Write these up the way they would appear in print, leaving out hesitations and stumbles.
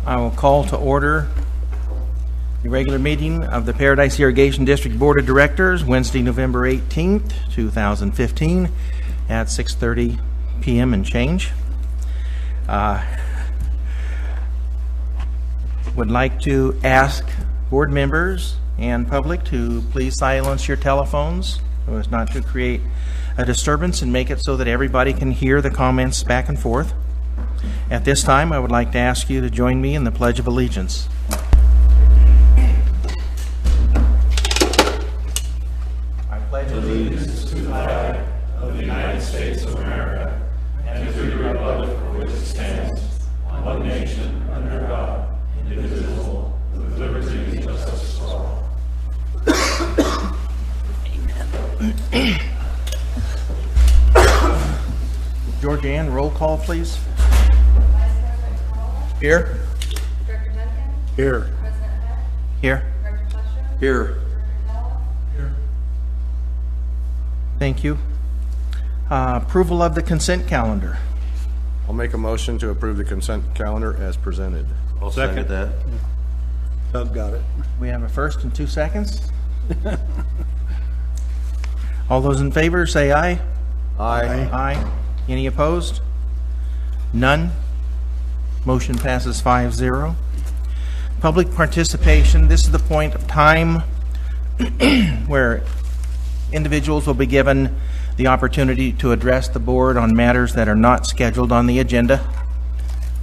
I will call to order the regular meeting of the Paradise Irrigation District Board of Directors, Wednesday, November 18th, 2015, at 6:30 p.m. and change. Would like to ask board members and public to please silence your telephones so as not to create a disturbance and make it so that everybody can hear the comments back and forth. At this time, I would like to ask you to join me in the Pledge of Allegiance. I pledge allegiance to the flag of the United States of America and to the republic for which it stands, one nation, under God, indivisible, with liberty and justice for all. Amen. Georgianne, roll call, please. Here. Director Duncan? Here. President Heck? Here. Director Fletcher? Here. Director Della? Here. Thank you. Approval of the consent calendar. I'll make a motion to approve the consent calendar as presented. I'll second that. Doug got it. We have a first and 2 seconds. All those in favor say aye. Aye. Aye. Any opposed? None. Motion passes 5-0. Public participation. This is the point of time where individuals will be given the opportunity to address the board on matters that are not scheduled on the agenda.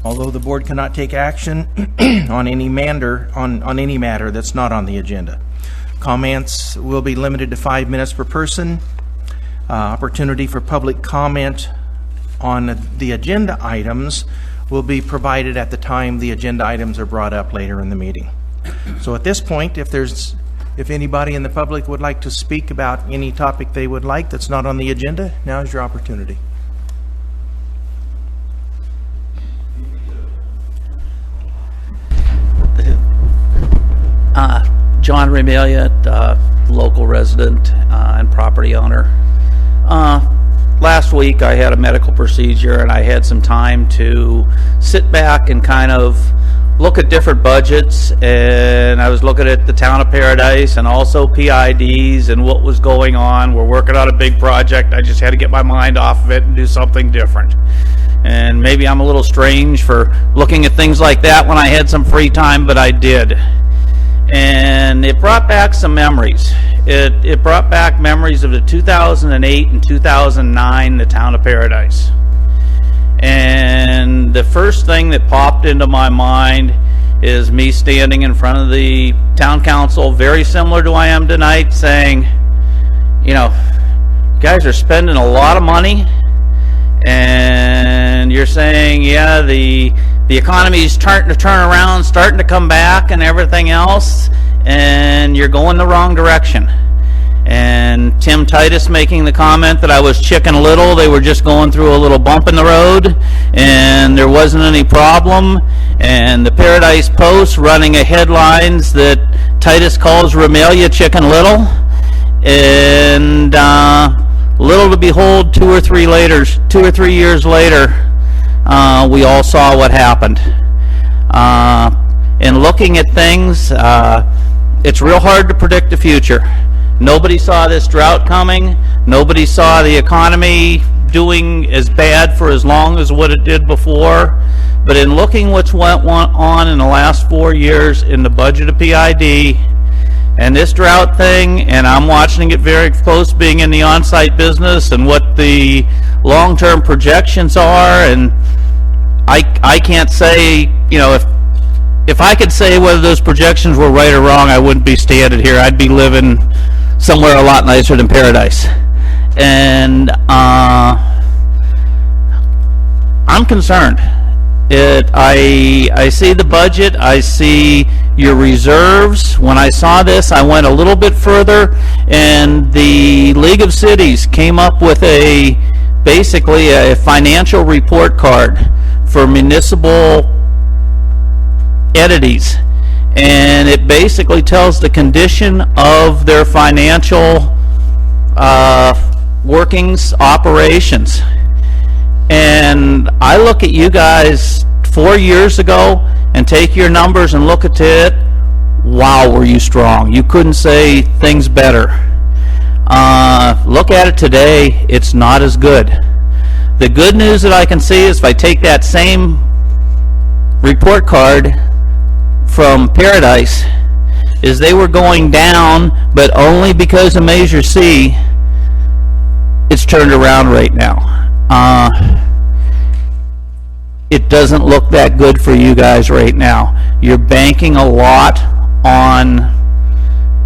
Although the board cannot take action on any matter that's not on the agenda. Comments will be limited to 5 minutes per person. Opportunity for public comment on the agenda items will be provided at the time the agenda items are brought up later in the meeting. So at this point, if anybody in the public would like to speak about any topic they would like that's not on the agenda, now is your opportunity. John Remelia, local resident and property owner. Last week I had a medical procedure and I had some time to sit back and kind of look at different budgets, and I was looking at the town of Paradise and also PIDs and what was going on. We're working on a big project. I just had to get my mind off of it and do something different. And maybe I'm a little strange for looking at things like that when I had some free time, but I did. And it brought back some memories. It brought back memories of the 2008 and 2009, the town of Paradise. And the first thing that popped into my mind is me standing in front of the town council, very similar to I am tonight, saying, you know, you guys are spending a lot of money, and you're saying, yeah, the economy is starting to turn around, starting to come back and everything else, and you're going the wrong direction. And Tim Titus making the comment that I was Chicken Little, they were just going through a little bump in the road and there wasn't any problem. And the Paradise Post running a headlines that Titus calls Remelia Chicken Little. And little to behold, 2 or 3 years later, we all saw what happened. In looking at things, it's real hard to predict the future. Nobody saw this drought coming. Nobody saw the economy doing as bad for as long as what it did before. But in looking what's went on in the last 4 years in the budget of PID and this drought thing, and I'm watching it very close being in the on-site business and what the long-term projections are, and I can't say, you know, if I could say whether those projections were right or wrong, I wouldn't be standing here. I'd be living somewhere a lot nicer than Paradise. And I'm concerned. I see the budget, I see your reserves. When I saw this, I went a little bit further, and the League of Cities came up with basically a financial report card for municipal entities, and it basically tells the condition of their financial workings, operations. And I look at you guys 4 years ago and take your numbers and look at it, wow, were you strong. You couldn't say things better. Look at it today, it's not as good. The good news that I can see is if I take that same report card from Paradise, is they were going down, but only because of Measure C, it's turned around right now. It doesn't look that good for you guys right now. You're banking a lot on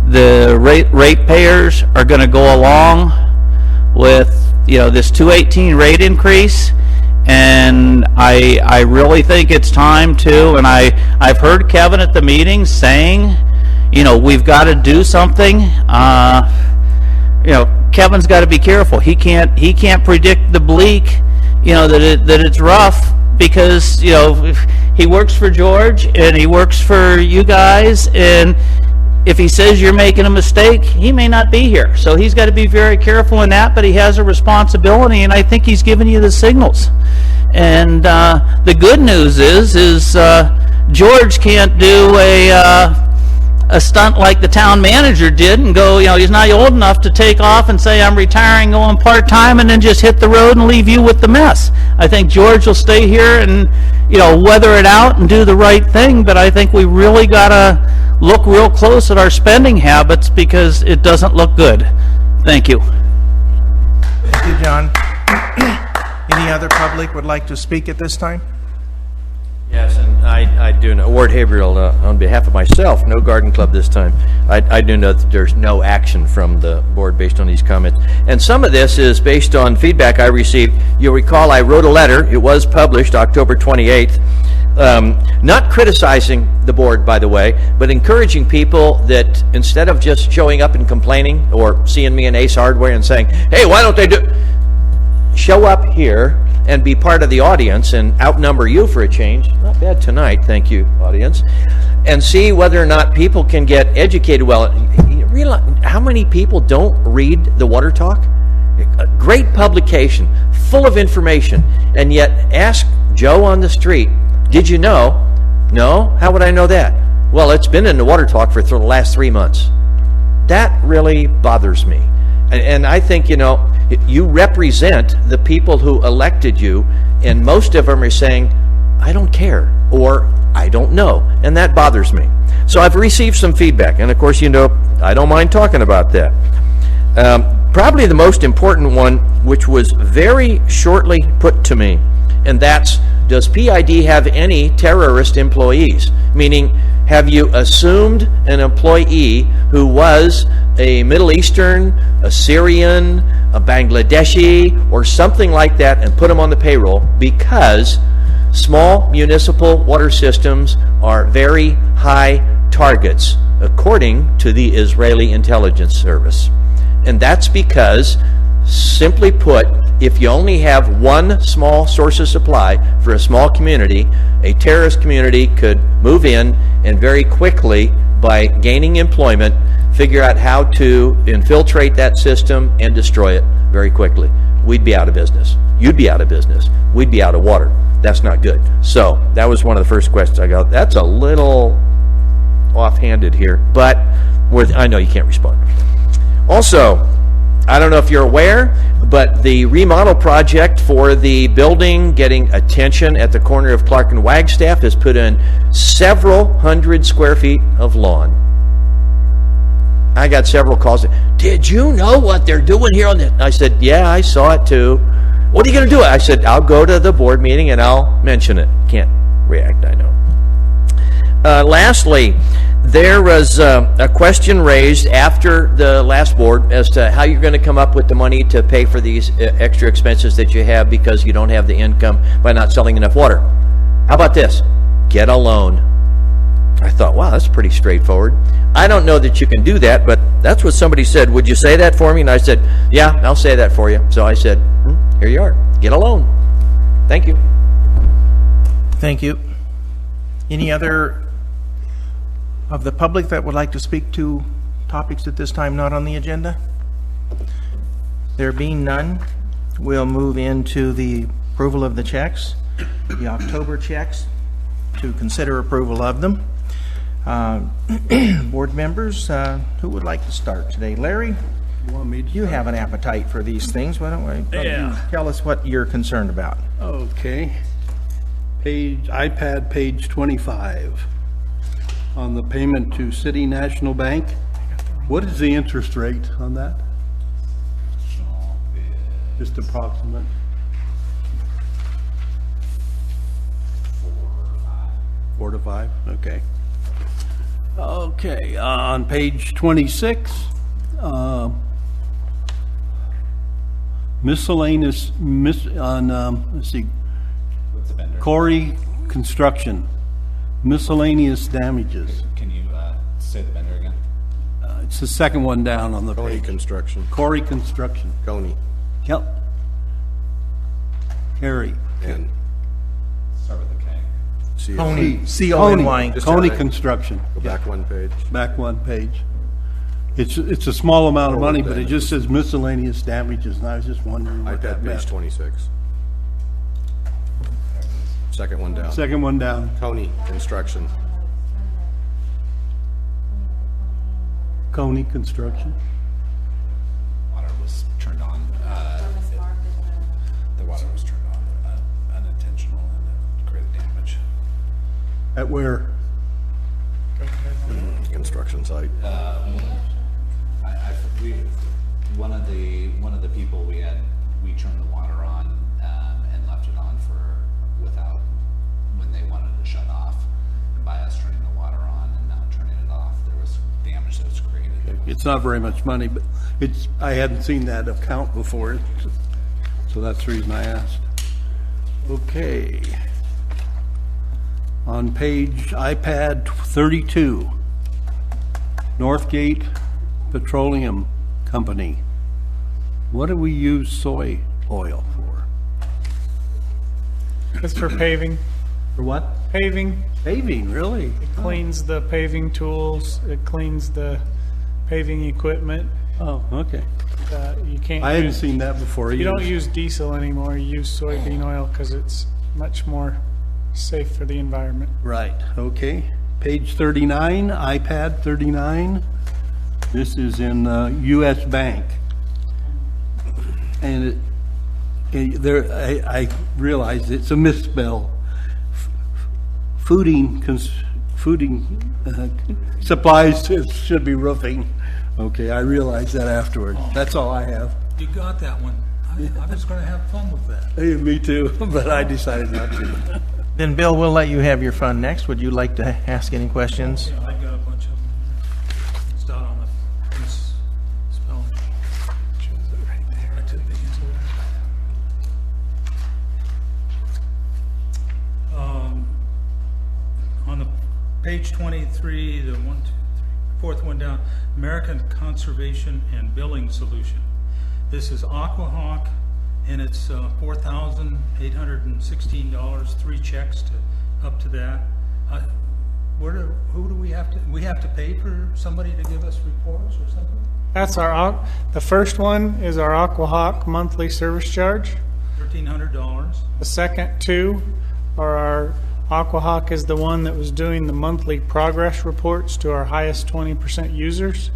the ratepayers are going to go along with, you know, this 218 rate increase, and I really think it's time to, and I've heard Kevin at the meeting saying, you know, we've got to do something. You know, Kevin's got to be careful. He can't predict the bleak, you know, that it's rough, because, you know, he works for George and he works for you guys, and if he says you're making a mistake, he may not be here. So he's got to be very careful in that, but he has a responsibility, and I think he's giving you the signals. And the good news is George can't do a stunt like the town manager did and go, you know, he's not old enough to take off and say, I'm retiring, going part-time, and then just hit the road and leave you with the mess. I think George will stay here and, you know, weather it out and do the right thing, but I think we really got to look real close at our spending habits, because it doesn't look good. Thank you. Thank you, John. Any other public would like to speak at this time? Yes, and I do know, Ward Haverhill, on behalf of myself, no garden club this time. I do know that there's no action from the board based on these comments. And some of this is based on feedback I received. You'll recall I wrote a letter. It was published October 28th. Not criticizing the board, by the way, but encouraging people that instead of just showing up and complaining or seeing me in Ace Hardware and saying, hey, why don't they do, show up here and be part of the audience and outnumber you for a change. Not bad tonight, thank you, audience. And see whether or not people can get educated well. You realize how many people don't read the Water Talk? A great publication, full of information, and yet ask Joe on the street, did you know? No? How would I know that? Well, it's been in the Water Talk for the last 3 months. That really bothers me. And I think, you know, you represent the people who elected you, and most of them are saying, I don't care, or I don't know, and that bothers me. So I've received some feedback, and of course, you know, I don't mind talking about that. Probably the most important one, which was very shortly put to me, and that's, does PID have any terrorist employees? Meaning, have you assumed an employee who was a Middle Eastern, a Syrian, a Bangladeshi, or something like that, and put them on the payroll? Because small municipal water systems are very high targets, according to the Israeli intelligence service. And that's because, simply put, if you only have one small source of supply for a small community, a terrorist community could move in and very quickly, by gaining employment, figure out how to infiltrate that system and destroy it very quickly. We'd be out of business. You'd be out of business. We'd be out of water. That's not good. So that was one of the first questions I got. That's a little offhanded here, but I know you can't respond. Also, I don't know if you're aware, but the remodel project for the building getting attention at the corner of Clark and Wagstaff has put in several hundred square feet of lawn. I got several calls. Did you know what they're doing here on this? I said, yeah, I saw it too. What are you going to do? I said, I'll go to the board meeting and I'll mention it. Can't react, I know. Lastly, there was a question raised after the last board as to how you're going to come up with the money to pay for these extra expenses that you have because you don't have the income by not selling enough water. How about this? Get a loan. I thought, wow, that's pretty straightforward. I don't know that you can do that, but that's what somebody said. Would you say that for me? And I said, yeah, I'll say that for you. So I said, here you are. Get a loan. Thank you. Thank you. Any other of the public that would like to speak to topics at this time not on the agenda? There being none, we'll move into the approval of the checks. The October checks to consider approval of them. Board members, who would like to start today? Larry, you have an appetite for these things. Why don't you tell us what you're concerned about? Okay. iPad page 25. On the payment to City National Bank. What is the interest rate on that? Just approximate. 4 to 5. Okay. Okay, on page 26, miscellaneous, let's see, Corey Construction, miscellaneous damages. Can you say the vendor again? It's the second one down on the Coney page. Construction. Corey Construction. Coney. Yep. Harry. And Start with a K. Coney, C-O-N-Y. Just Coney go back. Construction. Go back one page. Back one page. It's a small amount of money, but it just says miscellaneous damages, and I was just wondering what that iPad page meant. 26. Second one down. Second one down. Coney Construction. Coney Construction. Water was turned on. The water was turned on unintentional and it created damage. At where? Construction site. One of the people we turned the water on and left it on without when they wanted to shut off, and by us turning the water on and not turning it off, there was damage that was created. It's not very much money, but I hadn't seen that account before, so that's the reason I asked. Okay. On page iPad 32, Northgate Petroleum Company. What do we use soy oil for? It's for paving. For what? Paving, Paving, really? cleans the paving tools, it cleans the paving equipment. Oh, okay. You can't. I hadn't use- seen that before. You don't use diesel anymore, you use soybean oil because it's much more safe for the environment. Right, okay. Page 39, iPad 39. This is in U.S. Bank. And I realize it's a misspell. Fooding supplies should be roofing. Okay, I realized that afterward. That's all I have. You got that one. I was going to have fun with that. Hey, me too, but I decided not to. Then, Bill, we'll let you have your fun next. Would you like to ask any questions? Yeah, I got a bunch of them. Start on the misspelling. I took the answer. On the page 23, the fourth one down, American Conservation and Billing Solution. This is Aquahawk, and it's $4,816, 3 checks up to that. Who do we have to pay for somebody to give us reports or something? That's the first one is our Aquahawk monthly service charge. $1,300. The second two are our Aquahawk is the one that was doing the monthly progress reports to our highest 20% users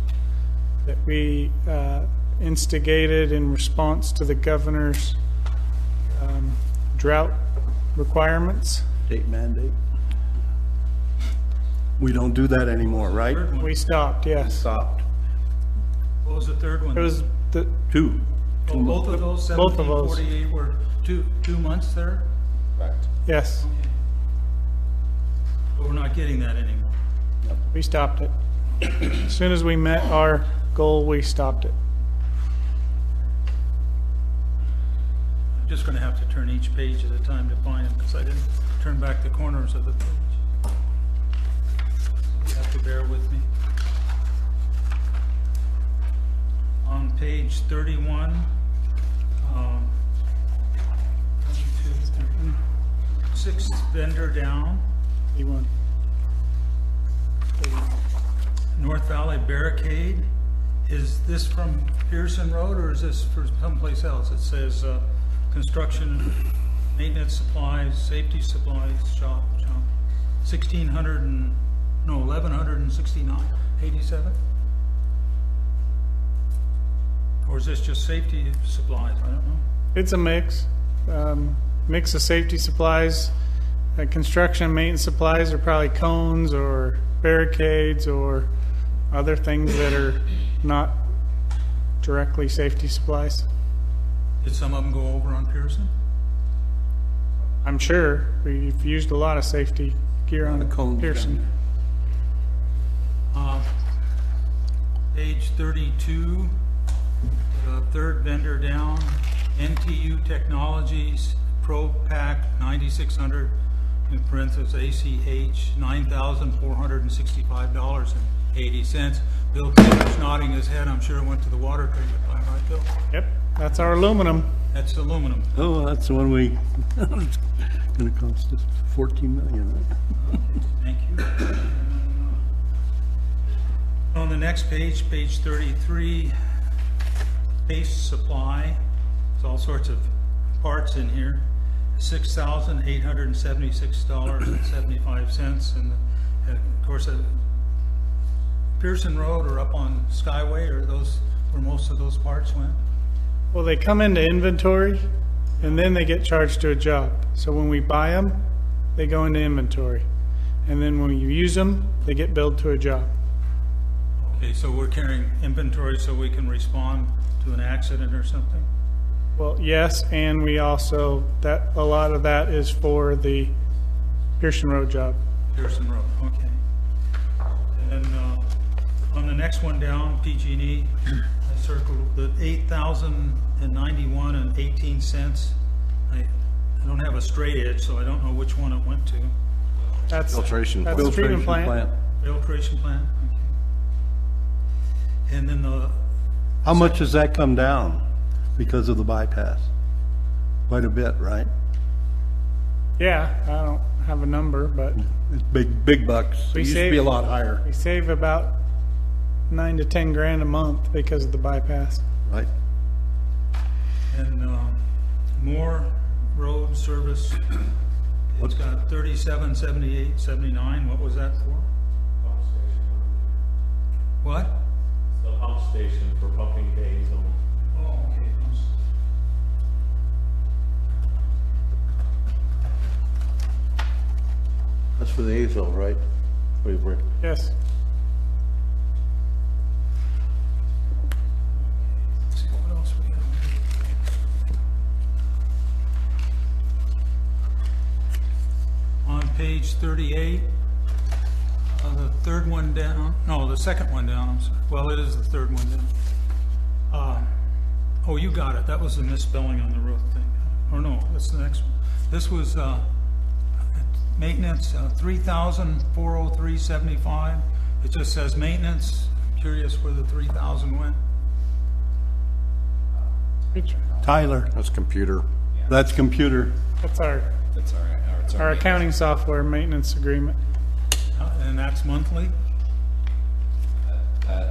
that we instigated in response to the governor's drought requirements. State mandate. We don't do that anymore, right? We stopped, yes. Stopped. What was the third one? It was the, Two. Oh, both of those, Both of those. 1748 were two months there? Correct. yes, But we're not getting that anymore. we stopped it. As soon as we met our goal, we stopped it. I'm just going to have to turn each page at a time to find them because I didn't turn back the corners of the page. You have to bear with me. On page 31, sixth vendor down, E1. North Valley Barricade. Is this from Pearson Road or is this for someplace else? It says construction, maintenance supplies, safety supplies, shop. $1,169.87? Or is this just safety supplies? I don't know. It's a mix, mix of safety supplies. Construction and maintenance supplies are probably cones or barricades or other things that are not directly safety supplies. Did some of them go over on Pearson? I'm sure we've used a lot of safety gear on cones Pearson. down Page 32, the third vendor down, NTU Technologies, Pro Pack 9600, in parentheses ACH, $9,465.80. Bill Taylor's nodding his head. I'm sure it went to the water treatment plant, right, Bill? Yep, that's our aluminum. That's aluminum. Oh, that's the one we, it's gonna cost us 14 million, right? Thank you. On the next page, page 33, base supply. There's all sorts of parts in here. $6,876.75, and of course, Pearson Road or up on Skyway, or those where most of those parts went. Well, they come into inventory and then they get charged to a job. So when we buy them, they go into inventory. And then when you use them, they get billed to a job. Okay, so we're carrying inventory so we can respond to an accident or something? Well, yes, and we also, that, a lot of that is for the Pearson Road job. Pearson Road, okay. And on the next one down, PG&E, I circled the $8,091.18. I don't have a straight edge, so I don't know which one it went to. That's Filtration That's plant. the treatment Filtration plant. Filtration plant, okay. And then the, How much does that come down because of the bypass? Quite a bit, right? Yeah, I don't have a number, but It's big bucks. It We used to be save- a lot higher, we save about 9 to 10 grand a month because of the bypass. right? and more road service. It's got 377879. What was that for? What? The pump station for pumping days only. Oh, okay. That's for the Azle, right? Yes. Let's see what else we got. On page 38, the third one down, no, the second one down, I'm sorry. Well, it is the third one down. Oh, you got it. That was the misspelling on the roof thing. Or no, that's the next one. This was maintenance, $3,403.75. It just says maintenance. Curious where the 3,000 went. Tyler, That's computer. that's computer. That's our That's all right. It's our accounting software maintenance agreement. And that's monthly?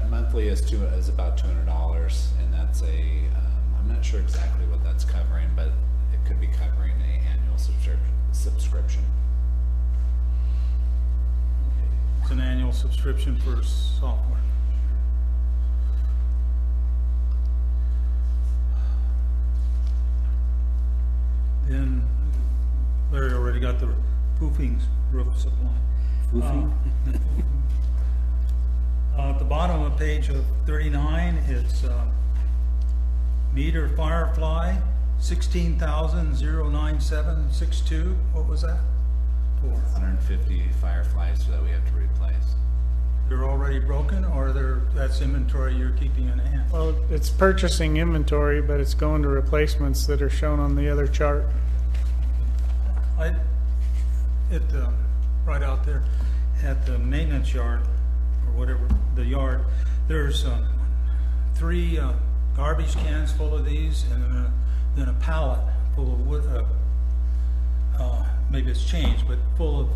Monthly is about $200, and that's I'm not sure exactly what that's covering, but it could be covering a annual subscription. It's an annual subscription for software. Then Larry already got the roofing roof supply. At the bottom of page of 39, it's meter Firefly, 16,097.62. What was that for? 150 Fireflies that we have to replace. They're already broken, or that's inventory you're keeping in hand? Well, it's purchasing inventory, but it's going to replacements that are shown on the other chart. Right out there at the maintenance yard, or whatever, the yard, there's 3 garbage cans full of these, and then a pallet full of wood, maybe it's changed, but full of,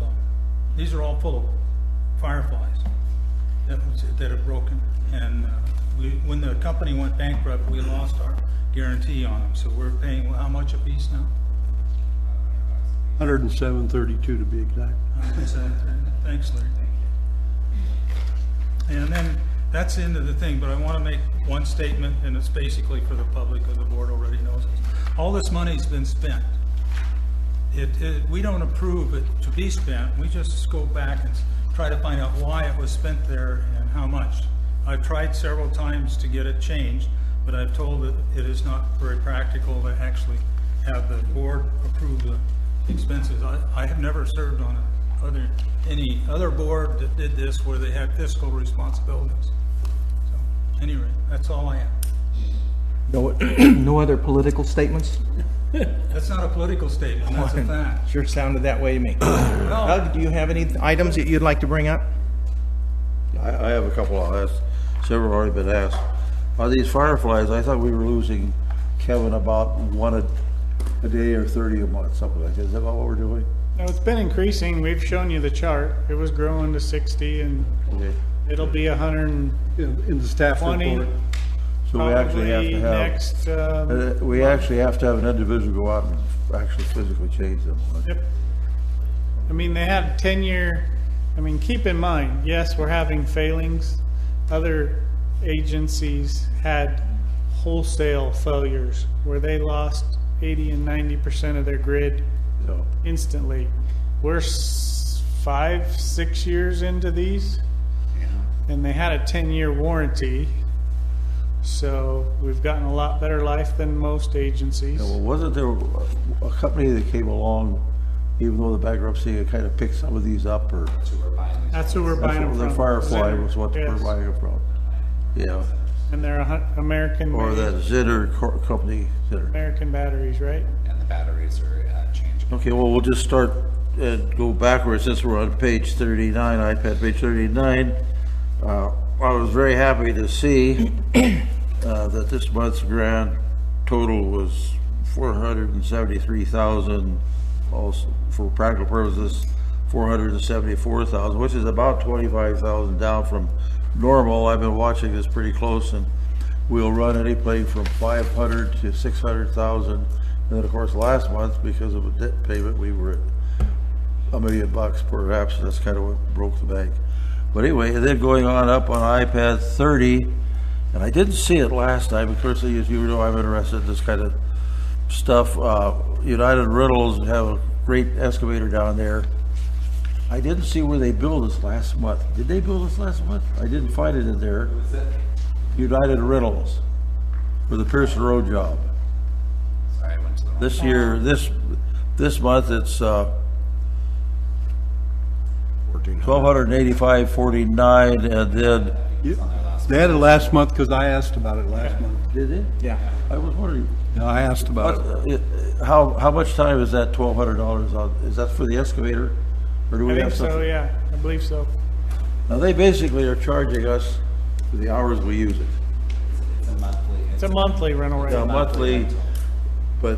these are all full of Fireflies that are broken. And when the company went bankrupt, we lost our guarantee on them, so we're paying how much a piece now? 107.32 to be exact. Thanks, Larry. And then, that's the end of the thing, but I want to make one statement, and it's basically for the public, because the board already knows this. All this money's been spent. We don't approve it to be spent, we just go back and try to find out why it was spent there and how much. I've tried several times to get it changed, but I've told that it is not very practical to actually have the board approve the expenses. I have never served on any other board that did this where they had fiscal responsibilities. So, anyway, that's all I have. No other political statements? That's not a political statement, that's a fact. Sure sounded that way to me. Doug, do you have any items that you'd like to bring up? I have a couple I'll ask. Several already been asked. On these fireflies, I thought we were losing, Kevin, about one a day or 30 a month, something like that. Is that about what we're doing? No, it's been increasing. We've shown you the chart. It was growing to 60 and Okay. it'll be 120 In the staff report. So we actually have probably to have, next, we actually have to have an individual go out and actually physically change them. Yep. I mean, they had 10-year, I mean, keep in mind, yes, we're having failings. Other agencies had wholesale failures where they lost 80 and 90% of their grid So, instantly. We're 5-6 years into these, and they had a 10-year warranty. So we've gotten a lot better life than most agencies. well, wasn't there a company that came along, even though the bankruptcy, and kind of picked some of these up, or? That's who we're buying these. That's who we're buying them The from. Firefly was what Yes. we're buying it from. Yeah, And they're American or made, that Zitter company, Zitter. American batteries, right? And the batteries are changing. Okay, well, we'll just start and go backwards since we're on page 39, iPad page 39. I was very happy to see that this month's grand total was 473,000, also for practical purposes, 474,000, which is about 25,000 down from normal. I've been watching this pretty close, and we'll run anything from 500 to 600,000. And then, of course, last month, because of a debt payment, we were at $1 million perhaps. That's kind of what broke the bank. But anyway, and then going on up on iPad 30, and I didn't see it last time. Of course, as you know, I'm interested in this kind of stuff. United Rentals have a great excavator down there. I didn't see where they billed us last month. Did they bill us last month? I didn't find it in there. Who is it? United Rentals for the Pearson Road job. Sorry, I went to the wrong. This year, this month, it's 1,285.49, and then, They had it last month because I asked about it last month. did they? Yeah. I was wondering, Yeah, I asked about it. how much time is that $1,200 on? Is that for the excavator? Or do we I have think so, something? yeah. I believe so. Now, they basically are charging us for the hours we use it. It's a monthly. It's a monthly rental rate. Now, monthly, but,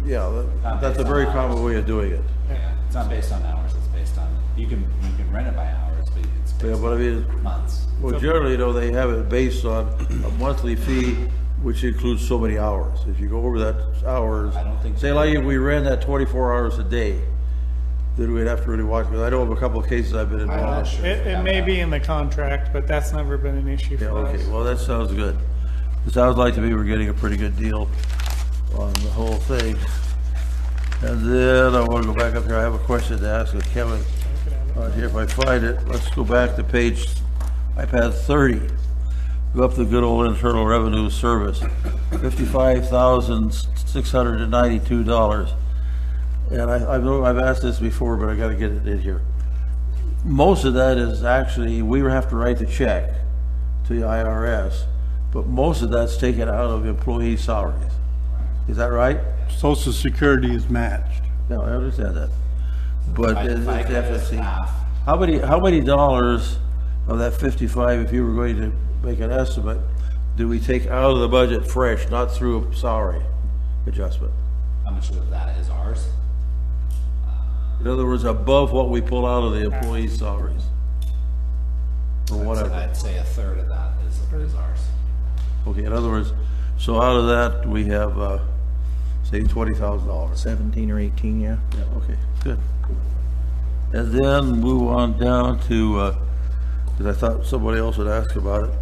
yeah, that's a very common way of doing it. Yeah, it's not based on hours, it's based on, you can rent it by hours, but it's Yeah, based but I mean, on months. well, generally, they have it based on a monthly fee, which includes so many hours. If you go over that hours, I don't think say so. like if we ran that 24 hours a day, then we'd have to really watch, because I know of a couple of cases I've been I'm not involved in. sure. It may be in the contract, but that's never been an issue Yeah, for us. okay, well, that sounds good. It sounds like to me we're getting a pretty good deal on the whole thing. And then I want to go back up here, I have a question to ask of Kevin. Here, if I find it, let's go back to page, iPad 30. Go up to the good old Internal Revenue Service, $55,692. And I know I've asked this before, but I gotta get it in here. Most of that is actually, we have to write the check to the IRS, but most of that's taken out of employee salaries. Is that right? Social Security is matched. No, I understand that. But it's If I get definitely, half, how many dollars of that 55, if you were going to make an estimate, do we take out of the budget fresh, not through a salary adjustment? how much of that is ours? In other words, above what we pull out of the employee salaries? Or whatever. I'd say a third of that is ours. Okay, in other words, so out of that, we have, say $20,000. 17 or 18, yeah. Yeah, okay, good. And then move on down to, because I thought somebody else would ask about it.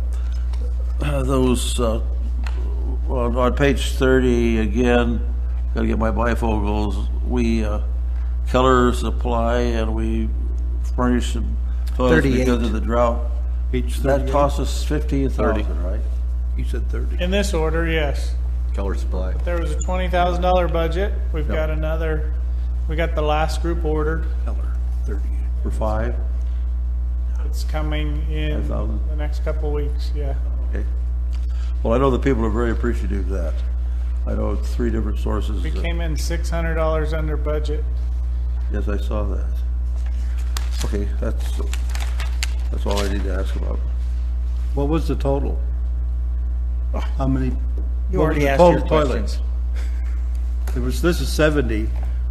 Well, on page 30, again, gotta get my bifocals, we, Keller Supply, and we furnish some toilets 38. because of the drought. Page That 38. cost us 15,000, right? You said 30. In this order, yes. Keller Supply. There was a $20,000 budget. We've got another, we got the last group ordered. Keller, 38. For 5? It's coming in 5,000. the next couple weeks, yeah. Okay. Well, I know the people are very appreciative of that. I know it's 3 different sources. We came in $600 under budget. Yes, I saw that. Okay, that's all I need to ask about. What was the total? How many? You what already was the asked total your toilets? questions. This is 70.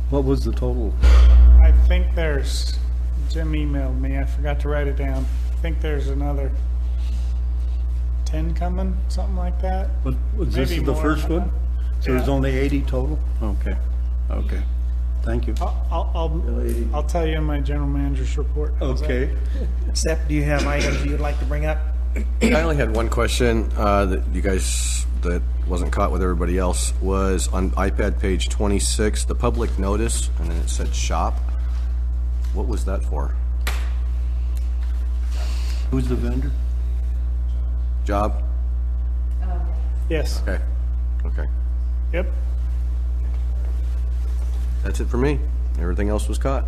What was the total? I think there's, Jim emailed me, I forgot to write it down. I think there's another 10 coming, something like that. Was this Maybe the more. first one? So there's Yeah. only 80 total? Okay, okay. Thank you. I'll tell you in my general manager's report. How's that? Okay. Seth, do you have items you'd like to bring up? I only had one question that you guys, that wasn't caught with everybody else, was on iPad page 26, the public notice, and then it said shop. What was that for? Who's the vendor? Job? Yes, Okay, okay. yep. That's it for me. Everything else was caught.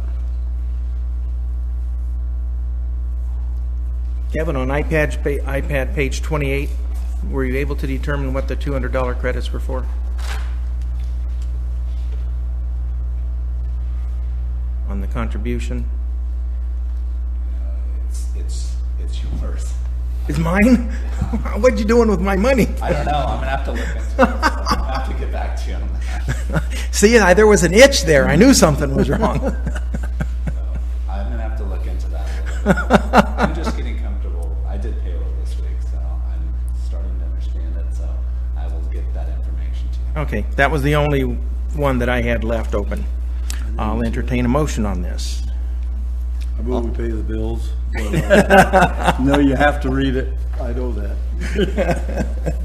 Kevin, on iPad page 28, were you able to determine what the $200 credits were for? On the contribution? It's yours. It's mine? What you doing with my money? I don't know. I'm gonna have to look into it. I'll have to get back to you on that. See, there was an itch there. I knew something was wrong. I'm gonna have to look into that a little bit. I'm just getting comfortable. I did payroll this week, so I'm starting to understand it, so I will get that information to you. Okay, that was the only one that I had left open. I'll entertain a motion on this. I move we pay the bills. No, you have to read it. I know that.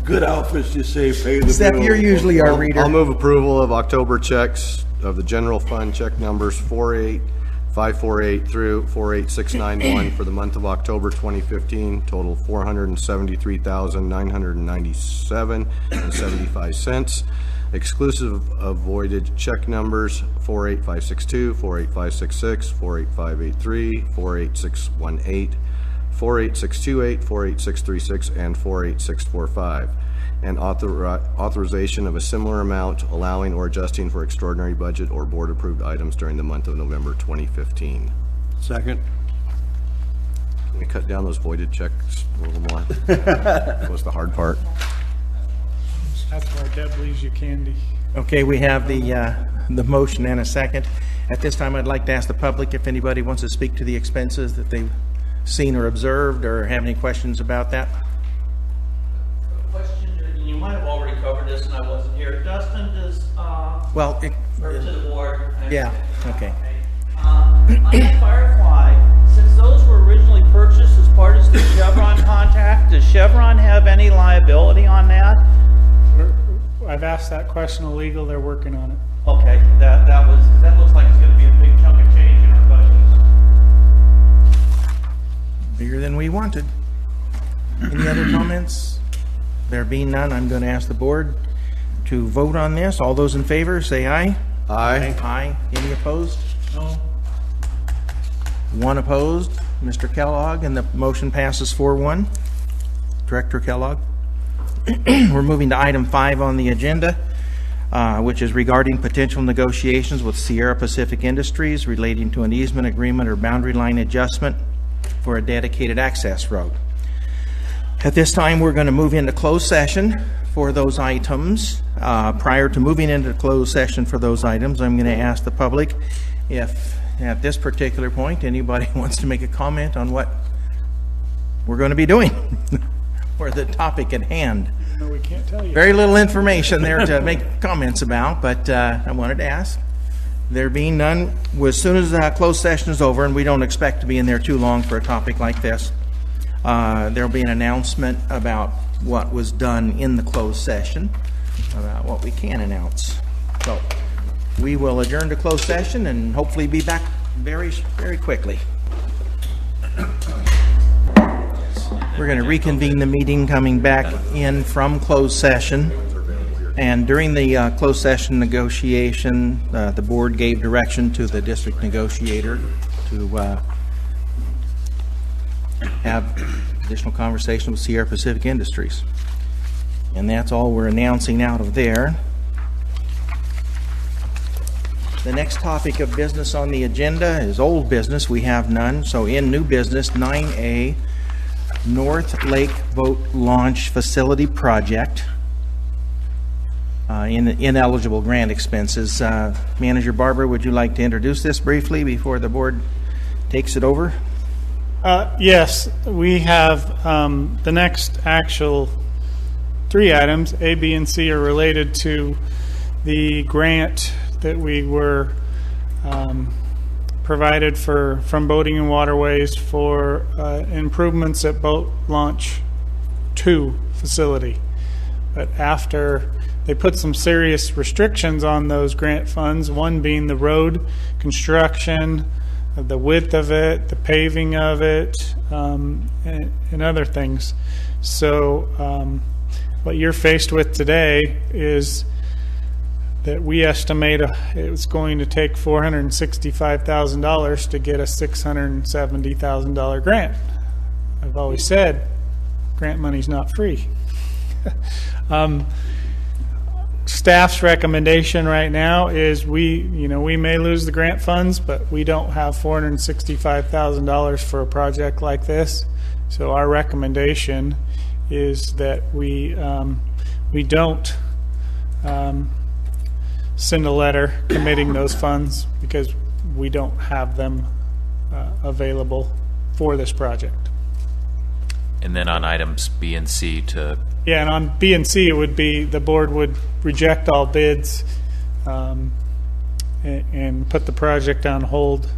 Good outfits, you say, pay the bills. Steph, you're usually our I'll reader. move approval of October checks of the general fund check numbers 48548 through 48691 for the month of October 2015, total $473,997.75, exclusive of voided check numbers 48562, 48566, 48583, 48618, 48628, 48636, and 48645, and authorization of a similar amount allowing or adjusting for extraordinary budget or board-approved items during the month of November 2015. Second. Can we cut down those voided checks a little more? That was the hard part. That's why Deb leaves you candy. Okay, we have the motion and a second. At this time, I'd like to ask the public if anybody wants to speak to the expenses that they've seen or observed, or have any questions about that. Question, you might have already covered this and I wasn't here. Dustin, does, Well, or to the board? yeah, okay. On that Firefly, since those were originally purchased as part of the Chevron contract, does Chevron have any liability on that? I've asked that question of legal, they're working on it. Okay, that looks like it's gonna be a big chunk of change in our budgets. Bigger than we wanted. Any other comments? There being none, I'm going to ask the board to vote on this. All those in favor, say aye. Aye. Aye. Any opposed? No. One opposed, Mr. Kellogg, and the motion passes 4-1. Director Kellogg. We're moving to item 5 on the agenda, which is regarding potential negotiations with Sierra Pacific Industries relating to an easement agreement or boundary line adjustment for a dedicated access road. At this time, we're going to move into closed session for those items. Prior to moving into closed session for those items, I'm going to ask the public if, at this particular point, anybody wants to make a comment on what we're going to be doing or the topic at hand. No, we can't tell you. Very little information there to make comments about, but I wanted to ask. There being none, as soon as closed session is over, and we don't expect to be in there too long for a topic like this, there'll be an announcement about what was done in the closed session, about what we can announce. So we will adjourn to closed session and hopefully be back very, very quickly. We're going to reconvene the meeting, coming back in from closed session. And during the closed session negotiation, the board gave direction to the district negotiator to have additional conversation with Sierra Pacific Industries. And that's all we're announcing out of there. The next topic of business on the agenda is old business. We have none. So in new business, 9A, North Lake Boat Launch Facility Project, ineligible grant expenses. Manager Barbara, would you like to introduce this briefly before the board takes it over? Yes, we have the next actual 3 items, A, B, and C, are related to the grant that we were provided from Boating and Waterways for improvements at Boat Launch 2 facility. But after they put some serious restrictions on those grant funds, one being the road construction, the width of it, the paving of it, and other things. So what you're faced with today is that we estimate it's going to take $465,000 to get a $670,000 grant. I've always said grant money's not free. Staff's recommendation right now is we may lose the grant funds, but we don't have $465,000 for a project like this. So our recommendation is that we don't send a letter committing those funds because we don't have them available for this project. And then on items B and C to... Yeah, and on B and C, it would be the board would reject all bids and put the project on hold.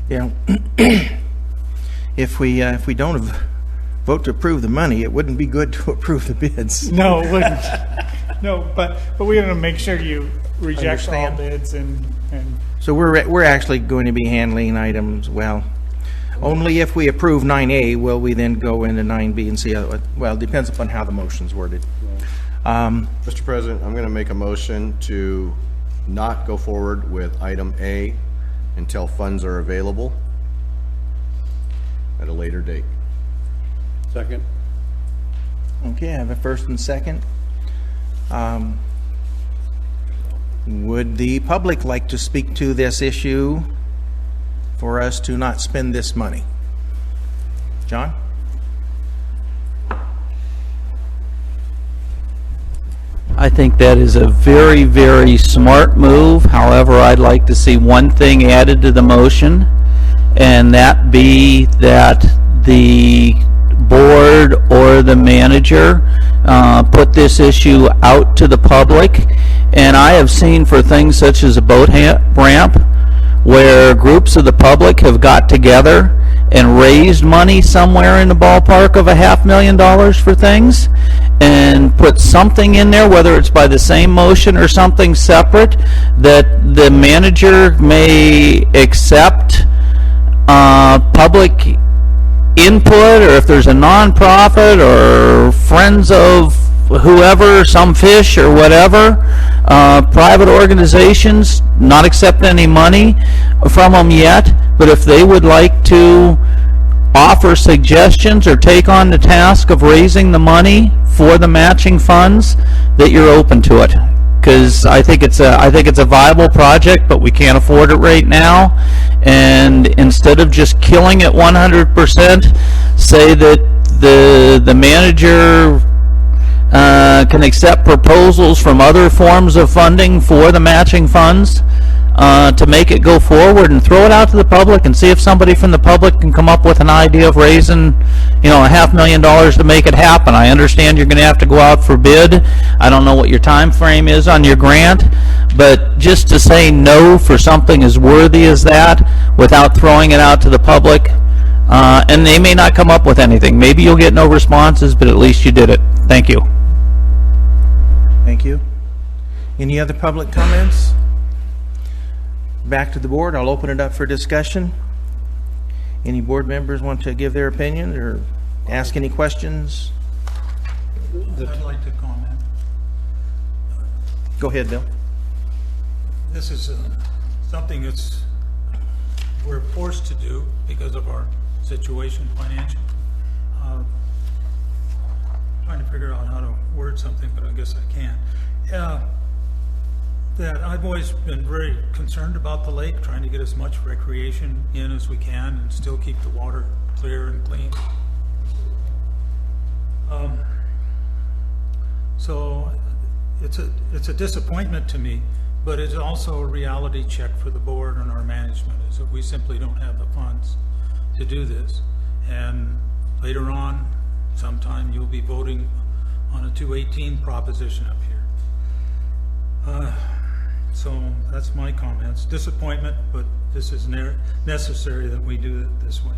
Yeah. If we don't vote to approve the money, it wouldn't be good to approve the bids. No, it wouldn't. No, but we want to make sure you reject all Understand. bids and So we're actually going to be handling items, well, only if we approve 9A will we then go into 9B and C. Well, it depends upon how the motion's worded. Mr. President, I'm going to make a motion to not go forward with item A until funds are available at a later date. Second. Okay, I have a first and second. Would the public like to speak to this issue for us to not spend this money? John? I think that is a very, very smart move. However, I'd like to see one thing added to the motion, and that be that the board or the manager put this issue out to the public. And I have seen for things such as a boat ramp where groups of the public have got together and raised money somewhere in the ballpark of $500,000 for things and put something in there, whether it's by the same motion or something separate, that the manager may accept public input, or if there's a nonprofit or friends of whoever, some fish or whatever, private organizations, not accept any money from them yet, but if they would like to offer suggestions or take on the task of raising the money for the matching funds, that you're open to it. Because I think it's a viable project, but we can't afford it right now. And instead of just killing it 100%, say that the manager can accept proposals from other forms of funding for the matching funds. to make it go forward and throw it out to the public and see if somebody from the public can come up with an idea of raising, $500,000 to make it happen. I understand you're gonna have to go out for bid. I don't know what your time frame is on your grant, but just to say no for something as worthy as that without throwing it out to the public, and they may not come up with anything. Maybe you'll get no responses, but at least you did it. Thank you. Thank you. Any other public comments? Back to the board. I'll open it up for discussion. Any board members want to give their opinion or ask any questions? I'd like to comment. Go ahead, Bill. This is something we're forced to do because of our situation financial. Trying to figure out how to word something, but I guess I can't. That I've always been very concerned about the lake, trying to get as much recreation in as we can and still keep the water clear and clean. So it's a disappointment to me, but it's also a reality check for the board and our management, is that we simply don't have the funds to do this. And later on, sometime you'll be voting on a 218 proposition up here. So that's my comments. Disappointment, but this is necessary that we do it this way.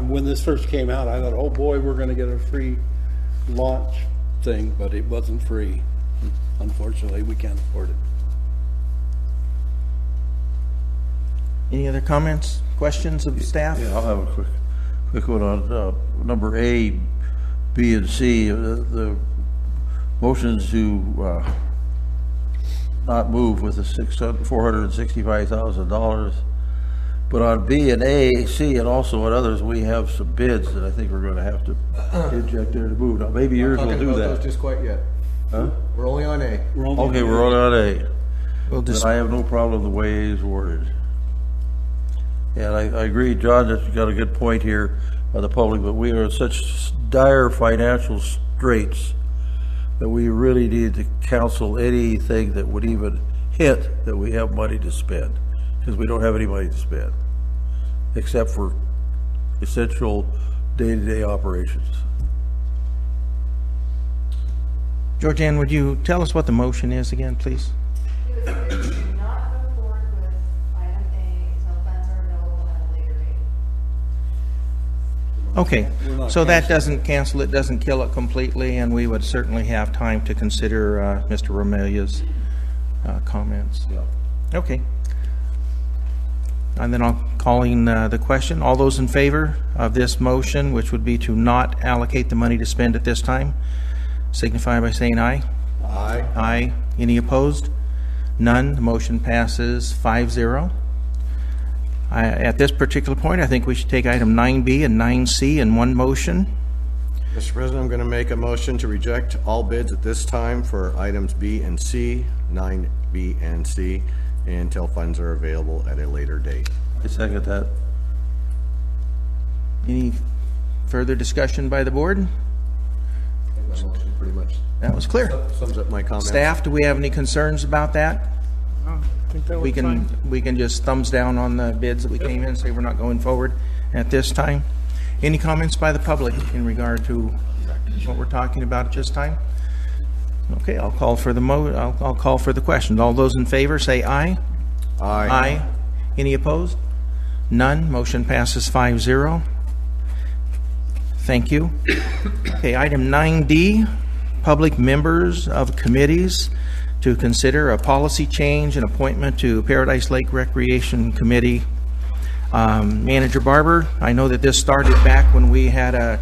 When this first came out, I thought, oh boy, we're gonna get a free launch thing, but it wasn't free. Unfortunately, we can't afford it. Any other comments, questions of staff? Yeah, I'll have a quick one on number A, B, and C. The motions to not move with the $465,000. But on B and A, C, and also on others, we have some bids that I think we're going to have to inject there to move. Now, maybe yours will do that. Just quite yet. Huh? We're only on A. Okay, we're only on A. We'll But I have no problem with the way it's worded. And I agree, John, that you got a good point here on the public, but we are in such dire financial straits that we really need to counsel anything that would even hint that we have money to spend, because we don't have any money to spend, except for essential day-to-day operations. Georgianne, would you tell us what the motion is again, please? It was written to not move forward with item A until funds are available at a later date. Okay, so that doesn't cancel it, doesn't kill it completely, and we would certainly have time to consider Mr. Romelia's comments. Yeah. Okay. And then I'll calling the question. All those in favor of this motion, which would be to not allocate the money to spend at this time, signify by saying aye. Aye. Aye. Any opposed? None. The motion passes 5-0. At this particular point, I think we should take item 9B and 9C in one motion. Mr. President, I'm going to make a motion to reject all bids at this time for items B and C, 9B and C, until funds are available at a later date. I second that. Any further discussion by the board? My motion pretty much That was clear. sums up my comments. Staff, do we have any concerns about that? Oh, I think that We was fine. can just thumbs down on the bids that we came in, say we're not going forward at this time. Any comments by the public in regard to what we're talking about at this time? Okay, I'll call for the I'll call for the question. All those in favor say aye. Aye. Aye. Any opposed? None. Motion passes 5-0. Thank you. Okay, item 9D, public members of committees to consider a policy change and appointment to Paradise Lake Recreation Committee. Manager Barber, I know that this started back when we had a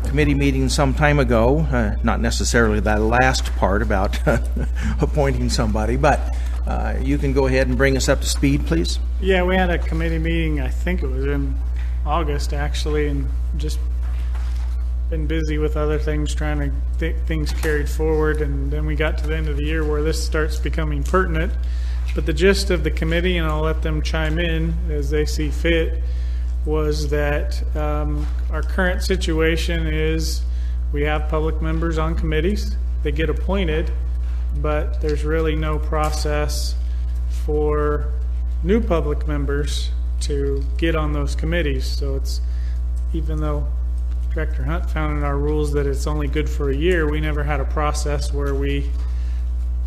committee meeting some time ago, not necessarily that last part about appointing somebody, but you can go ahead and bring us up to speed, please. Yeah, we had a committee meeting, I think it was in August actually, and just been busy with other things, trying to get things carried forward, and then we got to the end of the year where this starts becoming pertinent. But the gist of the committee, and I'll let them chime in as they see fit, was that our current situation is we have public members on committees. They get appointed, but there's really no process for new public members to get on those committees. So it's, even though Director Hunt found in our rules that it's only good for a year, we never had a process where we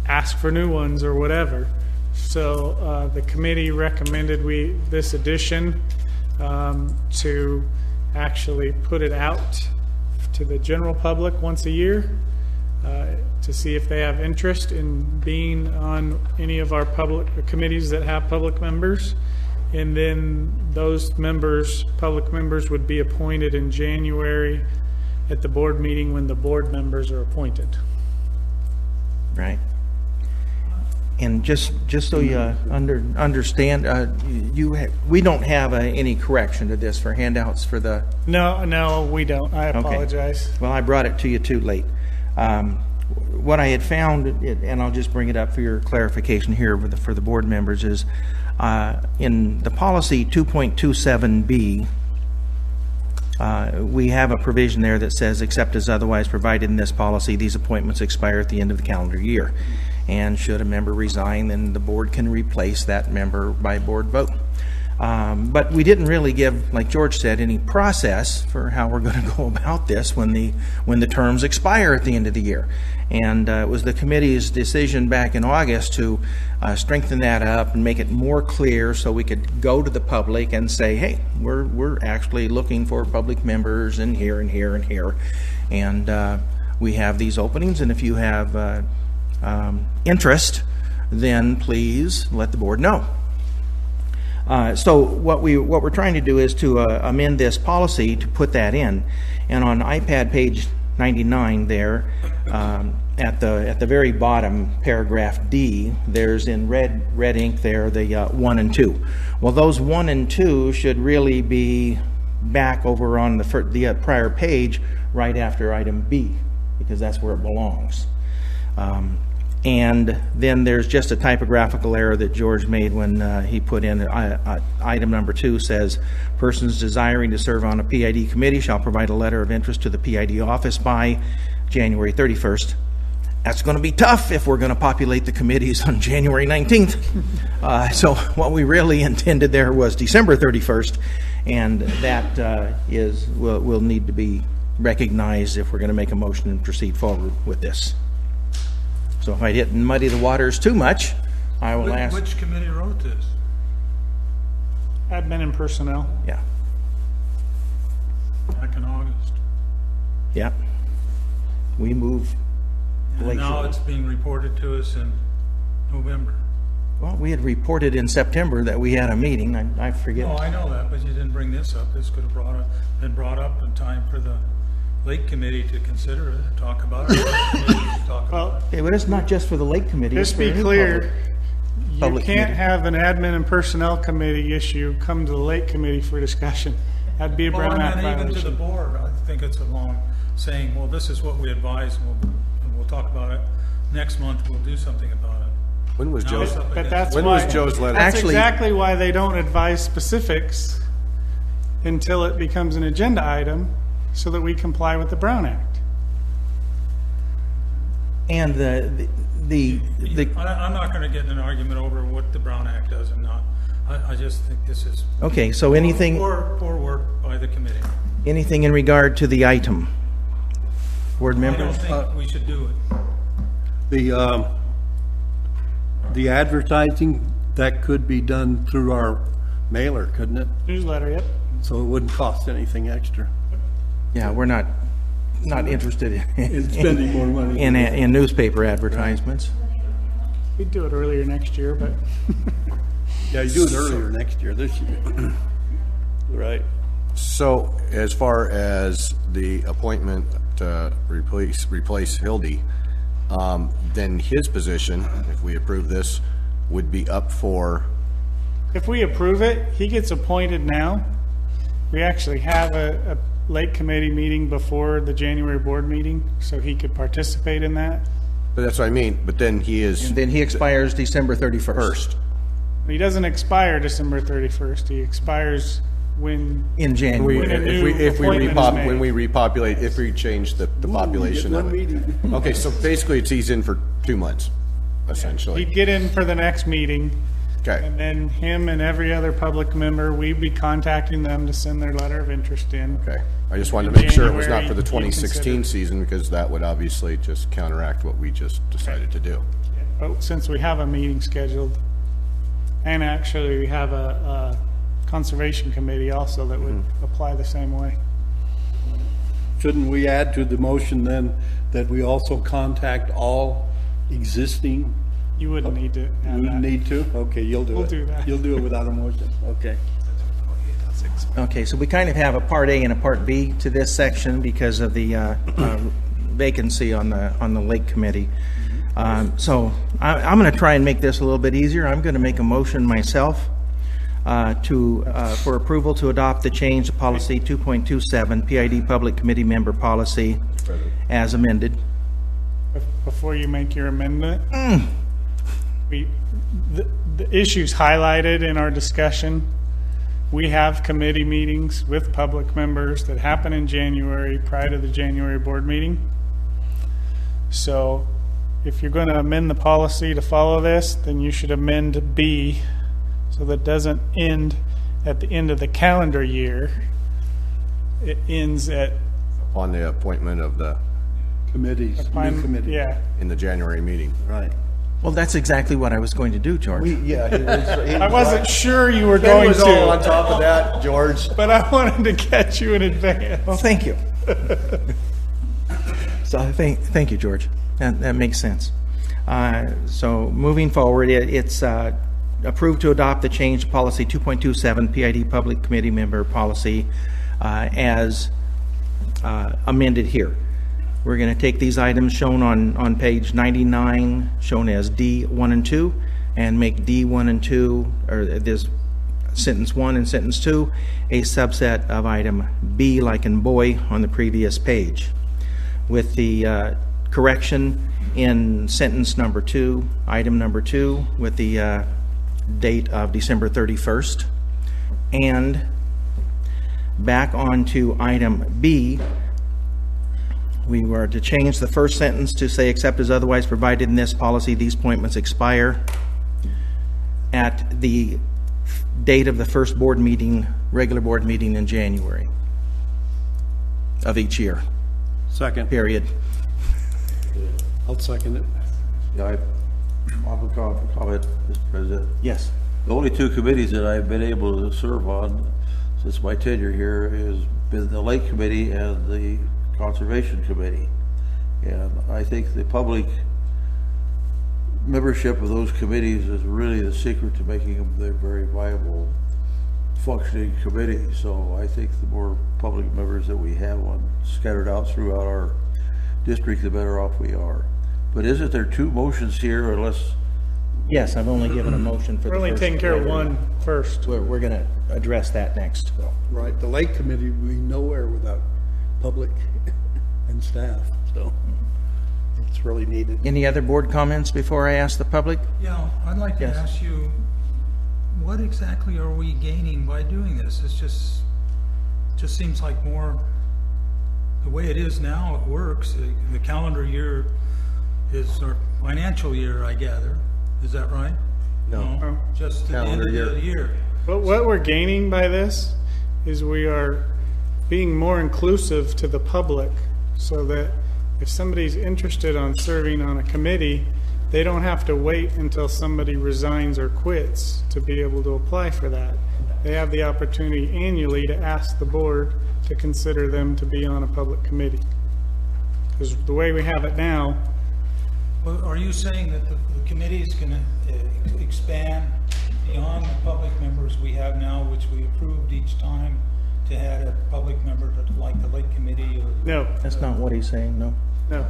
ask for new ones or whatever. So the committee recommended this addition to actually put it out to the general public once a year to see if they have interest in being on any of our public committees that have public members. And then those members, public members, would be appointed in January at the board meeting when the board members are appointed. Right. And just so you understand, we don't have any correction to this for handouts for the... No, we don't. I apologize. Well, I brought it to you too late. What I had found, and I'll just bring it up for your clarification here for the board members, is in the policy 2.27B, we have a provision there that says, except as otherwise provided in this policy, these appointments expire at the end of the calendar year. And should a member resign, then the board can replace that member by board vote. But we didn't really give, like George said, any process for how we're going to go about this when the terms expire at the end of the year. And it was the committee's decision back in August to strengthen that up and make it more clear so we could go to the public and say, hey, we're actually looking for public members in here and here and here. And we have these openings, and if you have interest, then please let the board know. So what we're trying to do is to amend this policy to put that in, and on iPad page 99 there, at the very bottom, paragraph D, there's in red ink there the 1 and 2. Well, those 1 and 2 should really be back over on the prior page, right after item B, because that's where it belongs. And then there's just a typographical error that George made when he put in item number 2 says, persons desiring to serve on a PID committee shall provide a letter of interest to the PID office by January 31st. That's going to be tough if we're going to populate the committees on January 19th. So what we really intended there was December 31st, and that will need to be recognized if we're going to make a motion and proceed forward with this. So if I didn't muddy the waters too much, I will ask... Which committee wrote this? Admin and personnel. Yeah. Back in August. Yeah. We move And now it's being reported to us in November. Well, we had reported in September that we had a meeting. I forget. No, I know that, but you didn't bring this up. This could have been brought up in time for the Lake Committee to consider it, talk about it. Yeah, but it's not just for the Lake Committee. Just be clear, you public can't committee. have an admin and personnel committee issue come to the Lake Committee for discussion. That'd be a Well, Brown Act and even to the violation. board, I think it's a long saying, well, this is what we advise, and we'll talk about it. Next month, we'll do something about it. When was Now Joe's? it's up But against- that's When why, was Joe's letter? that's Actually- exactly why they don't advise specifics until it becomes an agenda item, so that we comply with the Brown Act. And I'm not going to get in an argument over what the Brown Act does and not. I just think this is okay, so anything poor work by the committee. in regard to the item? Board I don't members? think we should do it. The advertising, that could be done through our mailer, couldn't it? Newsletter, yep. So it wouldn't cost anything extra. Yeah, we're not interested In spending more money. in newspaper advertisements. We'd do it earlier next year, but Yeah, you do it earlier next year, this year. Right. So as far as the appointment to replace Hildy, then his position, if we approve this, would be up for, if we approve it, he gets appointed now. We actually have a Lake Committee meeting before the January board meeting, so he could participate in that. but that's what I mean, but then he is And then he expires December 31st. first. He doesn't expire December 31st. He expires when, In January. When a new appointment is made. When we repopulate, if we change the population One of it. meeting. Okay, so basically he's in for 2 months, essentially. He'd get in for the next meeting. Okay. And then him and every other public member, we'd be contacting them to send their letter of interest in. Okay. I just wanted to make sure it was not for the January, you 2016 consider- season, because that would obviously just counteract what we just decided to do. But since we have a meeting scheduled, and actually we have a conservation committee also that would apply the same way. Shouldn't we add to the motion then that we also contact all existing? You wouldn't need to add We that. need to? Okay, you'll do it. We'll do that. You'll do it without a motion, okay. Okay, so we kind of have a Part A and a Part B to this section because of the vacancy on the Lake Committee. So I'm going to try and make this a little bit easier. I'm going to make a motion myself for approval to adopt the change to policy 2.27, PID Public Committee Member Policy, as amended. Before you make your amendment, the issues highlighted in our discussion, we have committee meetings with public members that happen in January prior to the January board meeting. So if you're going to amend the policy to follow this, then you should amend B so that it doesn't end at the end of the calendar year. It ends at On the appointment of the, Committees, new committee. Yeah. in the January meeting. Right. Well, that's exactly what I was going to do, George. I wasn't sure you were Ben going was all on to, top of that, George. but I wanted to catch you in advance. Well, thank you. So thank you, George. That makes sense. So moving forward, it's approved to adopt the change to policy 2.27, PID Public Committee Member Policy, as amended here. We're going to take these items shown on page 99, shown as D1 and 2, and make D1 and 2, or this sentence 1 and sentence 2, a subset of item B, like in boy, on the previous page, with the correction in sentence number 2, item number 2, with the date of December 31st, and back onto item B. We were to change the first sentence to say, except as otherwise provided in this policy, these appointments expire at the date of the first board meeting, regular board meeting in January of each year, Second. period. I'll second it. Yeah, I have a comment, Mr. President. Yes. The only two committees that I've been able to serve on since my tenure here has been the Lake Committee and the Conservation Committee. And I think the public membership of those committees is really the secret to making them they're very viable, functioning committees. So I think the more public members that we have on scattered out throughout our district, the better off we are. But isn't there two motions here unless? Yes, I've only given a motion for the We're only first. taking care of one first. We're going to address that next. Right, the Lake Committee would be nowhere without public and staff, so it's really needed. Any other board comments before I ask the public? Yeah, I'd like to Yes. ask you, what exactly are we gaining by doing this? It's just seems like more, the way it is now, it works. The calendar year is our financial year, I gather. Is that right? No. Just at the end Calendar of the year. But what we're gaining by this is we are being more inclusive to the public, so that if somebody's interested on serving on a committee, they don't have to wait until somebody resigns or quits to be able to apply for that. They have the opportunity annually to ask the board to consider them to be on a public committee. Because the way we have it now, Well, are you saying that the committee is going to expand beyond the public members we have now, which we approved each time to add a public member to, like the Lake Committee or? no, That's not what he's saying, no. no.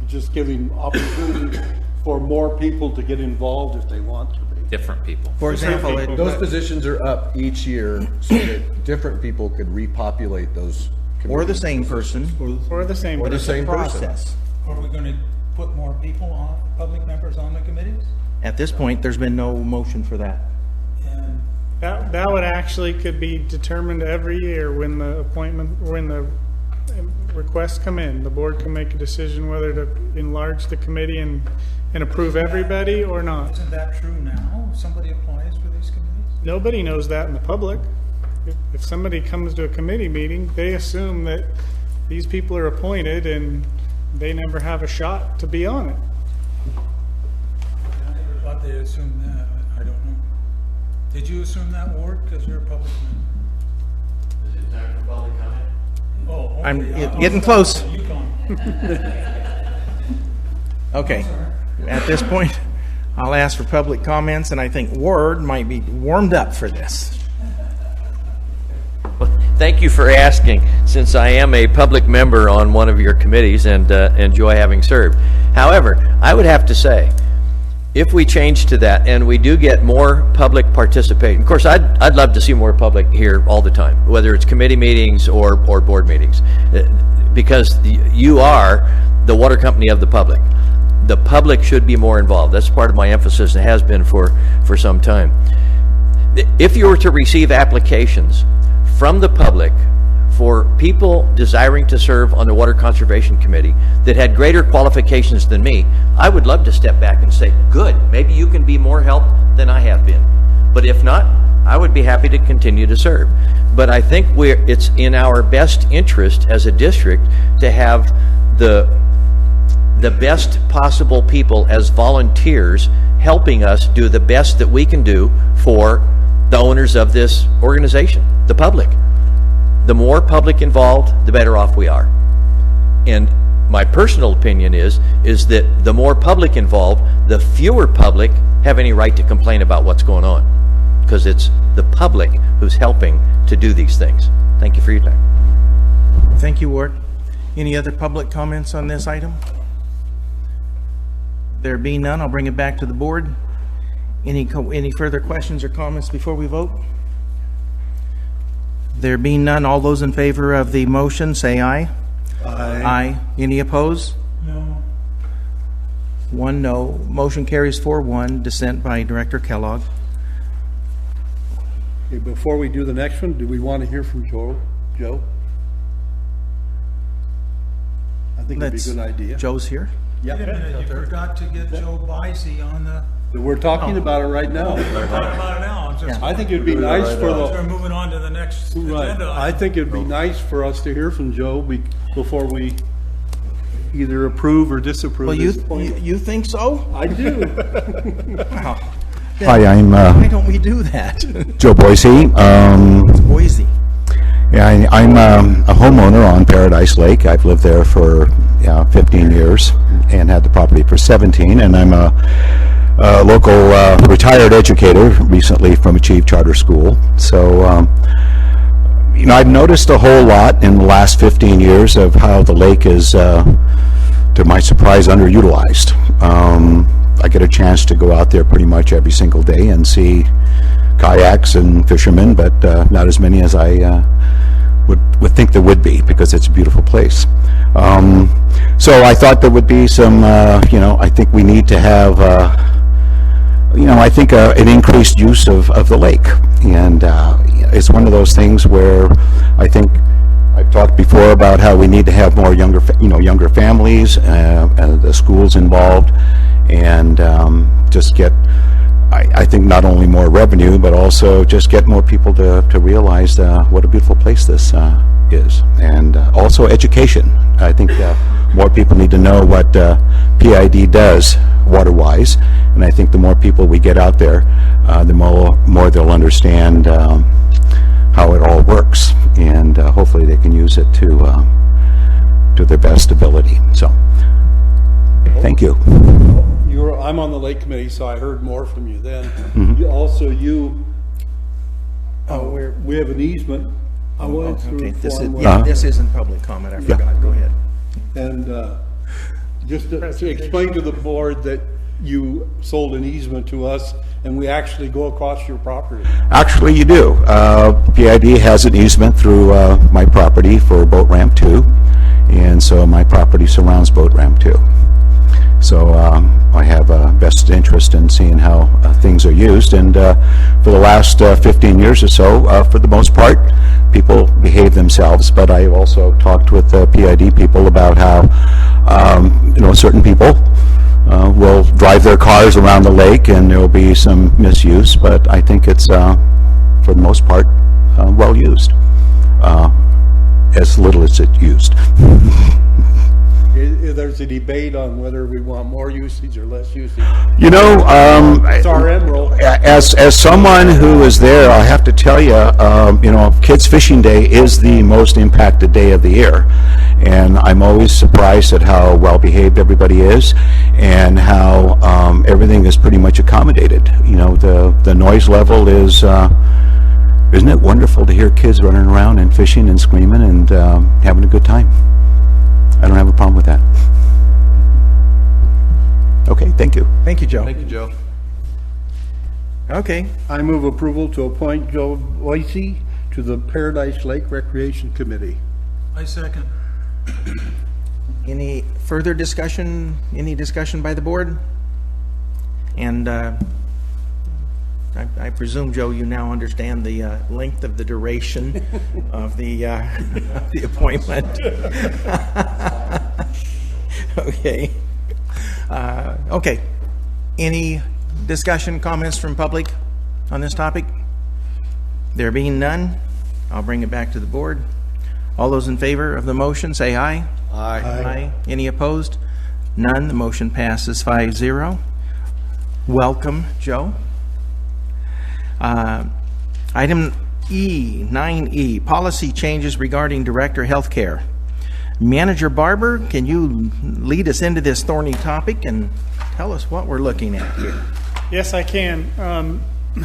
Just giving opportunity for more people to get involved if they want to be. different people. For example, Those positions are up each year so that different people could repopulate those committees. or the same person, Or the same. Or the same person. process. Are we going to put more people on, public members on the committees? At this point, there's been no motion for that. And That would actually could be determined every year when the appointment, when the requests come in, the board can make a decision whether to enlarge the committee and approve everybody or not. Isn't that true now? Somebody applies for these committees? Nobody knows that in the public. If somebody comes to a committee meeting, they assume that these people are appointed and they never have a shot to be on it. I never thought they assumed that. I don't know. Did you assume that, Ward, because you're a public member? Is it time for public comment? Oh, okay. I'm getting close. You comment. Okay, at this point, I'll ask for public comments, and I think Ward might be warmed up for this. Thank you for asking, since I am a public member on one of your committees and enjoy having served. However, I would have to say, if we change to that and we do get more public participation, of course, I'd love to see more public here all the time, whether it's committee meetings or board meetings, because you are the water company of the public. The public should be more involved. That's part of my emphasis and has been for some time. If you were to receive applications from the public for people desiring to serve on the Water Conservation Committee that had greater qualifications than me, I would love to step back and say, good, maybe you can be more help than I have been. But if not, I would be happy to continue to serve. But I think it's in our best interest as a district to have the best possible people as volunteers helping us do the best that we can do for the owners of this organization, the public. The more public involved, the better off we are. And my personal opinion is that the more public involved, the fewer public have any right to complain about what's going on, because it's the public who's helping to do these things. Thank you for your time. Thank you, Ward. Any other public comments on this item? There being none, I'll bring it back to the board. Any further questions or comments before we vote? There being none, all those in favor of the motion say aye. Aye. Aye. Any opposed? No. One no. Motion carries 4-1. Dissent by Director Kellogg. Okay, before we do the next one, do we want to hear from Joe? I think it'd be a good idea. Joe's here. Yeah. Wait a minute, you forgot to get Joe Bicey on the, We're talking about it right now. we're talking about it now. It's just- I think it'd be nice for We're the, moving on to the next right, agenda. I think it'd be nice for us to hear from Joe before we either approve or disapprove Well, his appointment. you think so? I do. Wow. Hi, I'm Why don't we do that? Joe Boise. Boise. Yeah, I'm a homeowner on Paradise Lake. I've lived there for 15 years and had the property for 17, and I'm a local retired educator recently from Achieve Charter School. So, I've noticed a whole lot in the last 15 years of how the lake is, to my surprise, underutilized. I get a chance to go out there pretty much every single day and see kayaks and fishermen, but not as many as I would think there would be, because it's a beautiful place. So I thought there would be some, I think we need to have, an increased use of the lake. And it's one of those things where I think I've talked before about how we need to have more younger families, and the schools involved, and just get, I think, not only more revenue, but also just get more people to realize what a beautiful place this is. And also education. I think more people need to know what PID does water-wise, and I think the more people we get out there, the more they'll understand how it all works, and hopefully they can use it to their best ability. So, thank you. I'm on the lake committee, so I heard more from you then. Mm-hmm. We have an easement. I went through Okay, Form one. this isn't public comment. I forgot. Go ahead. And just to explain to the board that you sold an easement to us, and we actually go across your property. Actually, you do. PID has an easement through my property for Boat Ramp 2, and so my property surrounds Boat Ramp 2. So I have a vested interest in seeing how things are used, and for the last 15 years or so, for the most part, people behave themselves, but I also talked with PID people about how, certain people will drive their cars around the lake and there will be some misuse, but I think it's, for the most part, well used, as little as it's used. There's a debate on whether we want more usage or less usage. You know, It's our emerald. as someone who is there, I have to tell you, Kids Fishing Day is the most impacted day of the year. And I'm always surprised at how well-behaved everybody is and how everything is pretty much accommodated. You know, the noise level is, isn't it wonderful to hear kids running around and fishing and screaming and having a good time? I don't have a problem with that. Okay, thank you. Thank you, Joe. Thank you, Joe. Okay, I move approval to appoint Joe Voice to the Paradise Lake Recreation Committee. I second. any further discussion, any discussion by the board? And I presume, Joe, you now understand the length of the duration of the appointment. Okay. Okay. Any discussion, comments from public on this topic? There being none, I'll bring it back to the board. All those in favor of the motion, say aye. Aye. Aye. Any opposed? None. The motion passes 5-0. Welcome, Joe. Item E, 9E, policy changes regarding director healthcare. Manager Barber, can you lead us into this thorny topic and tell us what we're looking at here? Yes, I can.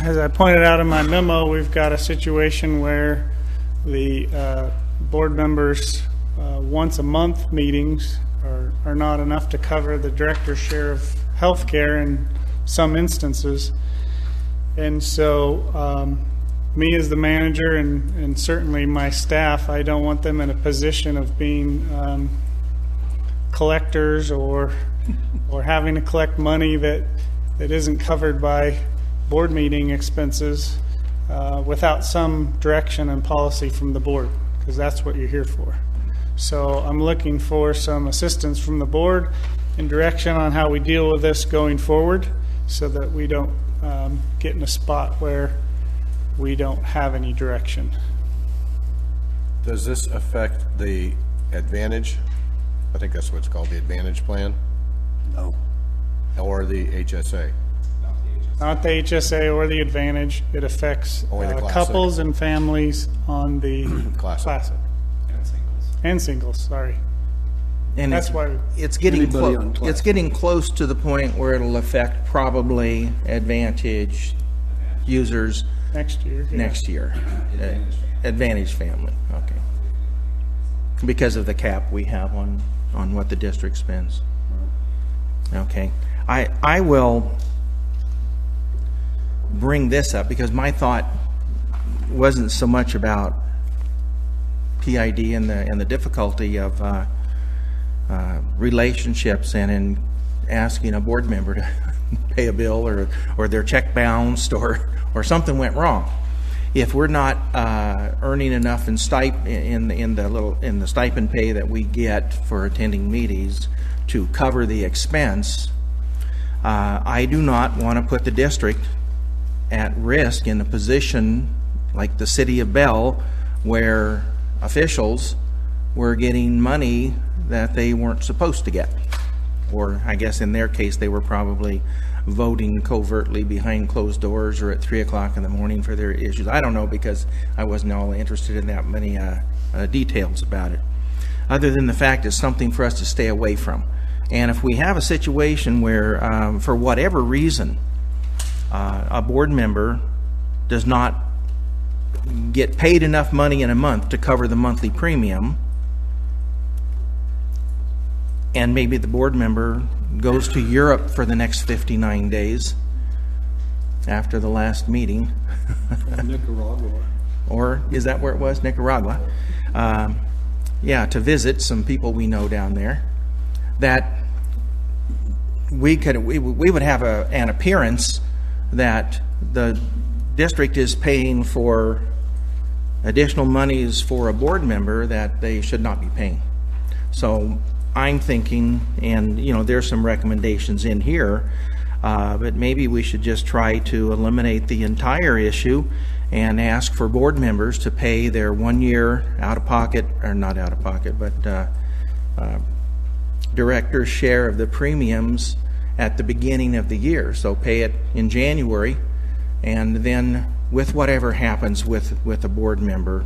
As I pointed out in my memo, we've got a situation where the board members' once a month meetings are not enough to cover the director's share of health care in some instances. And so me as the manager and certainly my staff, I don't want them in a position of being collectors or having to collect money that isn't covered by board meeting expenses without some direction and policy from the board, because that's what you're here for. So I'm looking for some assistance from the board and direction on how we deal with this going forward so that we don't get in a spot where we don't have any direction. Does this affect the Advantage? I think that's what it's called, the Advantage Plan? No. Or the HSA? Not the HSA or the Advantage. It affects Only the Classic. couples and families on the Classic. And singles, sorry. And That's why it's getting Anybody close. on class. It's getting close to the point where it'll affect probably Advantage users next year. yeah. next year. Advantage family, okay. Because of the cap we have on what the district spends. Okay. I will bring this up because my thought wasn't so much about PID and the difficulty of relationships and in asking a board member to pay a bill or their check bounced or something went wrong. If we're not earning enough in the stipend pay that we get for attending meetings to cover the expense, I do not want to put the district at risk in a position like the city of Bell where officials were getting money that they weren't supposed to get. Or I guess in their case, they were probably voting covertly behind closed doors or at 3 o'clock in the morning for their issues. I don't know, because I wasn't all interested in that many details about it. Other than the fact it's something for us to stay away from. And if we have a situation where, for whatever reason, a board member does not get paid enough money in a month to cover the monthly premium, and maybe the board member goes to Europe for the next 59 days after the last meeting. Nicaragua. Or is that where it was? Nicaragua. Yeah, to visit some people we know down there. That we would have an appearance that the district is paying for additional monies for a board member that they should not be paying. So I'm thinking, and there's some recommendations in here, but maybe we should just try to eliminate the entire issue and ask for board members to pay their 1 year out-of-pocket, or not out-of-pocket, but director's share of the premiums at the beginning of the year. So pay it in January, and then with whatever happens with a board member.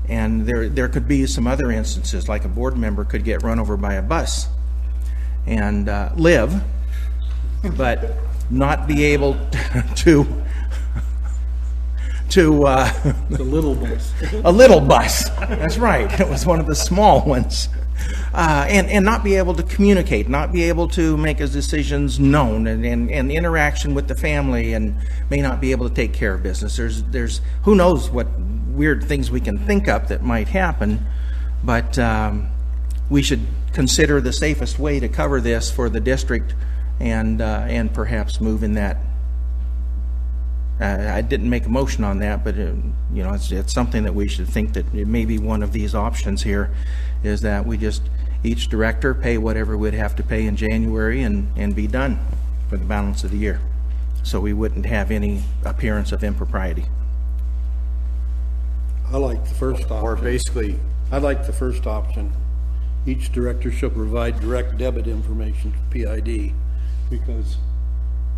And there could be some other instances, like a board member could get run over by a bus and live, but not be able to The little bus. a little bus. That's right. It was one of the small ones. And not be able to communicate, not be able to make his decisions known, and interaction with the family, and may not be able to take care of business. There's who knows what weird things we can think up that might happen, but we should consider the safest way to cover this for the district, and perhaps move in that. I didn't make a motion on that, but it's something that we should think that it may be one of these options here, is that we just each director pay whatever we'd have to pay in January and be done for the balance of the year, so we wouldn't have any appearance of impropriety. I like the first option. Or basically, I like the first option. Each director shall provide direct debit information to PID, because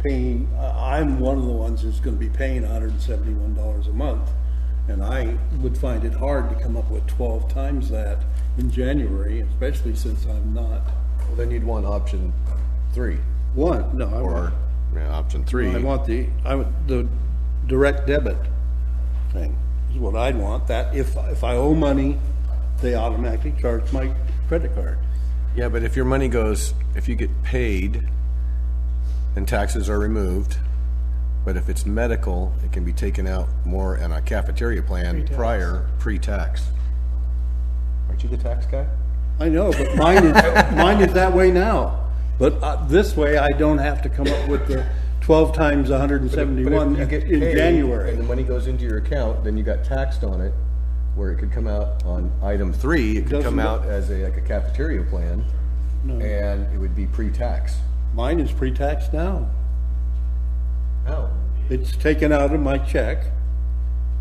paying, I'm one of the ones that's going to be paying $171 a month, and I would find it hard to come up with 12 times that in January, especially since I'm not. well, then you'd want option 3. One, no, I Or want, option 3. I want the direct debit thing is what I'd want. That if I owe money, they automatically charge my credit card. Yeah, but if your money goes, if you get paid and taxes are removed, but if it's medical, it can be taken out more in a cafeteria plan pre-tax. Aren't you the tax guy? I know, but mine is that way now. But this way, I don't have to come up with the 12 times 171 But if you get in paid January. and the money goes into your account, then you got taxed on it, where it could come out on item 3, it could come out as like a cafeteria plan, and it would be pre-tax. Mine is pre-tax now. Oh. It's taken out of my check,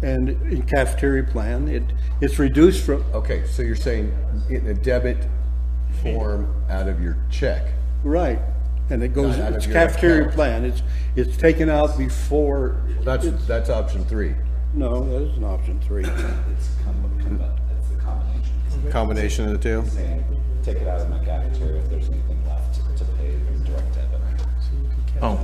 and in cafeteria plan, it's reduced from, Okay, so you're saying in a debit form out of your check. right, and it goes, Not out of it's your cafeteria account. plan, it's taken out before. That's option 3. No, that isn't option 3. It's the combination. Combination of the two? Saying, take it out of my cafeteria if there's anything left to pay in direct debit. Oh,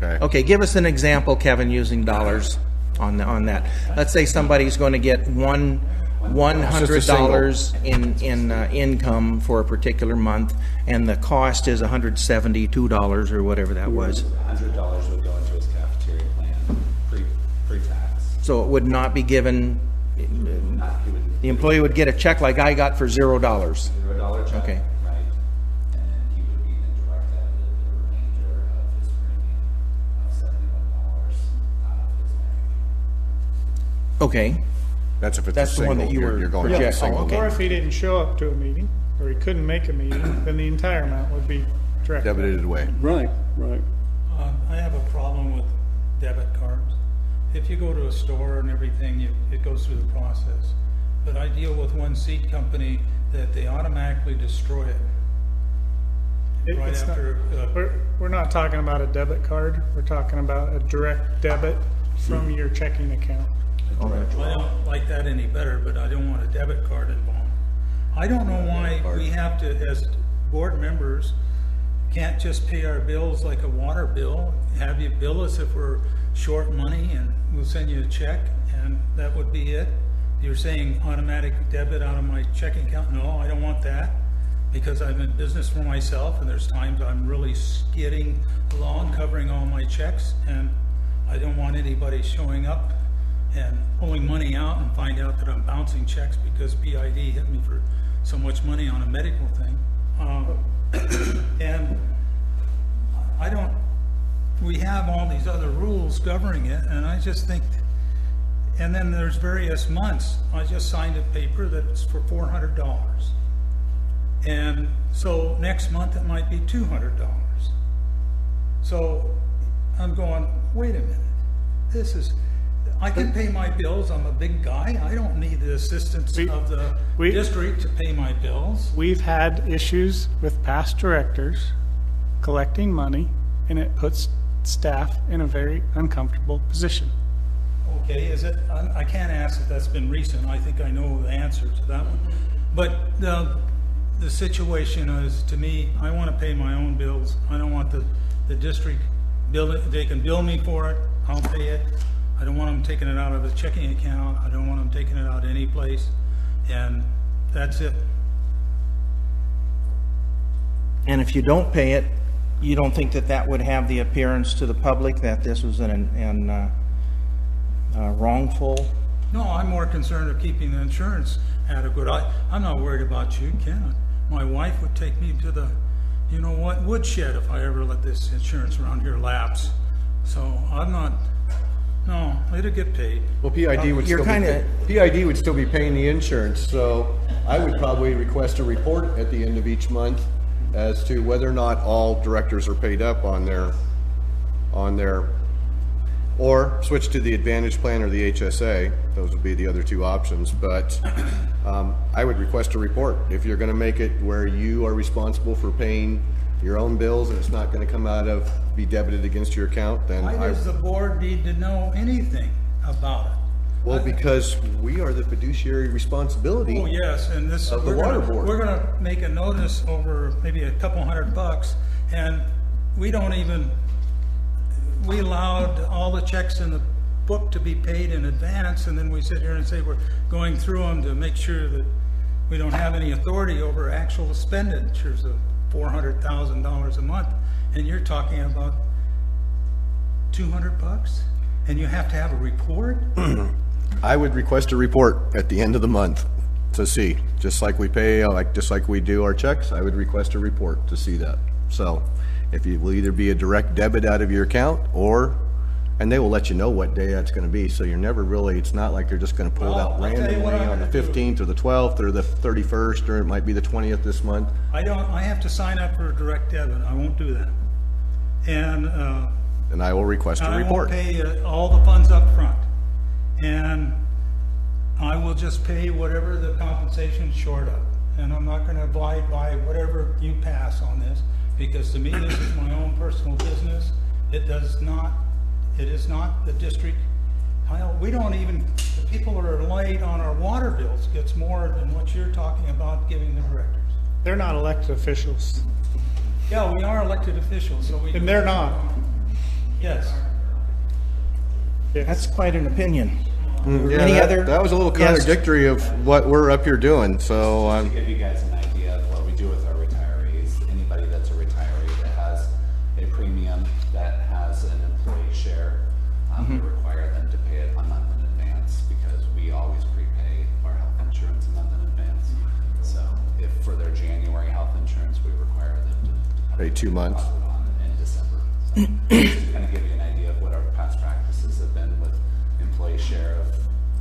Okay. okay. Give us an example, Kevin, using dollars on that. Let's say somebody's going to get $100 in income for a particular month, and the cost is $172 or whatever that was. $100 would go into his cafeteria plan pre-tax. So it would not be given. He would The employee would get a check like I got for $0. $0 check. Okay. Right. And then he would be then direct debited the remainder of his premium of $71 out of his bank. Okay. That's if it's That's a the single. one that you were You're going to a projecting. single. Okay. Or if he didn't show up to a meeting, or he couldn't make a meeting, then the entire amount would be direct. Debited away. Right. I have a problem with debit cards. If you go to a store and everything, it goes through the process. But I deal with one seat company that they automatically destroy it. Right It's not- after, We're not talking about a debit card, we're talking about a direct debit from your checking account. I don't like that any better, but I don't want a debit card involved. I don't know why we have to, as board members, can't just pay our bills like a water bill, have you bill us if we're short money, and we'll send you a check, and that would be it. You're saying automatic debit out of my checking account? No, I don't want that, because I'm in business for myself, and there's times I'm really skidding along, covering all my checks, and I don't want anybody showing up and pulling money out and find out that I'm bouncing checks because PID hit me for so much money on a medical thing. And we have all these other rules governing it, and I just think, and then there's various months. I just signed a paper that's for $400. And so next month it might be $200. So I'm going, wait a minute, I can pay my bills, I'm a big guy, I don't need the assistance of the district to pay my bills. We've had issues with past directors collecting money, and it puts staff in a very uncomfortable position. Okay, I can't ask if that's been recent, I think I know the answer to that one. But the situation is, to me, I want to pay my own bills. I don't want the district bill it. They can bill me for it, I'll pay it. I don't want them taking it out of a checking account. I don't want them taking it out any place. And that's it. And if you don't pay it, you don't think that would have the appearance to the public that this was an wrongful? No, I'm more concerned of keeping the insurance adequate. I'm not worried about you, Ken. My wife would take me to the, you know what, woodshed if I ever let this insurance around here lapse. So I'm not, no, it'll get paid. Well, PID would still be paying the insurance, so I would probably request a report at the end of each month as to whether or not all directors are paid up on their, or switch to the Advantage Plan or the HSA. Those would be the other two options, but I would request a report. If you're gonna make it where you are responsible for paying your own bills and it's not gonna come out of, be debited against your account, then Why does the board need to know anything about it? Well, because we are the fiduciary responsibility. Oh, yes, and this, of the water board. We're gonna make a notice over maybe a couple $100, and we allowed all the checks in the book to be paid in advance, and then we sit here and say we're going through them to make sure that we don't have any authority over actual expenditures of $400,000 a month, and you're talking about $200, and you have to have a report? I would request a report at the end of the month to see, just like we pay, just like we do our checks, I would request a report to see that. So if it will either be a direct debit out of your account, or, and they will let you know what day that's going to be, so you're never really, it's not like they're just going to pull it out randomly on the 15th or the 12th or the 31st, or it might be the 20th this month. I have to sign up for a direct debit. I won't do that. And I will request a report. I won't pay all the funds up front. And I will just pay whatever the compensation's short of. And I'm not going to abide by whatever you pass on this, because to me, this is my own personal business. It is not the district. We don't even, the people that are late on our water bills gets more than what you're talking about giving the directors. They're not elected officials. Yeah, we are elected officials, so we. And they're not. Yes. That's quite an opinion. Yeah, that was a little contradictory of what we're up here doing, so. To give you guys an idea of what we do with our retirees, anybody that's a retiree that has a premium that has an employee share, we require them to pay it a month in advance, because we always prepay our health insurance a month in advance. So if for their January health insurance, we require them to Pay 2 months. in December. So just to kind of give you an idea of what our past practices have been with employee share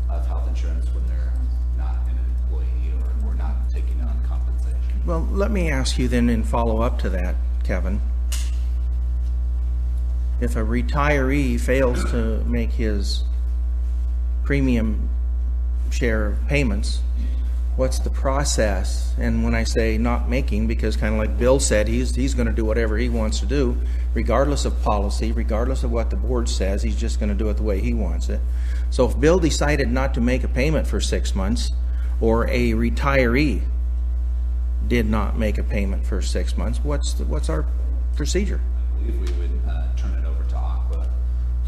of health insurance when they're not an employee or not taking on compensation. Well, let me ask you then, in follow-up to that, Kevin. If a retiree fails to make his premium share of payments, what's the process? And when I say not making, because kind of like Bill said, he's going to do whatever he wants to do, regardless of policy, regardless of what the board says, he's just going to do it the way he wants it. So if Bill decided not to make a payment for 6 months, or a retiree did not make a payment for 6 months, what's our procedure? I believe we would turn it over to Aqua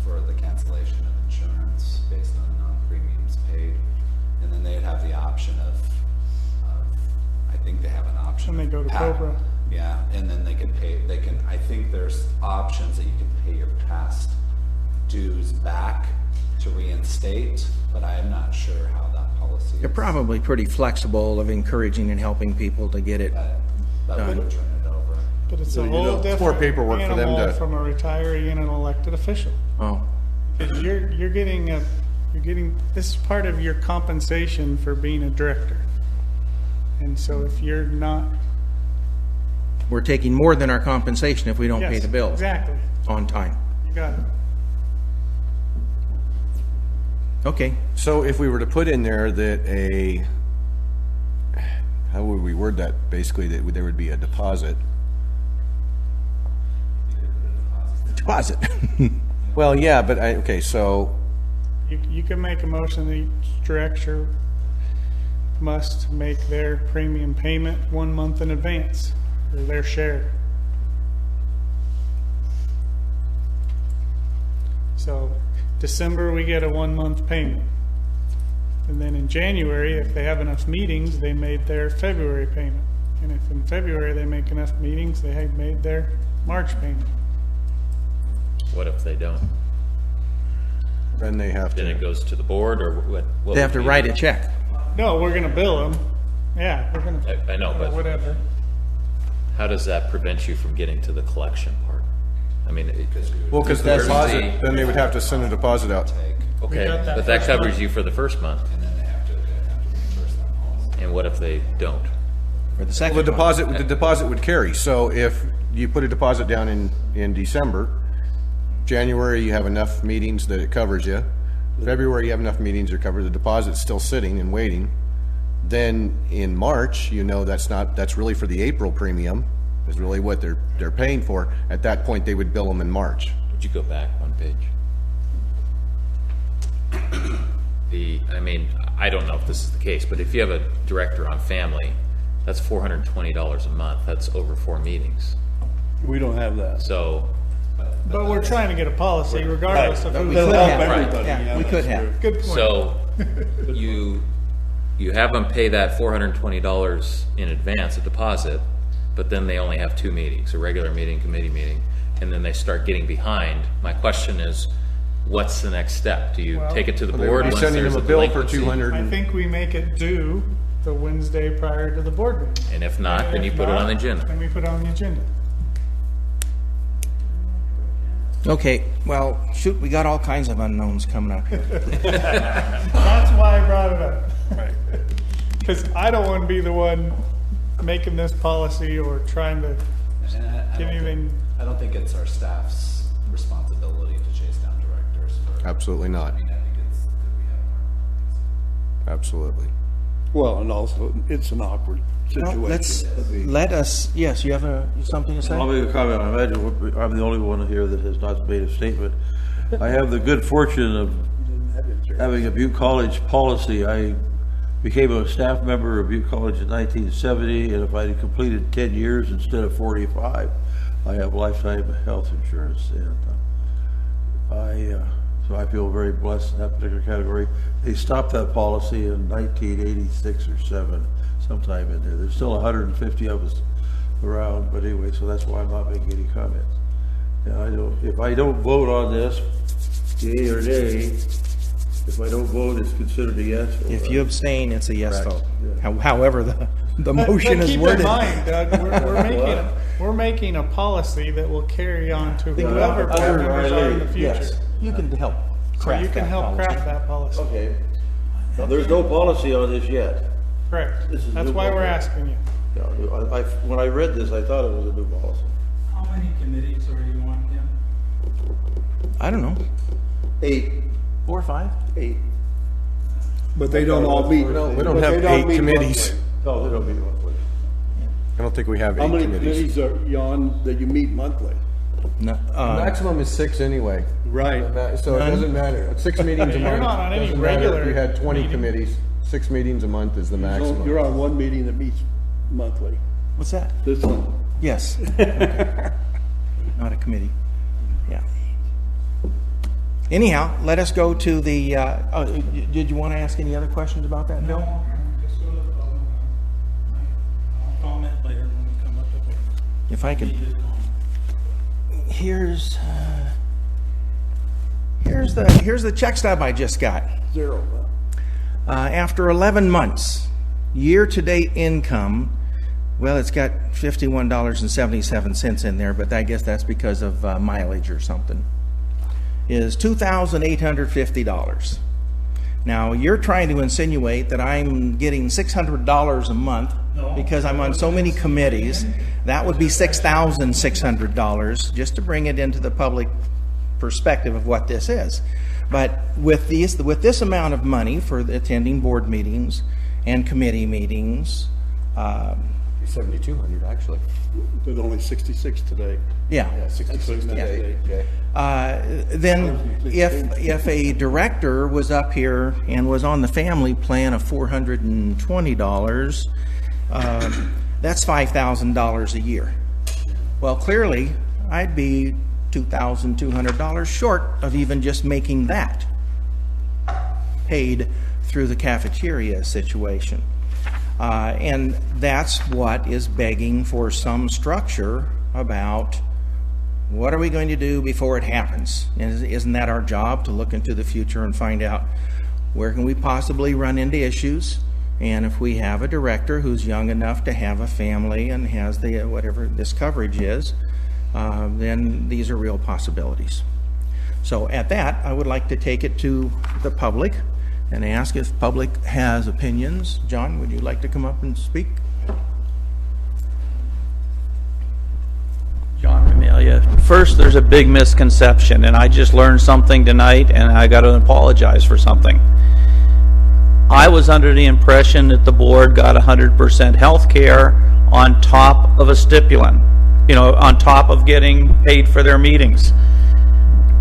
for the cancellation of insurance based on premiums paid, and then they'd have the option of I think they have an option. When they go to PAC. Cobra. Yeah, and then they can pay. I think there's options that you can pay your past dues back to reinstate, but I am not sure how that policy. You're probably pretty flexible of encouraging and helping people to get it But we done. would turn it over. But it's a you whole know, different more paperwork for them animal to- from a retiree and an elected official. Oh, Because you're getting, this is part of your compensation for being a director. And so if you're not. we're taking more than our compensation if we don't pay Yes, the bills exactly. on time. You got it. Okay, So if we were to put in there that how would we word that? Basically, that there would be a deposit. deposit. Well, yeah, but okay, so, You can make a motion that each director must make their premium payment 1 month in advance, or their share. So December, we get a 1 month payment. And then in January, if they have enough meetings, they made their February payment. And if in February they make enough meetings, they have made their March payment. What if they don't? then they have Then to, it goes to the board, or what? They have to write a check. No, we're gonna bill them. Yeah, we're gonna. I know, but Whatever. how does that prevent you from getting to the collection part? I mean, well, because the There's deposit, the- then they would have to send a deposit out. okay, got that but that first covers month. you for the first month. And then they have to reimburse that policy. And what if they don't? For the Well, second the one. the deposit would carry. So if you put a deposit down in December, January, you have enough meetings that it covers you. February, you have enough meetings to cover the deposit's still sitting and waiting. Then in March, you know that's really for the April premium, is really what they're paying for. At that point, they would bill them in March. Would you go back one page? I mean, I don't know if this is the case, but if you have a director on family, that's $420 a month. That's over 4 meetings. We don't have that. So, But we're trying to get a policy regardless of who's. That'll help Right. everybody. Yeah, we could have. Good point. so you have them pay that $420 in advance, a deposit, but then they only have 2 meetings, a regular meeting, committee meeting, and then they start getting behind. My question is, what's the next step? Do you take it to the They would board be once sending there's them a a bill for delinquency? 200. I think we make it due the Wednesday prior to the board meeting. And if not, then you put it on the agenda. Then we put it on the agenda. Okay, well, shoot, we got all kinds of unknowns coming up here. That's why I brought it up. Right. Because I don't want to be the one making this policy or trying to And get anything. I don't think it's our staff's responsibility to chase down directors for. Absolutely not. I mean, I think it's good we have more. Absolutely. Well, and also, it's an awkward Well, situation. let us, yes, you have something to say? I'll make a comment. I imagine I'm the only one here that has not made a statement. I have the good fortune of having a Butte College policy. I became a staff member of Butte College in 1970, and if I had completed 10 years instead of 45, I have lifetime health insurance. And so I feel very blessed in that particular category. They stopped that policy in 1986 or 7, sometime in there. There's still 150 of us around, but anyway, so that's why I'm not making any comments. And if I don't vote on this, yea or nay, if I don't vote, it's considered a yes vote. If you abstain, it's a yes Correct. vote. Yeah. However, the motion But is keep worded. in mind, Doug, we're making a policy that will carry on to whoever board Other members are in the violations, future. Yes, you can help So craft you can that help policy. craft that policy. Okay. Now, there's no policy on this yet. Correct. This is That's new why we're policy. asking you. Yeah, when I read this, I thought it was a new policy. How many committees are you on, Tim? I don't know, 8. 4 or 5? 8. But they don't all meet. We don't but have they don't 8 meet committees. monthly. No, they don't meet monthly. I don't think we have 8 How many committees. committees are you on that you meet monthly? No, Maximum is 6 anyway. Right. So it doesn't matter. 6 meetings a You're month. not on any Doesn't matter if regular you had 20 meeting. committees. 6 meetings a month is the So maximum. you're on one meeting that meets monthly. what's that? This one. Yes. Okay. Not a committee. Yeah. Anyhow, let us go to the, did you want to ask any other questions about that, Bill? No, just go to the public. I'll comment later when we come up with it. If I could, here's the check stub I just got. 0. After 11 months, year-to-date income Well, it's got $51.77 in there, but I guess that's because of mileage or something, is $2,850. Now, you're trying to insinuate that I'm getting $600 a month because I'm on so many committees. That would be $6,600, just to bring it into the public perspective of what this is. But with this amount of money for attending board meetings and committee meetings, 7,200, actually. There's only 66 today. yeah. 66 today, Jay. Then if a director was up here and was on the family plan of $420, that's $5,000 a year. Well, clearly, I'd be $2,200 short of even just making that paid through the cafeteria situation. And that's what is begging for some structure about what are we going to do before it happens? Isn't that our job, to look into the future and find out where can we possibly run into issues? And if we have a director who's young enough to have a family and has the whatever this coverage is, then these are real possibilities. So at that, I would like to take it to the public and ask if public has opinions. John, would you like to come up and speak? John Amelia. First, there's a big misconception, and I just learned something tonight, and I got to apologize for something. I was under the impression that the board got 100% health care on top of a stipulant, on top of getting paid for their meetings.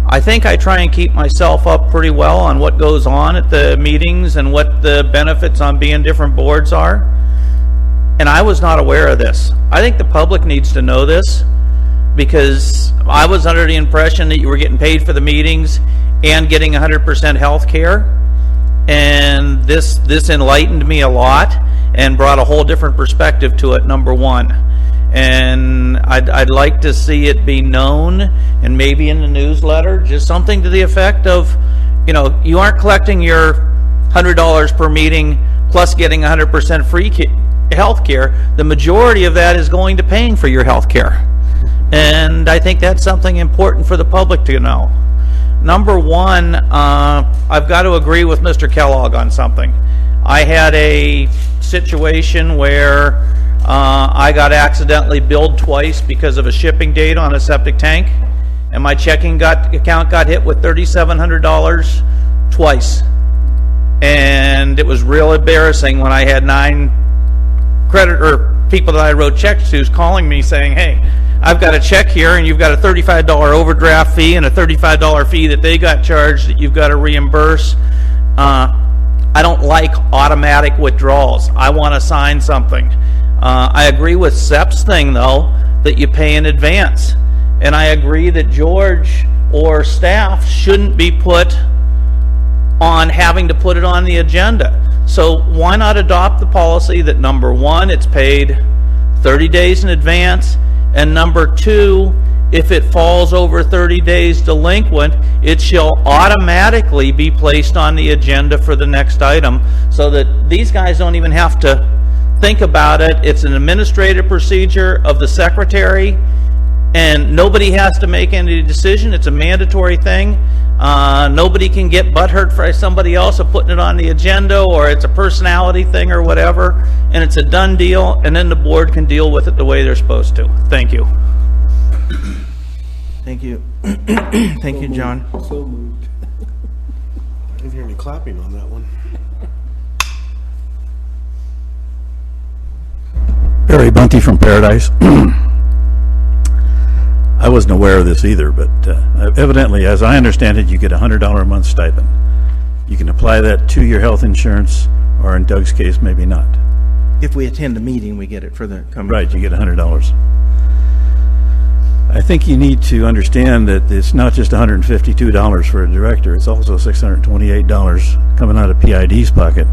I think I try and keep myself up pretty well on what goes on at the meetings and what the benefits on being different boards are. And I was not aware of this. I think the public needs to know this, because I was under the impression that you were getting paid for the meetings and getting 100% health care. And this enlightened me a lot and brought a whole different perspective to it, number one. And I'd like to see it be known, and maybe in the newsletter, just something to the effect of, you aren't collecting your $100 per meeting plus getting 100% free health care. The majority of that is going to paying for your health care. And I think that's something important for the public to know. Number one, I've got to agree with Mr. Kellogg on something. I had a situation where I got accidentally billed twice because of a shipping date on a septic tank, and my checking account got hit with $3,700 twice. And it was real embarrassing when I had 9 people that I wrote checks to calling me saying, hey, I've got a check here and you've got a $35 overdraft fee and a $35 fee that they got charged that you've got to reimburse. I don't like automatic withdrawals. I want to sign something. I agree with Sepp's thing, though, that you pay in advance. And I agree that George or staff shouldn't be put on having to put it on the agenda. So why not adopt the policy that, number one, it's paid 30 days in advance, and number two, if it falls over 30 days delinquent, it shall automatically be placed on the agenda for the next item, so that these guys don't even have to think about it. It's an administrative procedure of the secretary, and nobody has to make any decision. It's a mandatory thing. Nobody can get butthurt for somebody else of putting it on the agenda, or it's a personality thing or whatever, and it's a done deal, and then the board can deal with it the way they're supposed to. Thank you. Thank you. Thank you, John. So moved. I didn't hear any clapping on that one. Barry Bunty from Paradise. I wasn't aware of this either, but evidently, as I understand it, you get a $100 a month stipend. You can apply that to your health insurance, or in Doug's case, maybe not. If we attend a meeting, we get it for the coming. Right, you get $100. I think you need to understand that it's not just $152 for a director, it's also $628 coming out of PID's pocket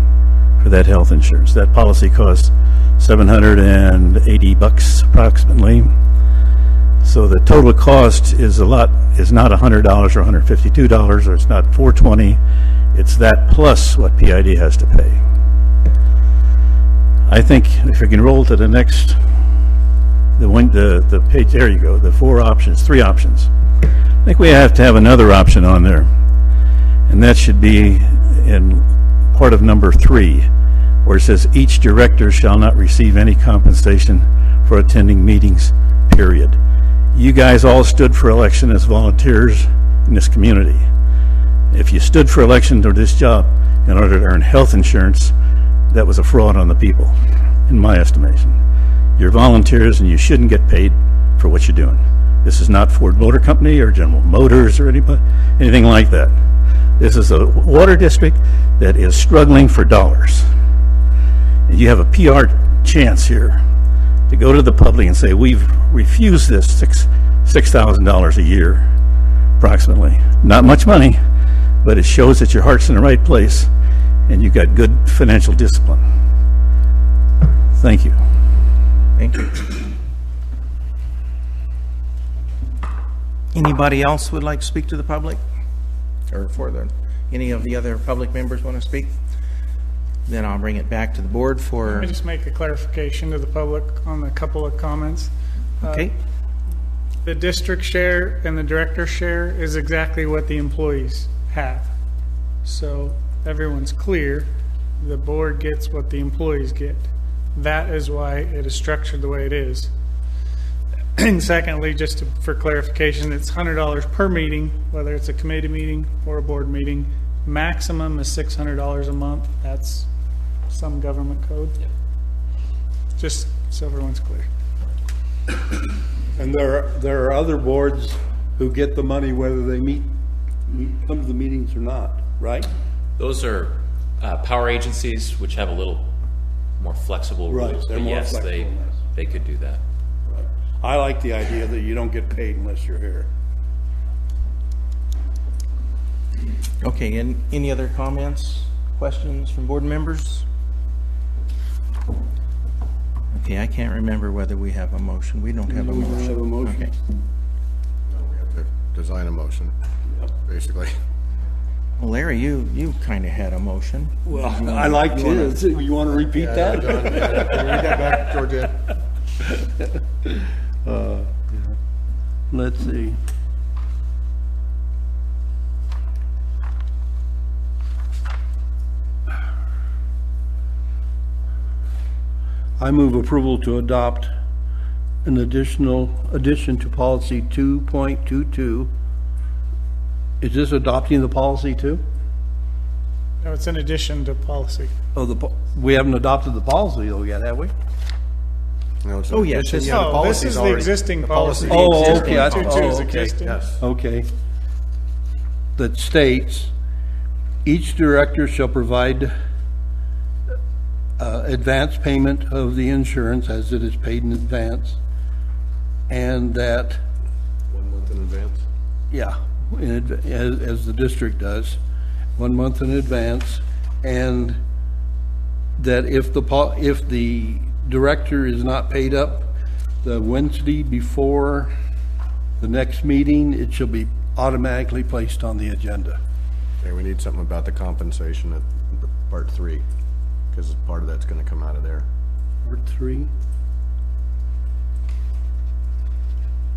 for that health insurance. That policy costs $780 approximately. So the total cost is not $100 or $152, or it's not $420. It's that plus what PID has to pay. I think if we can roll to the next, the page, there you go, the three options. I think we have to have another option on there, and that should be in part of number 3, where it says each director shall not receive any compensation for attending meetings, period. You guys all stood for election as volunteers in this community. If you stood for election to this job in order to earn health insurance, that was a fraud on the people, in my estimation. You're volunteers and you shouldn't get paid for what you're doing. This is not Ford Motor Company or General Motors or anything like that. This is a water district that is struggling for dollars. And you have a PR chance here to go to the public and say, we've refused this $6,000 a year, approximately. Not much money, but it shows that your heart's in the right place and you've got good financial discipline. Thank you. Thank you. Anybody else would like to speak to the public? Or any of the other public members want to speak? Then I'll bring it back to the board for... Let me just make a clarification to the public on a couple of comments. Okay. The district share and the director share is exactly what the employees have. So everyone's clear, the board gets what the employees get. That is why it is structured the way it is. And secondly, just for clarification, it's $100 per meeting, whether it's a committee meeting or a board meeting. Maximum is $600 a month. That's some government code. Yep. Just so everyone's clear. And there are other boards who get the money whether they come to the meetings or not, right? Those are power agencies, which have a little more flexible rules. Right, they're but more yes, flexible. they could do that. Right. I like the idea that you don't get paid unless you're here. Okay, and any other comments, questions from board members? Okay, I can't remember whether we have a motion. We don't have a motion. We don't have a motion. Okay. No, we have to design a motion, basically. Well, Larry, you kind of had a motion. Well, I liked his. You want to repeat that? John, can you read that back, Georgia? Let's see. I move approval to adopt an addition to policy 2.22. Is this adopting the policy too? No, it's in addition to policy. Oh, we haven't adopted the policy though yet, have we? No, it's Oh, yes. addition. Yeah, the No, this policy's is the already- existing the policy. policy Oh, existing. okay. 2.22 is okay. existing. Yes. Okay. That states, each director shall provide advance payment of the insurance as it is paid in advance, and that, 1 month in advance. yeah, as the district does, 1 month in advance, and that if the director is not paid up the Wednesday before the next meeting, it shall be automatically placed on the agenda. Okay, we need something about the compensation at part 3, because part of that's gonna come out of there. Part 3.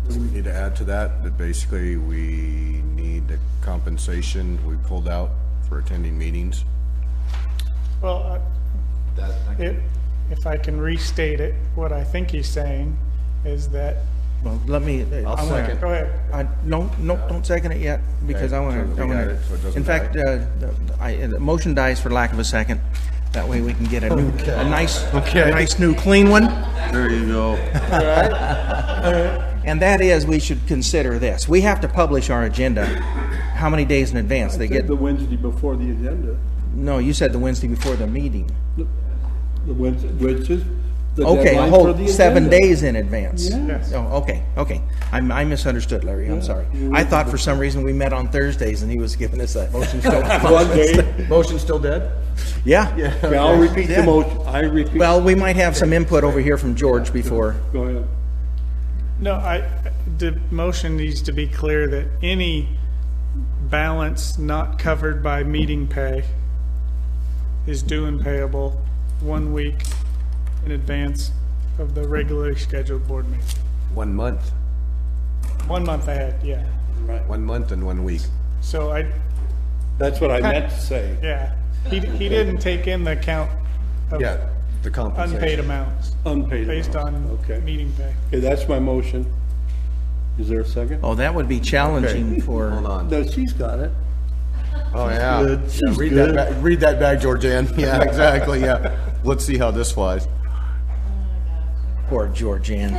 So we need to add to that basically we need the compensation we pulled out for attending meetings. Well, if I can restate it, what I think he's saying is that, Well, let me, I'll I wanna- second. go ahead. No, don't second it yet, because I want so to, we add it so it doesn't in fact, die. the motion dies for lack of a second. That way we can get a nice new clean one. There you go. And that is, we should consider this. We have to publish our agenda how many days in advance? They get, The Wednesday before the agenda. no, you said the Wednesday before the meeting. The Wednesday, which is the Okay, a deadline for whole the 7 agenda. days in advance. Yes. Oh, okay. I misunderstood, Larry, I'm sorry. I thought for some reason we met on Thursdays and he was giving us a. Motion still, One day. motion still dead? Yeah. Okay, I'll repeat Yeah. the motion. I repeat. Well, we might have some input over here from George before. Go ahead. No, the motion needs to be clear that any balance not covered by meeting pay is due and payable 1 week in advance of the regularly scheduled board meeting. 1 month, 1 month ahead, yeah. Right. 1 month and 1 week. So That's what I meant to say. yeah, he didn't take in the count of Yeah, the compensation. unpaid amounts Unpaid based amounts. on Okay. meeting pay. Okay, that's my motion. Is there a second? Oh, that would be challenging for. Hold on. No, she's got it. Oh, yeah. good. Yeah, She's read good. that back, read that back, Georgianne. Yeah, exactly, yeah. Let's see how this flies. Poor Georgianne.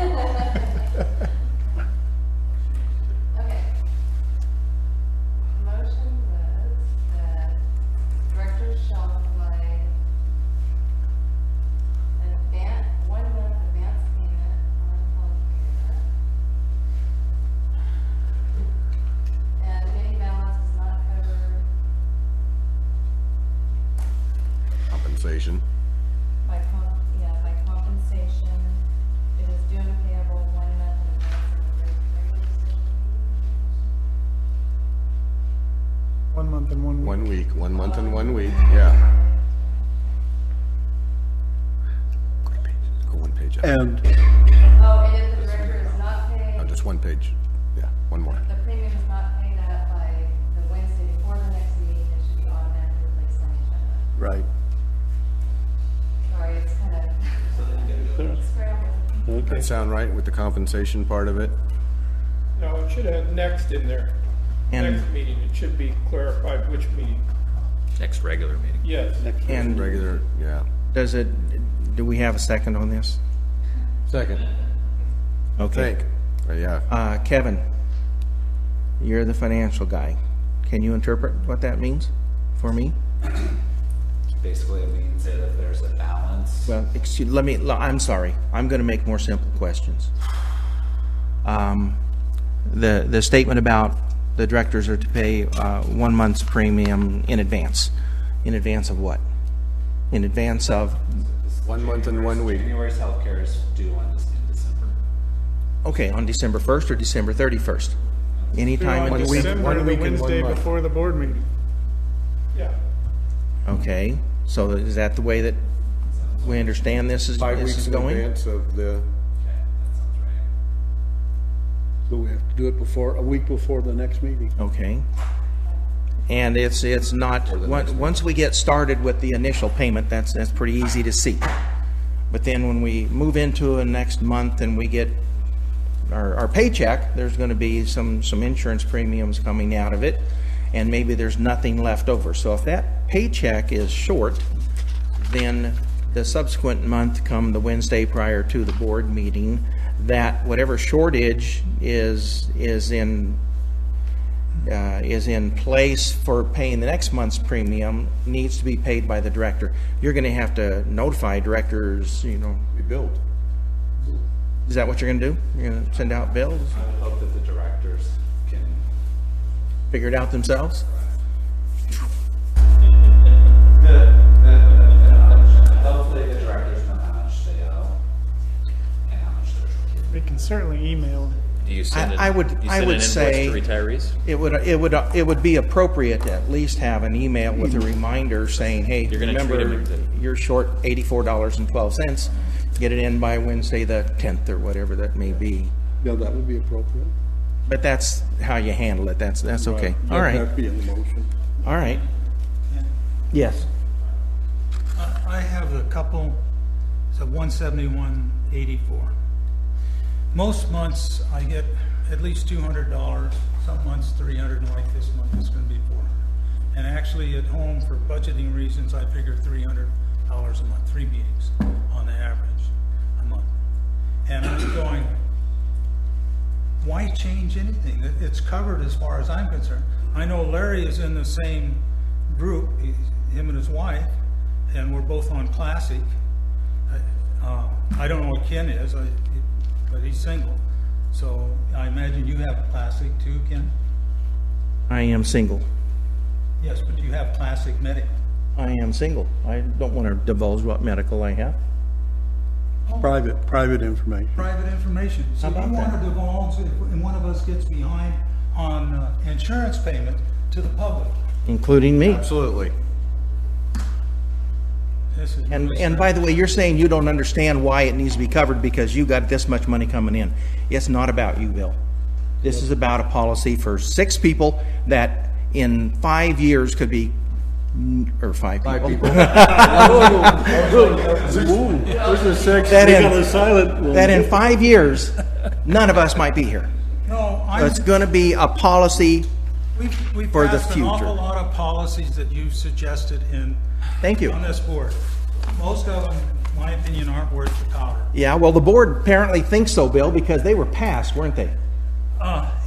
Okay. Motion was that directors shall provide an 1 month advance payment on healthcare. And if any balance is not covered Compensation. by by compensation, it is due and payable 1 month in advance of the regular scheduled meeting. 1 month and 1 week. 1 week, 1 month and 1 week, yeah. Go 1 page up. And Oh, and if the director is not paid, No, just 1 page. Yeah, 1 more. the premium is not paid out by the Wednesday before the next meeting, it should be automatically placed on the agenda. right. Sorry, it's kind of scrambled. Okay. That sound right with the compensation part of it? No, it should have next in there. And- Next meeting, it should be clarified which meeting. Next regular meeting. Yes. And Regular, yeah. do we have a second on this? Second. Okay. Think. Yeah. Kevin, you're the financial guy. Can you interpret what that means for me? Basically, it means that if there's a balance, Well, I'm sorry. I'm going to make more simple questions. The statement about the directors are to pay 1 month's premium in advance. In advance of what? In advance of, 1 month and 1 week. January's healthcare is due in December. okay, on December 1st or December 31st? Anytime in On December? December, 1 the week and 1 Wednesday month. before the board meeting. Yeah. Okay, so is that the way that we understand this is 5 weeks in going? advance of the, Okay, that sounds right. So we have to do it a week before the next meeting. Okay. And it's not, once we get started with the initial payment, that's pretty easy to see. But then when we move into a next month and we get our paycheck, there's gonna be some insurance premiums coming out of it, and maybe there's nothing left over. So if that paycheck is short, then the subsequent month, come the Wednesday prior to the board meeting, that whatever shortage is in place for paying the next month's premium needs to be paid by the director. You're going to have to notify directors, be billed. Is that what you're going to do? You're going to send out bills? I would hope that the directors can, Figure it out themselves? hopefully the directors know how much they owe and how much they're short. We can certainly email. Do you send I would say an invoice to retirees? it would be appropriate to at least have an email with a reminder saying, hey, You're gonna treat remember, them you're short $84.12. Get it in by Wednesday the 10th or whatever that may be. Yeah, that would be appropriate. But that's how you handle it. That's okay. All That'd right. be in the motion. All right. Yes. I have a couple, so 171.84. Most months I get at least $200, some months 300, and like this month it's going to be 400. And actually at home for budgeting reasons, I figure $300 a month, 3 meetings on the average a month. And I'm going, why change anything? It's covered as far as I'm concerned. I know Larry is in the same group, him and his wife, and we're both on Classic. I don't know what Ken is, but he's single. So I imagine you have Classic too, Ken? I am single. Yes, but you have Classic Medical. I am single. I don't want to divulge what medical I have. Private information. Private information. So How you about want that? to divulge, and one of us gets behind on insurance payment to the public. Including me. Absolutely. This is And by the way, you're saying you don't understand why it needs to be covered because you got this much money coming in. It's not about you, Bill. This is about a policy for 6 people that in 5 years could be, or 5 people. This is six, That we in- got a silent one. That in 5 years, none of us might be here. No, So it's going to be a policy. we've for the passed an awful future. lot of policies that you've suggested Thank you. on this board. Most of them, in my opinion, aren't worth the powder. Yeah, well, the board apparently thinks so, Bill, because they were passed, weren't they?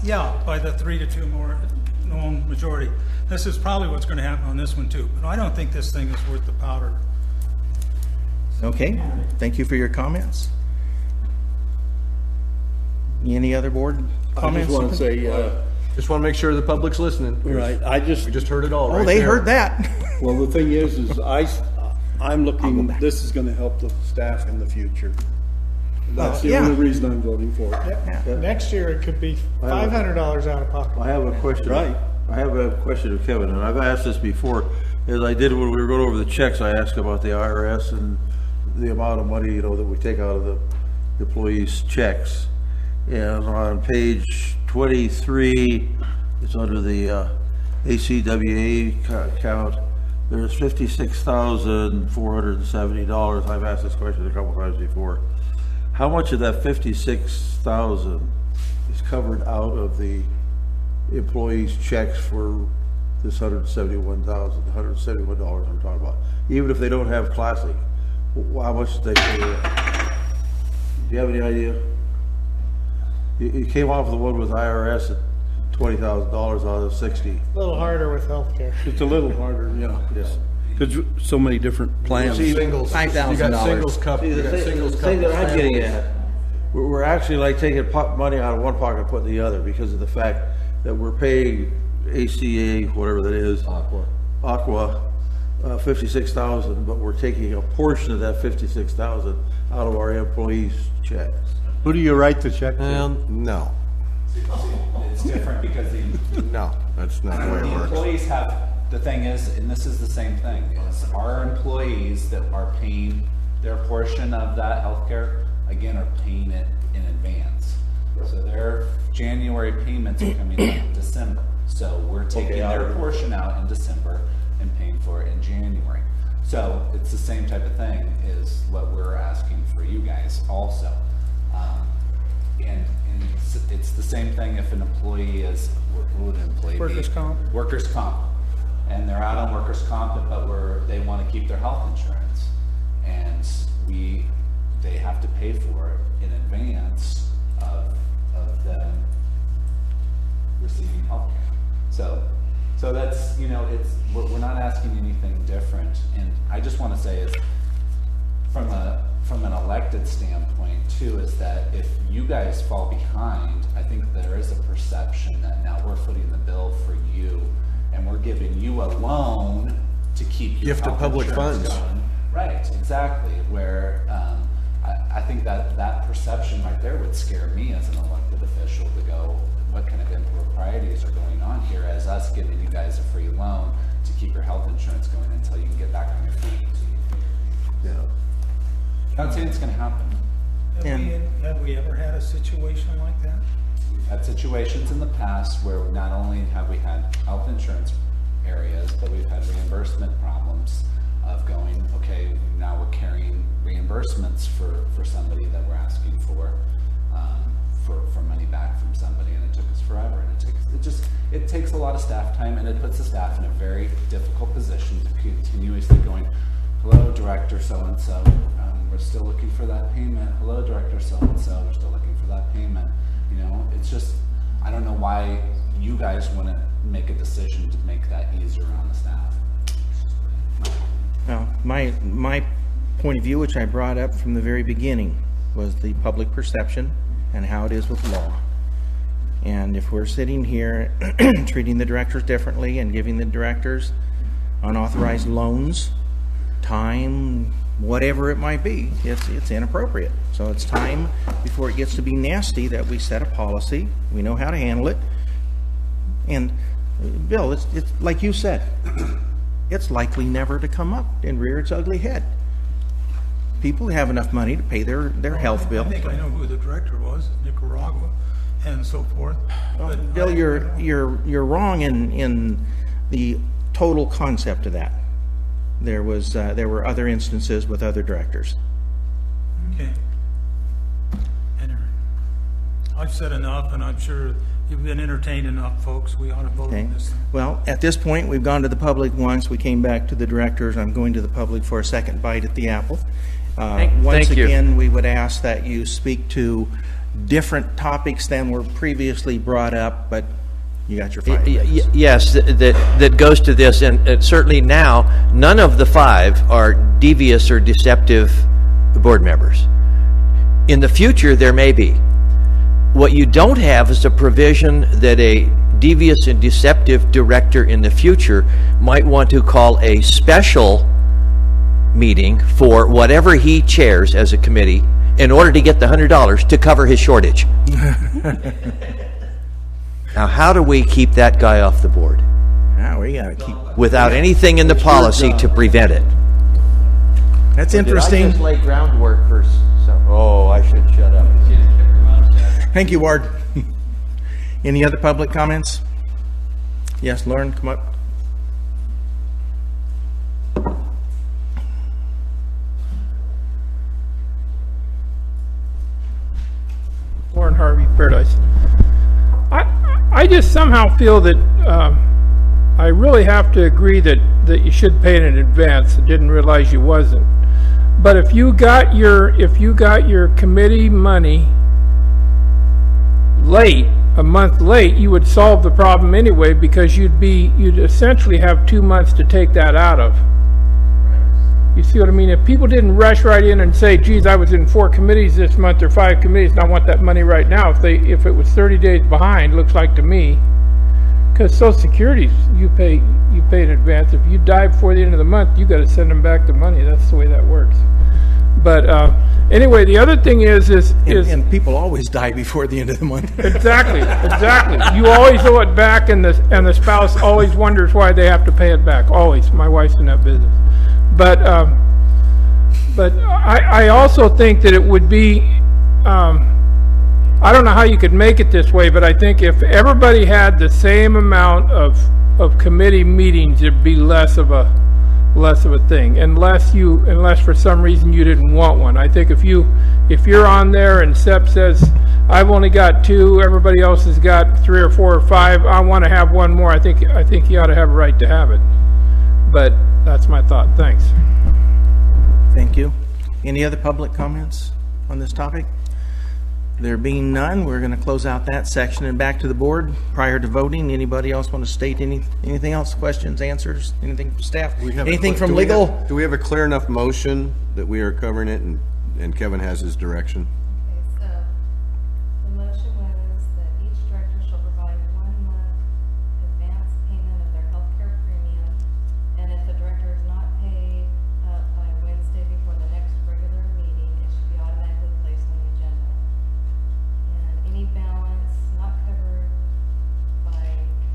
Yeah, by the 3-2 more known majority. This is probably what's going to happen on this one too, but I don't think this thing is worth the powder. Okay, thank you for your comments. Any other board I comments? just want to say, Just want to make sure the public's listening. right, We just heard it all right Oh, they there. heard that. well, the thing is I'm looking, this is gonna help the staff in the future. That's the yeah. only reason I'm voting for it. Yeah. Next year, it could be $500 out of pocket. I have a question. Right. I have a question of Kevin, and I've asked this before, as I did when we were going over the checks, I asked about the IRS and the amount of money, that we take out of the employees' checks. And on page 23, it's under the ACWA account, there's $56,470. I've asked this question a couple times before. How much of that $56,000 is covered out of the employees' checks for this $171,000, the $171 I'm talking about? Even if they don't have Classic, how much do they pay? Do you have any idea? You came off the one with IRS at $20,000 out of 60. A little harder with healthcare. It's a little harder, yeah. Because so many different plans. Singles. $5,000. You got singles cup. See, You the got singles cup. thing that I'm getting families. at, we're actually like taking money out of one pocket and putting the other because of the fact that we're paying ACA, whatever that is. Aqua, 56,000, but we're taking a portion of that 56,000 out of our employees' checks. Who do you write the check to? No, It's different because no, that's not the way it the works. employees have, the thing is, and this is the same thing, is our employees that are paying their portion of that healthcare, again, are paying it in advance. So their January payments are coming out in December. So we're taking their portion out in December and paying for it in January. So it's the same type of thing is what we're asking for you guys also. And it's the same thing if an employee is, what would an employee be? Workers' comp. Workers' comp. And they're out on workers' comp, but they want to keep their health insurance. And they have to pay for it in advance of them receiving health care. So that's, we're not asking anything different. And I just want to say is, from an elected standpoint too, is that if you guys fall behind, I think there is a perception that now we're footing the bill for you and we're giving you a loan to keep your Gift of health public insurance funds. going. Right, exactly, where I think that perception right there would scare me as an elected official to go, what kind of improprieties are going on here as us giving you guys a free loan to keep your health insurance going until you can get back on your feet. Yeah. Not saying it's gonna happen. Have we ever had a situation like that? We've had situations in the past where not only have we had health insurance areas, but we've had reimbursement problems of going, okay, now we're carrying reimbursements for somebody that we're asking for money back from somebody, and it took us forever, and it takes a lot of staff time, and it puts the staff in a very difficult position to continuously going, hello, director so-and-so, we're still looking for that payment. Hello, director so-and-so, we're still looking for that payment. It's just, I don't know why you guys want to make a decision to make that easier on the staff. Now, my point of view, which I brought up from the very beginning, was the public perception and how it is with law. And if we're sitting here treating the directors differently and giving the directors unauthorized loans, time, whatever it might be, it's inappropriate. So it's time, before it gets to be nasty, that we set a policy. We know how to handle it. And Bill, it's like you said, it's likely never to come up and rear its ugly head. people have enough money to pay their health bill. I think I know who the director was, Nicaragua, and so forth. But Bill, you're wrong in the total concept of that. There were other instances with other directors. Okay. Anyway, I've said enough, and I'm sure you've been entertained enough, folks. We ought to vote Okay. on this thing. Well, at this point, we've gone to the public once. We came back to the directors. I'm going to the public for a second bite at the apple. Once thank you. again, we would ask that you speak to different topics than were previously brought up, but you got your 5 minutes. Yes, that goes to this, and certainly now, none of the 5 are devious or deceptive board members. In the future, there may be. What you don't have is a provision that a devious and deceptive director in the future might want to call a special meeting for whatever he chairs as a committee in order to get the $100 to cover his shortage. Now, how do we keep that guy off the board Now we gotta keep. without anything in the policy to prevent it? That's interesting. Did I just lay groundwork for some? Oh, I should shut up. Thank you, Ward. Any other public comments? Yes, Lauren, come up. Warren Harvey, Paradise. I just somehow feel that I really have to agree that you should pay it in advance. I didn't realize you wasn't. But if you got your committee money late, a month late, you would solve the problem anyway, because you'd essentially have 2 months to take that out of. You see what I mean? If people didn't rush right in and say, geez, I was in 4 committees this month or 5 committees and I want that money right now, if it was 30 days behind, looks like to me, because Social Security, you pay in advance. If you die before the end of the month, you got to send them back the money. That's the way that works. But anyway, the other thing is And people always die before the end of the month. Exactly. You always owe it back, and the spouse always wonders why they have to pay it back. Always. My wife's in that business. But I also think that it would be, I don't know how you could make it this way, but I think if everybody had the same amount of committee meetings, it'd be less of a thing, unless for some reason you didn't want one. I think if you're on there and SEP says, I've only got 2, everybody else has got 3 or 4 or 5, I want to have one more, I think you ought to have a right to have it. But that's my thought. Thanks. Thank you. Any other public comments on this topic? There being none, we're going to close out that section and back to the board prior to voting. Anybody else want to state anything else? Questions, answers, anything from staff? Anything from legal? Do we have a clear enough motion that we are covering it and Kevin has his direction? Okay, so the motion was that each director shall provide 1 month advance payment of their healthcare premium, and if the director is not paid by Wednesday before the next regular meeting, it should be automatically placed on the agenda. And any balance not covered by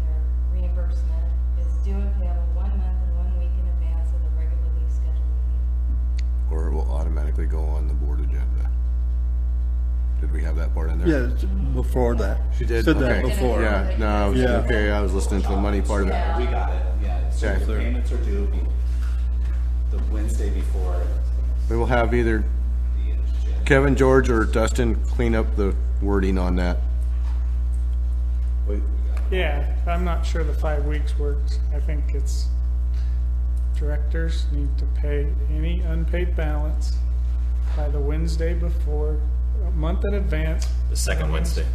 their reimbursement is due and payable 1 month and 1 week in advance of the regularly scheduled meeting. Or it will automatically go on the board agenda? Did we have that part in there? Yeah, it's before that. She did? Said that Okay. before. Yeah, no, Yeah. okay, I was listening to the money part of it. We got it, yeah. So Okay. the payments are due the Wednesday before We will have either the agenda. Kevin, George, or Dustin clean up the wording on that. Yeah, I'm not sure the 5 weeks works. I think it's directors need to pay any unpaid balance by the Wednesday before, a month in advance. The second Wednesday of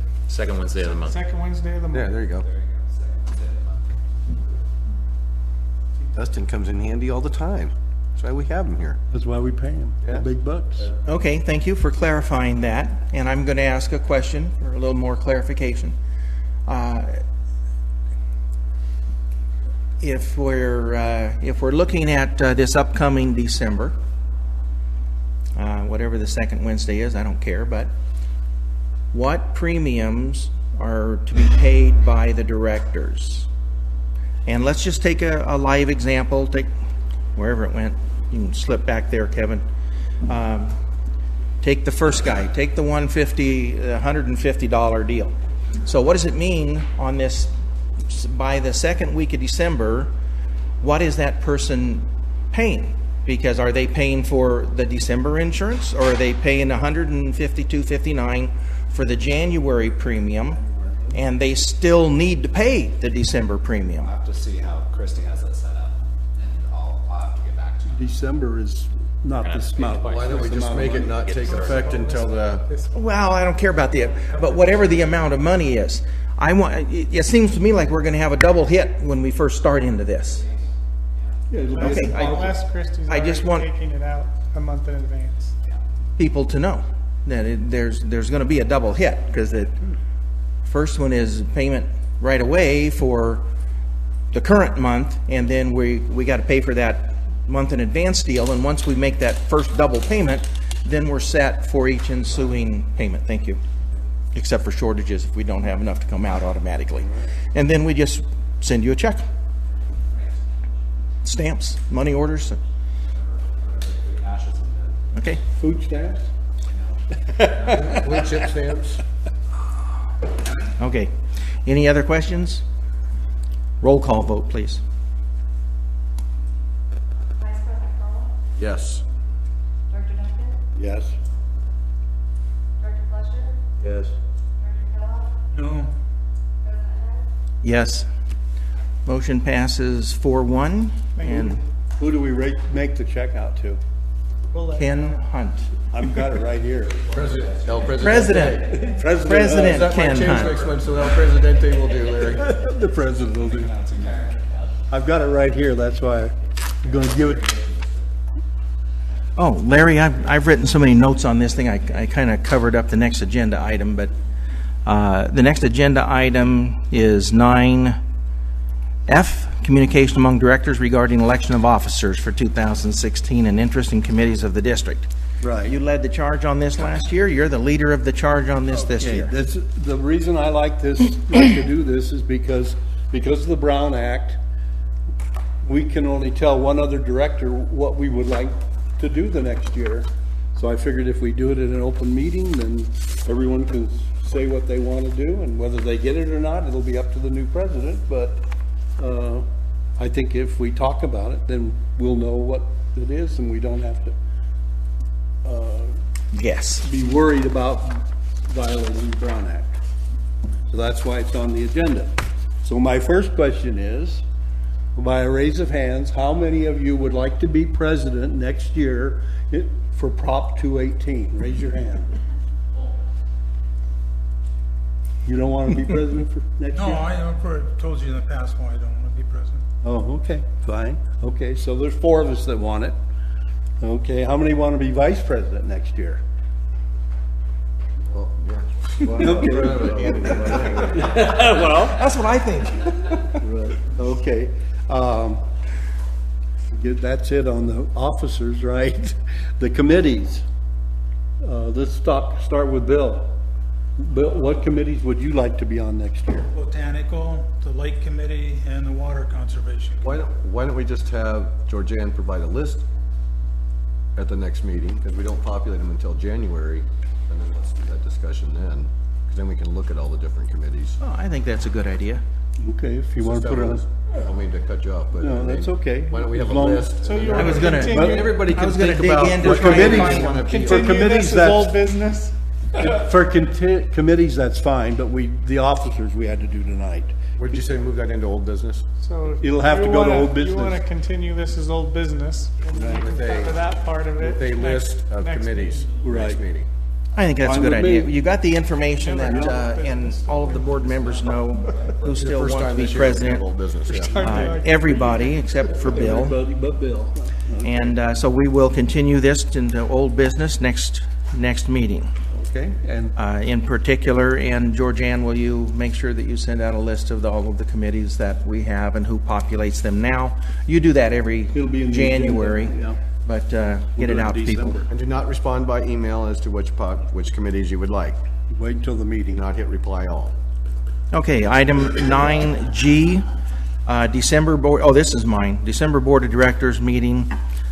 the month. Second Wednesday of the month. Yeah, there you go. Dustin comes in handy all the time. That's why we have him here. That's why we pay him Yeah. big bucks. Okay, thank you for clarifying that. And I'm going to ask a question for a little more clarification. If we're looking at this upcoming December, whatever the second Wednesday is, I don't care, but what premiums are to be paid by the directors? And let's just take a live example. Take wherever it went. You can slip back there, Kevin. Take the first guy, take the $150 deal. So what does it mean on this, by the second week of December, what is that person paying? Because are they paying for the December insurance, or are they paying $152.59 for the January premium, and they still need to pay the December premium? I'll have to see how Christie has that set up, and I'll have to get back to you. December is not this amount. Why don't we just make it not take effect until the, Well, I don't care about but whatever the amount of money is, it seems to me like we're going to have a double hit when we first start into this. Okay, Unless Christie's I just already want taking it out a month in advance. people to know that there's going to be a double hit, because the first one is payment right away for the current month, and then we got to pay for that month in advance deal, and once we make that first double payment, then we're set for each ensuing payment. Thank you. Except for shortages, if we don't have enough to come out automatically. And then we just send you a check. Stamps, money orders. Okay. Food stamps? blue chip stamps? Okay. Any other questions? Roll call vote, please. Vice President Crowell? Yes. Director Duncan? Yes. Director Fletcher? Yes. Director Kellogg? No. President Hunt? Yes. Motion passes 4-1. And Who do we make the check out to? Ken Hunt. I've got it right here. President. El President. President. President That might Ken change Hunt. next one, so El Presidente will do, Larry. The president will do. I've got it right here, that's why I'm going to give it. Oh, Larry, I've written so many notes on this thing, I kind of covered up the next agenda item, but the next agenda item is 9F, communication among directors regarding election of officers for 2016 and interest in committees of the district. Right. You led the charge on this last year. You're the leader of the charge on this year. The reason I like to do this is because of the Brown Act, we can only tell one other director what we would like to do the next year. So I figured if we do it in an open meeting, then everyone can say what they want to do, and whether they get it or not, it'll be up to the new president. But I think if we talk about it, then we'll know what it is, and we don't have to Yes. be worried about violating the Brown Act. So that's why it's on the agenda. So my first question is, by a raise of hands, how many of you would like to be president next year for Prop 218? Raise your hand. You don't want to be president for next No, year? I've told you in the past why I don't want to be president. Oh, okay, fine. Okay, so there's 4 of us that want it. Okay, how many want to be vice president next year? Well, yeah. Well, That's what I think. right, okay. That's it on the officers, right? The committees. Let's start with Bill. Bill, what committees would you like to be on next year? Botanical, the Lake Committee, and the Water Conservation. Why don't we just have Georgianne provide a list at the next meeting, because we don't populate them until January, and then let's do that discussion then, because then we can look at all the different committees. Oh, I think that's a good idea. Okay, if you want to put it on. I don't mean to cut you off, but. No, I mean, that's okay. Why don't we have As a long- list? So you I want was to gonna- continue, Everybody I can was gonna think dig about into what trying to committees find they want to be. continue committees, this as that's- old business? For committees, that's fine, but the officers we had to do tonight. Would you say move that into old business? So if It'll have you to go to wanna- old business. You want to continue this as old business, and you With can a- cover that part of it. With a next- list of next committees, next Right. meeting. I think that's a Fine good with idea. me. You got the information Never that, done and all of the board members know who still First wants to time be this year we have president. old business, yeah. Everybody, except for Bill. Everybody but Bill. And so we will continue this into old business next meeting. Okay, and In particular, and Georgianne, will you make sure that you send out a list of all of the committees that we have and who populates them now? You do that every It'll be in the agenda, January, yeah. but get do it it out to in people. December. And do not respond by email as to which committees you would like. wait until the meeting. Do not hit reply all. Okay, item 9G, December board, oh, this is mine, December Board of Directors meeting.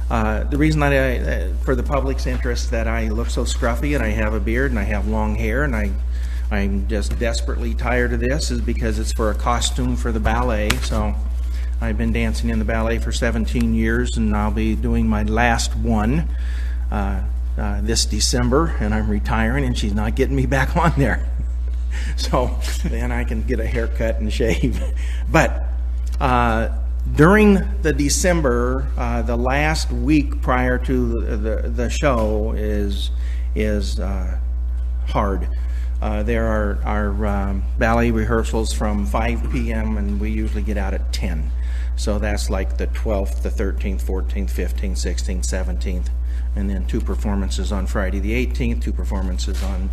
The reason that for the public's interest, that I look so scruffy and I have a beard and I have long hair and I'm just desperately tired of this is because it's for a costume for the ballet. So I've been dancing in the ballet for 17 years, and I'll be doing my last one this December, and I'm retiring, and she's not getting me back on there. So then I can get a haircut and shave. But during the December, the last week prior to the show is hard. There are ballet rehearsals from 5 p.m. and we usually get out at 10. So that's like the 12th, the 13th, 14th, 15th, 16th, 17th, and then 2 performances on Friday the 18th, 2 performances on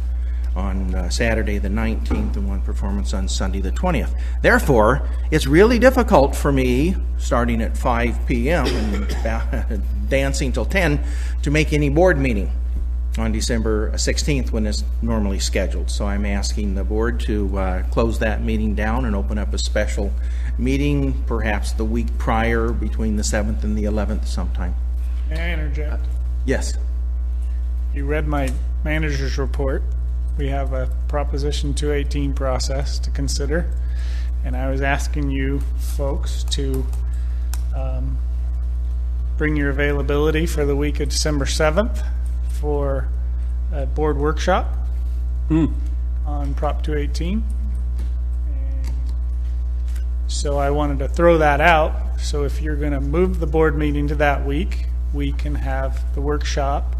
Saturday the 19th, and 1 performance on Sunday the 20th. Therefore, it's really difficult for me, starting at 5 p.m. and dancing till 10, to make any board meeting on December 16th when it's normally scheduled. So I'm asking the board to close that meeting down and open up a special meeting, perhaps the week prior, between the 7th and the 11th sometime. May I interject? Yes. You read my manager's report. We have a Proposition 218 process to consider, and I was asking you folks to bring your availability for the week of December 7th for a board workshop on Prop 218. And so I wanted to throw that out. So if you're going to move the board meeting to that week, we can have the workshop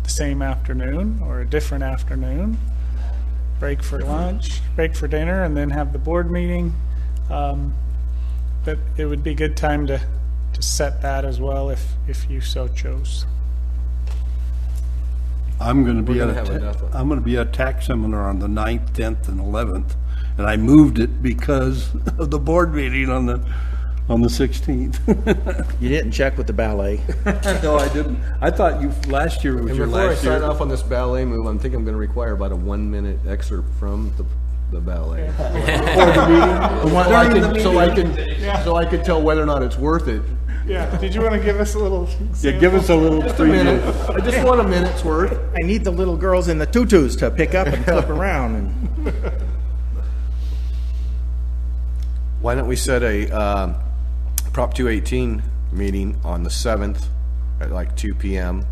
the same afternoon or a different afternoon, break for lunch, break for dinner, and then have the board meeting. But it would be a good time to set that as well if you so chose. I'm going to be at a tax seminar on the 9th, 10th, and 11th, and I moved it because of the board meeting on the 16th. You didn't check with the ballet. No, I didn't. I thought last year was your last year. Before I sign off on this ballet move, I think I'm going to require about a 1-minute excerpt from the ballet. So I can tell whether or not it's worth it. Yeah, did you want to give us a little sample? Yeah, give us a little Just a minute. I just want a minute's worth. I need the little girls in the tutus to pick up and flip around. And Why don't we set a Prop 218 meeting on the 7th at like 2 p.m.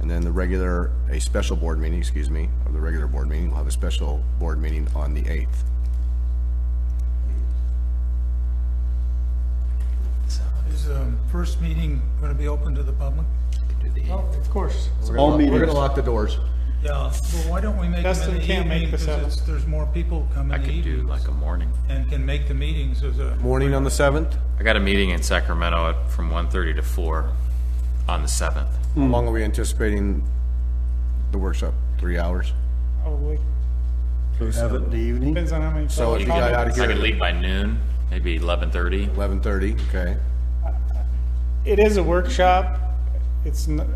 and then a special board meeting, of the regular board meeting. We'll have a special board meeting on the 8th. Is first meeting going to be open to the public? Oh, of course. We're going to lock the doors. Yeah, well, why don't we make them Dustin in the can't make evening, the because 7th. there's more people coming I in the could do evenings like a morning. and can make the meetings as a... Morning on the 7th? I got a meeting in Sacramento from 1:30 to 4 on the 7th. How long are we anticipating the workshop? 3 hours? Probably. So have it in the evening? Depends on how many. So if you got out of I here could at leave by noon, maybe 11:30. 11:30, okay. It is a workshop. It's not,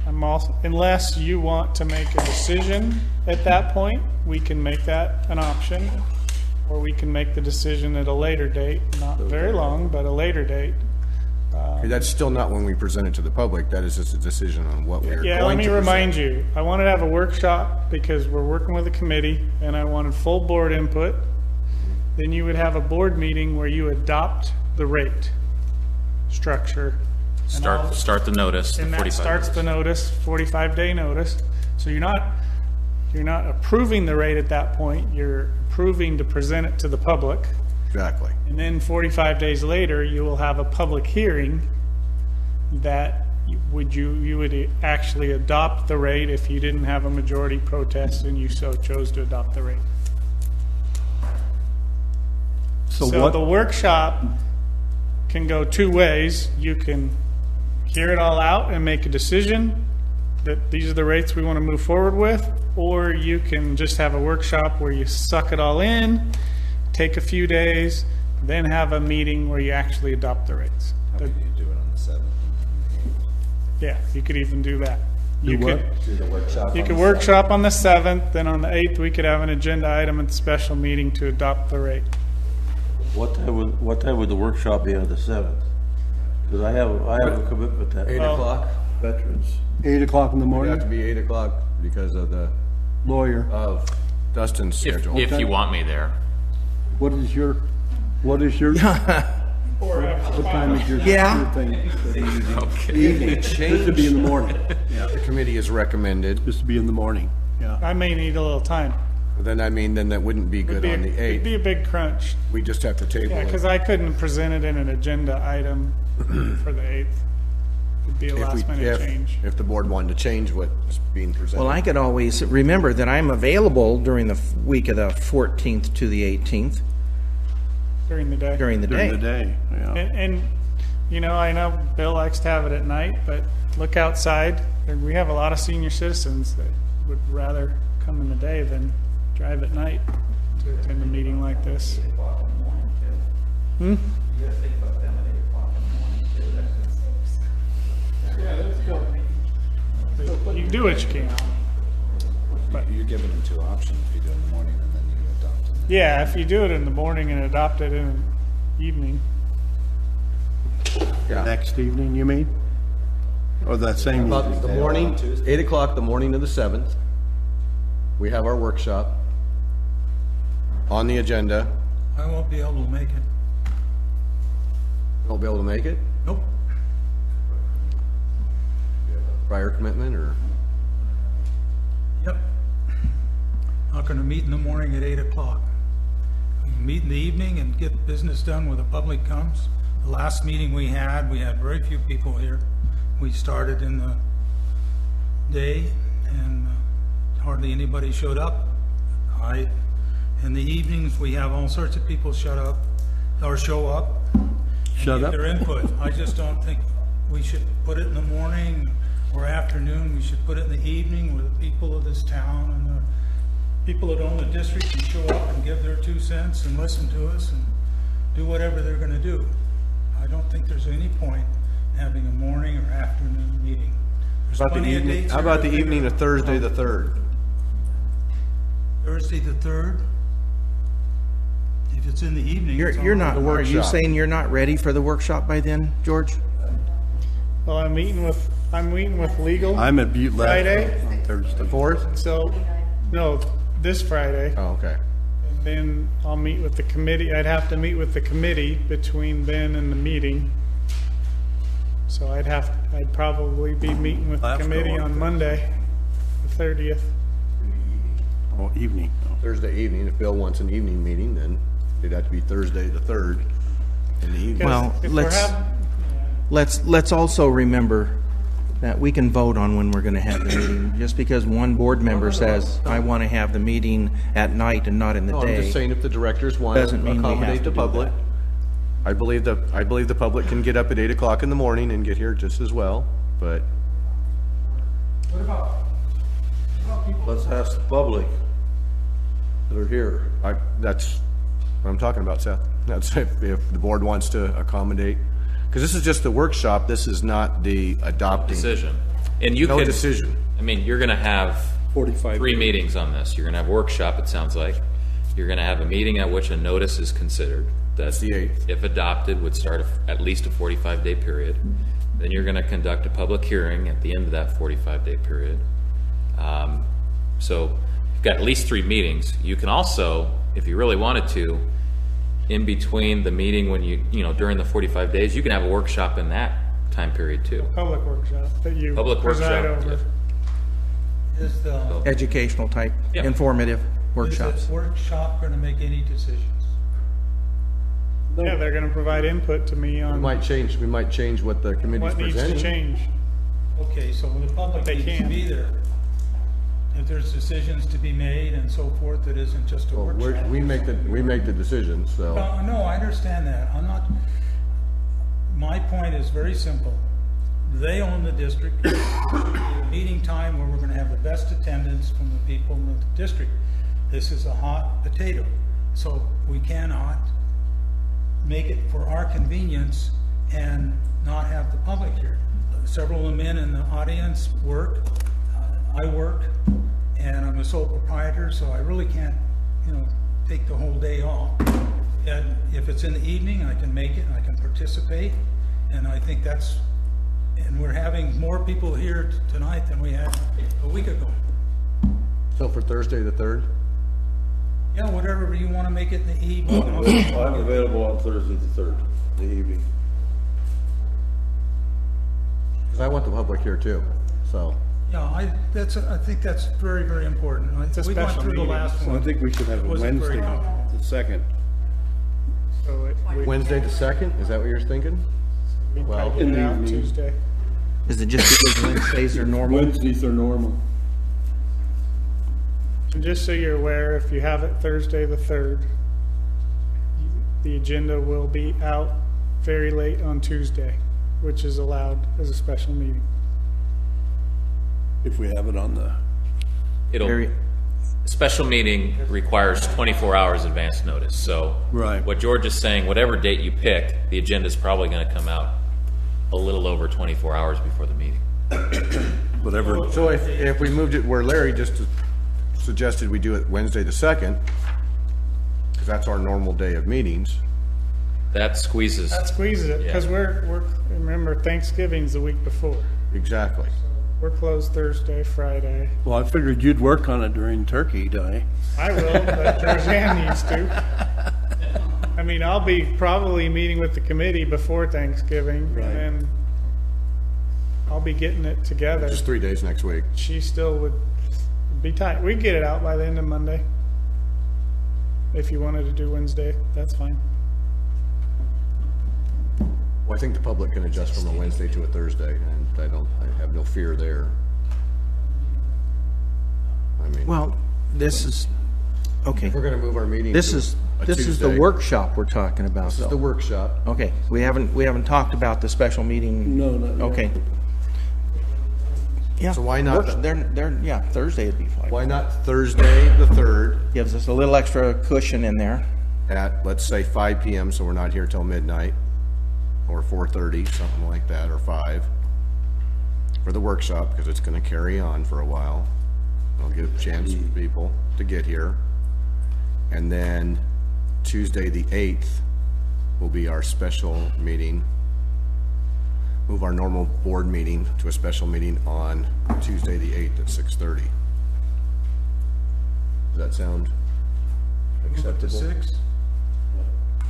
I'm also, unless you want to make a decision at that point, we can make that an option, or we can make the decision at a later date, not very long, but a later date. That's still not when we present it to the public. That is just a decision on what we're going to Yeah, let me present. remind you, I wanted to have a workshop because we're working with a committee and I wanted full board input. Then you would have a board meeting where you adopt the rate structure. and all- Start the notice, the And that 45 starts days. the notice, 45-day notice. So you're not approving the rate at that point, you're approving to present it to the public. Exactly. And then 45 days later, you will have a public hearing that you would actually adopt the rate if you didn't have a majority protest and you so chose to adopt the rate. So the workshop can go 2 ways. You can hear it all out and make a decision that these are the rates we want to move forward with, or you can just have a workshop where you suck it all in, take a few days, then have a meeting where you actually adopt the rates. How could you do it on the 7th? Yeah, you could even do that. Do what? Do the workshop You on could the workshop on the 7th, then on the 8th, we could have an agenda item at the special meeting to adopt the rate. What time would the workshop be on the 7th? Because I have a commitment that 8 o'clock? veterans. 8 o'clock in the It'd morning, have to be 8 o'clock because of lawyer. Dustin's schedule. If you want me there. What is your, what time is your Yeah. your thing? Okay. Evening, this would be in the morning, The committee is recommended, this would be in the morning, yeah. I may need a little time. then that wouldn't be good on the It'd be 8th. a big crunch. We just have to table Yeah, because it. I couldn't present it in an agenda item for the 8th. It'd be a last minute change. If the board wanted to change what's being presented. Well, I could always, remember that I'm available during the week of the 14th to the 18th, During the day. during the During the day. day, yeah. And, you know, I know Bill likes to have it at night, but look outside. We have a lot of senior citizens that would rather come in the day than drive at night to attend a meeting like this. Hmm? You can do what you can. You're giving them two options, if you do it in the morning and then you adopt it. Yeah, if you do it in the morning and adopt it in the evening. Next evening, you mean? Or that same About evening? the morning, 8 o'clock, the morning of the 7th, we have our workshop on the agenda. I won't be able to make it. Won't be able to make it? Nope. Prior commitment, or? Yep. Not gonna meet in the morning at 8 o'clock. We can meet in the evening and get business done when the public comes. The last meeting we had very few people here. We started in the day and hardly anybody showed up. In the evenings, we have all sorts of people show up. and Shut give up. Their input. I just don't think we should put it in the morning or afternoon. We should put it in the evening where the people of this town and the people that own the district can show up and give their 2 cents and listen to us and do whatever they're gonna do. I don't think there's any point in having a morning or afternoon meeting. There's About the plenty of evening, dates how here about to the evening figure of Thursday, the 3rd? Thursday the 3rd? If it's in the evening, it's You're on not, the are you workshop. saying you're not ready for the workshop by then, George? Well, I'm meeting with legal I'm at Butte Lab Friday, on Thursday. 4th? so, no, this Friday. Oh, okay. And then I'll meet with the committee. I'd have to meet with the committee between then and the meeting. So I'd probably be meeting with the I'll have to go committee on on Monday, the 30th. Oh, evening. Oh. Thursday evening. If Bill wants an evening meeting, then it'd have to be Thursday, the 3rd, in the evening. Well, If we're let's also remember that we can vote on when we're gonna have the meeting. Just because one board member says, I wanna have the meeting at night and not in the No, I'm just day. saying if the directors want to Doesn't mean we have accommodate to the do public. that. I believe the public can get up at 8 o'clock in the morning and get here just as well, but Let's ask the public that are here. that's what I'm talking about, Seth. That's if the board wants to accommodate, because this is just the workshop, this is not the adopting. Decision. And you No could. decision. I mean, you're gonna have 45 3 meetings on this. You're gonna have a workshop, it sounds like. You're gonna have a meeting at which a notice is considered. That's the 8th. If adopted, would start at least a 45-day period. Then you're gonna conduct a public hearing at the end of that 45-day period. So you've got at least 3 meetings. You can also, if you really wanted to, in between the meeting when during the 45 days, you can have a workshop in that time period too. Public workshop that you Public preside workshop, over. Is the, Educational type, Yeah. informative is workshops. this workshop gonna make any decisions? Yeah, they're gonna provide input to me We on might change what the committee's what needs presenting. to change. Okay, so the public They needs to can. be there. If there's decisions to be made and so forth, it isn't just a Well, workshop. we make the decisions, so. No, I understand that. My point is very simple. They own the district. It should be a meeting time where we're gonna have the best attendance from the people in the district. This is a hot potato, so we cannot make it for our convenience and not have the public here. Several of the men in the audience work, I work, and I'm a sole proprietor, so I really can't, take the whole day off. And if it's in the evening, I can make it, and I can participate, And I think and we're having more people here tonight than we had a week ago. So for Thursday the 3rd? Yeah, whatever you want to make it in the evening. I'm available on Thursday the 3rd, the evening. Because I want the public here too, so. Yeah, I think that's very, very important. It's a We went special through the meeting, last So I one. think we should have It a wasn't very Wednesday, comfortable. the 2nd. So Wednesday the 2nd, is that what you're thinking? we Well, probably in get the it out evening. Tuesday. Is it just because Wednesdays are normal? Wednesdays are normal. And just so you're aware, if you have it Thursday the 3rd, the agenda will be out very late on Tuesday, which is allowed as a special meeting. If we have it on the, Very- Special meeting requires 24 hours advance notice, so. Right. What George is saying, whatever date you pick, the agenda's probably gonna come out a little over 24 hours before the meeting. whatever, So if we moved it where Larry just suggested we do it Wednesday the 2nd, because that's our normal day of meetings. That squeezes, That squeezes it, because remember, Thanksgiving's the week before. Exactly. We're closed Thursday, Friday. well, I figured you'd work on it during Turkey Day. I will, but Roseanne needs to. I mean, I'll be probably meeting with the committee before Thanksgiving, Right. and then I'll be getting it together. Just 3 days next week. She still would be tight. We'd get it out by the end of Monday. If you wanted to do Wednesday, that's fine. Well, I think the public can adjust from a Wednesday to a Thursday, and I have no fear there. I mean, Well, this is, okay. if we're gonna move our meeting This to is a the Tuesday, workshop we're talking about, This is the though. workshop. Okay, we haven't talked about the special meeting. No, not yet. Okay. Yeah. So why not- Yeah, Thursday would be fine. Why not Thursday the 3rd Gives us a little extra cushion in there. at, let's say, 5 PM, so we're not here till midnight, or 4:30, something like that, or 5, for the workshop, because it's gonna carry on for a while. I'll give a chance for people to get here. And then Tuesday, the 8th, will be our special meeting. Move our normal board meeting to a special meeting on Tuesday, the 8th at 6:30. Does that sound Move it to acceptable?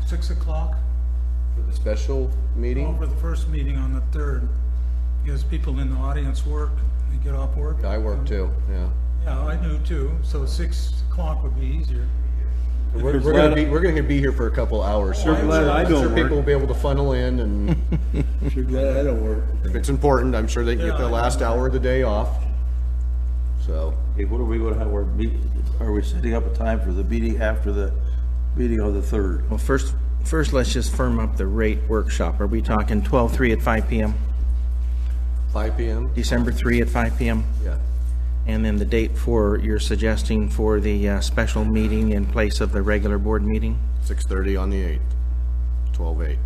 6 o'clock For the special meeting? over the first meeting on the 3rd. Gives people in the audience work, they get off work. I work too, yeah. Yeah, I do too, so 6 o'clock would be easier. We're gonna be here for a couple hours. Sure glad I I'm sure don't people will work. be able to funnel in, and Sure glad I don't work. if it's important, I'm sure they can get the last hour of the day off. So, Okay, what are we gonna have, are we setting up a time for the meeting after the meeting on the 3rd? Well, first, let's just firm up the rate workshop. Are we talking 12/3 at 5 PM? 5 PM? December 3 at 5 PM? Yeah. And then the date you're suggesting for the special meeting in place of the regular board meeting? 6:30 on the 8th, 12/8,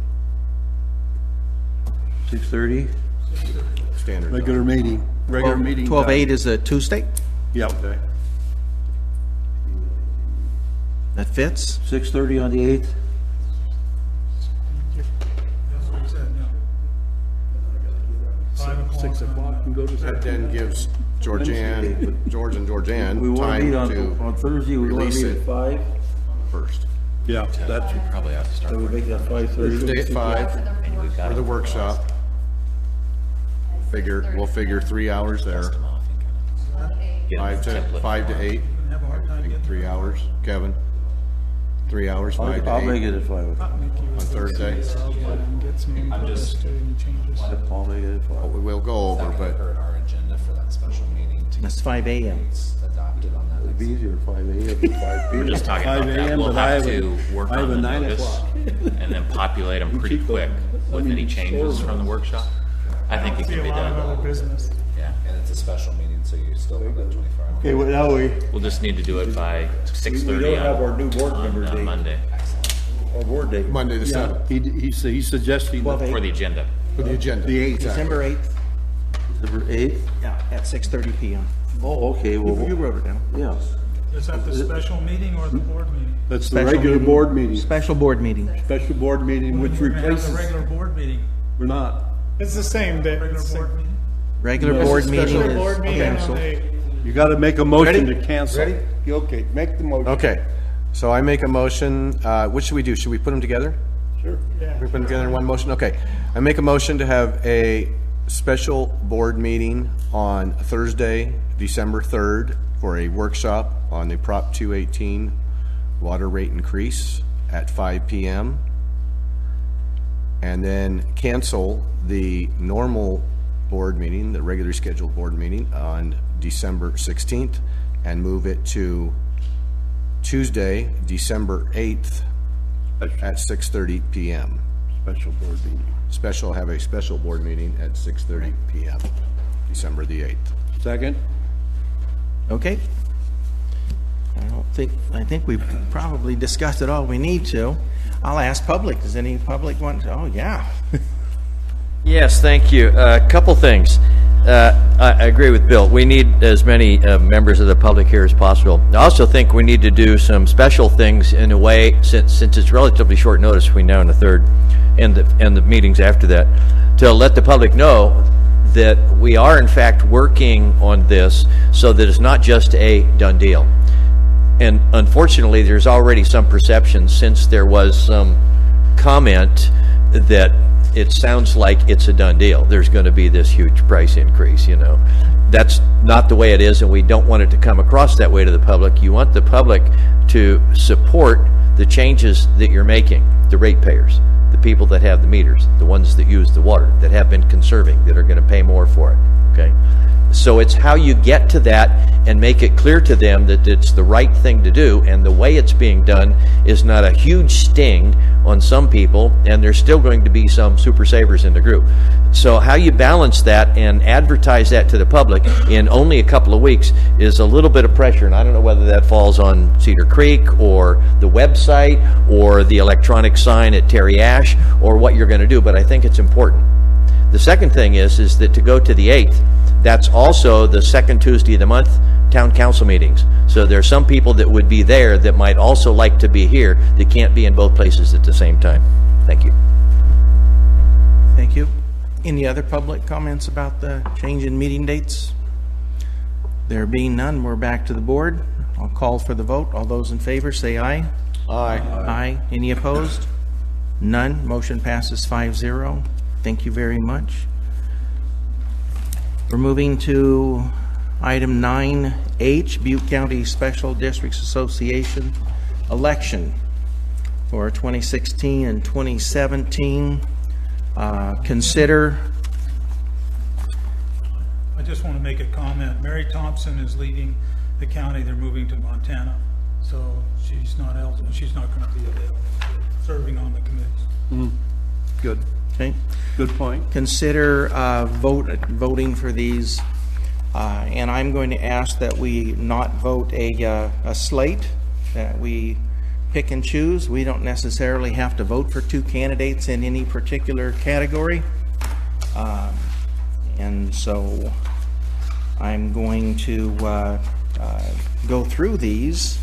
6:30? standard time. Regular meeting, regular meeting. 12/8 is a Tuesday? Yep. That fits? 6:30 on the 8th? That's what he said, yeah. 5 o'clock. 6 o'clock and go to That then gives George and Georgianne We wanna time meet on to Thursday, we wanna release meet at it 5? first. Yeah, that's, probably have to start. So we make that 5:30? Thursday at 5 And we've got for the to workshop. We'll figure 3 hours there. dust them off and kind of get them template. 5 to 8, Have a hard time I think getting. 3 hours. Kevin? 3 hours, 5 to 8. I'll make it at 5. On Thursday. Get some input as to any changes. I'll make it at 5. We will go over, but Heard our agenda for that special meeting to That's 5 AM. get adopted on that. It'd be easier at 5 AM than 5 PM. We're just talking 5 about that. a.m., We'll but I have have to work I have on a the 9 notice o'clock. and then populate them pretty keep the- quick with any changes order. from the workshop. I think it See can a be lot of done. other business. Yeah. And it's a special meeting, so you still have that 24 hours. Okay, well, now We'll just need to do it by we 6:30 don't have our new board member on date, Monday our board date. Monday the yeah, 7th, he's suggesting that for the agenda. for the agenda. the 8th. December 8th? December 8th? Yeah, at 6:30 PM. Oh, okay, You well, wrote it down. yeah. Is that the special meeting or the board meeting? That's the Special regular meeting. board meeting, Special board meeting. special board meeting, which We're gonna have the replaces, regular board meeting. We're not. It's the same day. Regular No, board it's a meeting special is Board meeting on canceled. the You gotta make a motion Ready? to cancel. Ready? Okay, make the motion. Okay, so I make a motion, what should we do? Should we put them together? Sure. We put them together in one motion? Okay. I make a motion to have a special board meeting on Thursday, December 3rd, for a workshop on the Prop 218 water rate increase at 5 p.m. And then cancel the normal board meeting, the regularly scheduled board meeting on December 16th, and move it to Tuesday, December 8th at 6:30 p.m. Special board meeting. Have a special board meeting at 6:30 p.m., December the 8th. Second? Okay. I think we've probably discussed it all we need to. I'll ask public. Does any public want to? Oh, yeah. Yes, thank you. A couple things. I agree with Bill. We need as many members of the public here as possible. I also think we need to do some special things in a way, since it's relatively short notice between now and the 3rd, and the meetings after that, to let the public know that we are in fact working on this so that it's not just a done deal. And unfortunately, there's already some perception, since there was some comment that it sounds like it's a done deal. There's going to be this huge price increase, you know. That's not the way it is, and we don't want it to come across that way to the public. You want the public to support the changes that you're making, the ratepayers, the people that have the meters, the ones that use the water, that have been conserving, that are going to pay more for it, okay? So it's how you get to that and make it clear to them that it's the right thing to do, and the way it's being done is not a huge sting on some people, and there's still going to be some super savers in the group. So how you balance that and advertise that to the public in only a couple of weeks is a little bit of pressure, and I don't know whether that falls on Cedar Creek or the website or the electronic sign at Terry Ash or what you're going to do, but I think it's important. The second thing is that to go to the 8th, that's also the second Tuesday of the month, town council meetings. So there are some people that would be there that might also like to be here that can't be in both places at the same time. Thank you. Thank you. Any other public comments about the change in meeting dates? There being none, we're back to the board. I'll call for the vote. All those in favor say aye. Aye. Aye. Any opposed? None. Motion passes 5-0. Thank you very much. We're moving to item 9H, Butte County Special Districts Association election for 2016 and 2017. Consider. I just want to make a comment. Mary Thompson is leaving the county. They're moving to Montana. So she's not eligible. She's not going to be available serving on the committees. Good. Okay. Good point. Consider voting for these, and I'm going to ask that we not vote a slate, that we pick and choose. We don't necessarily have to vote for two candidates in any particular category, and so I'm going to go through these,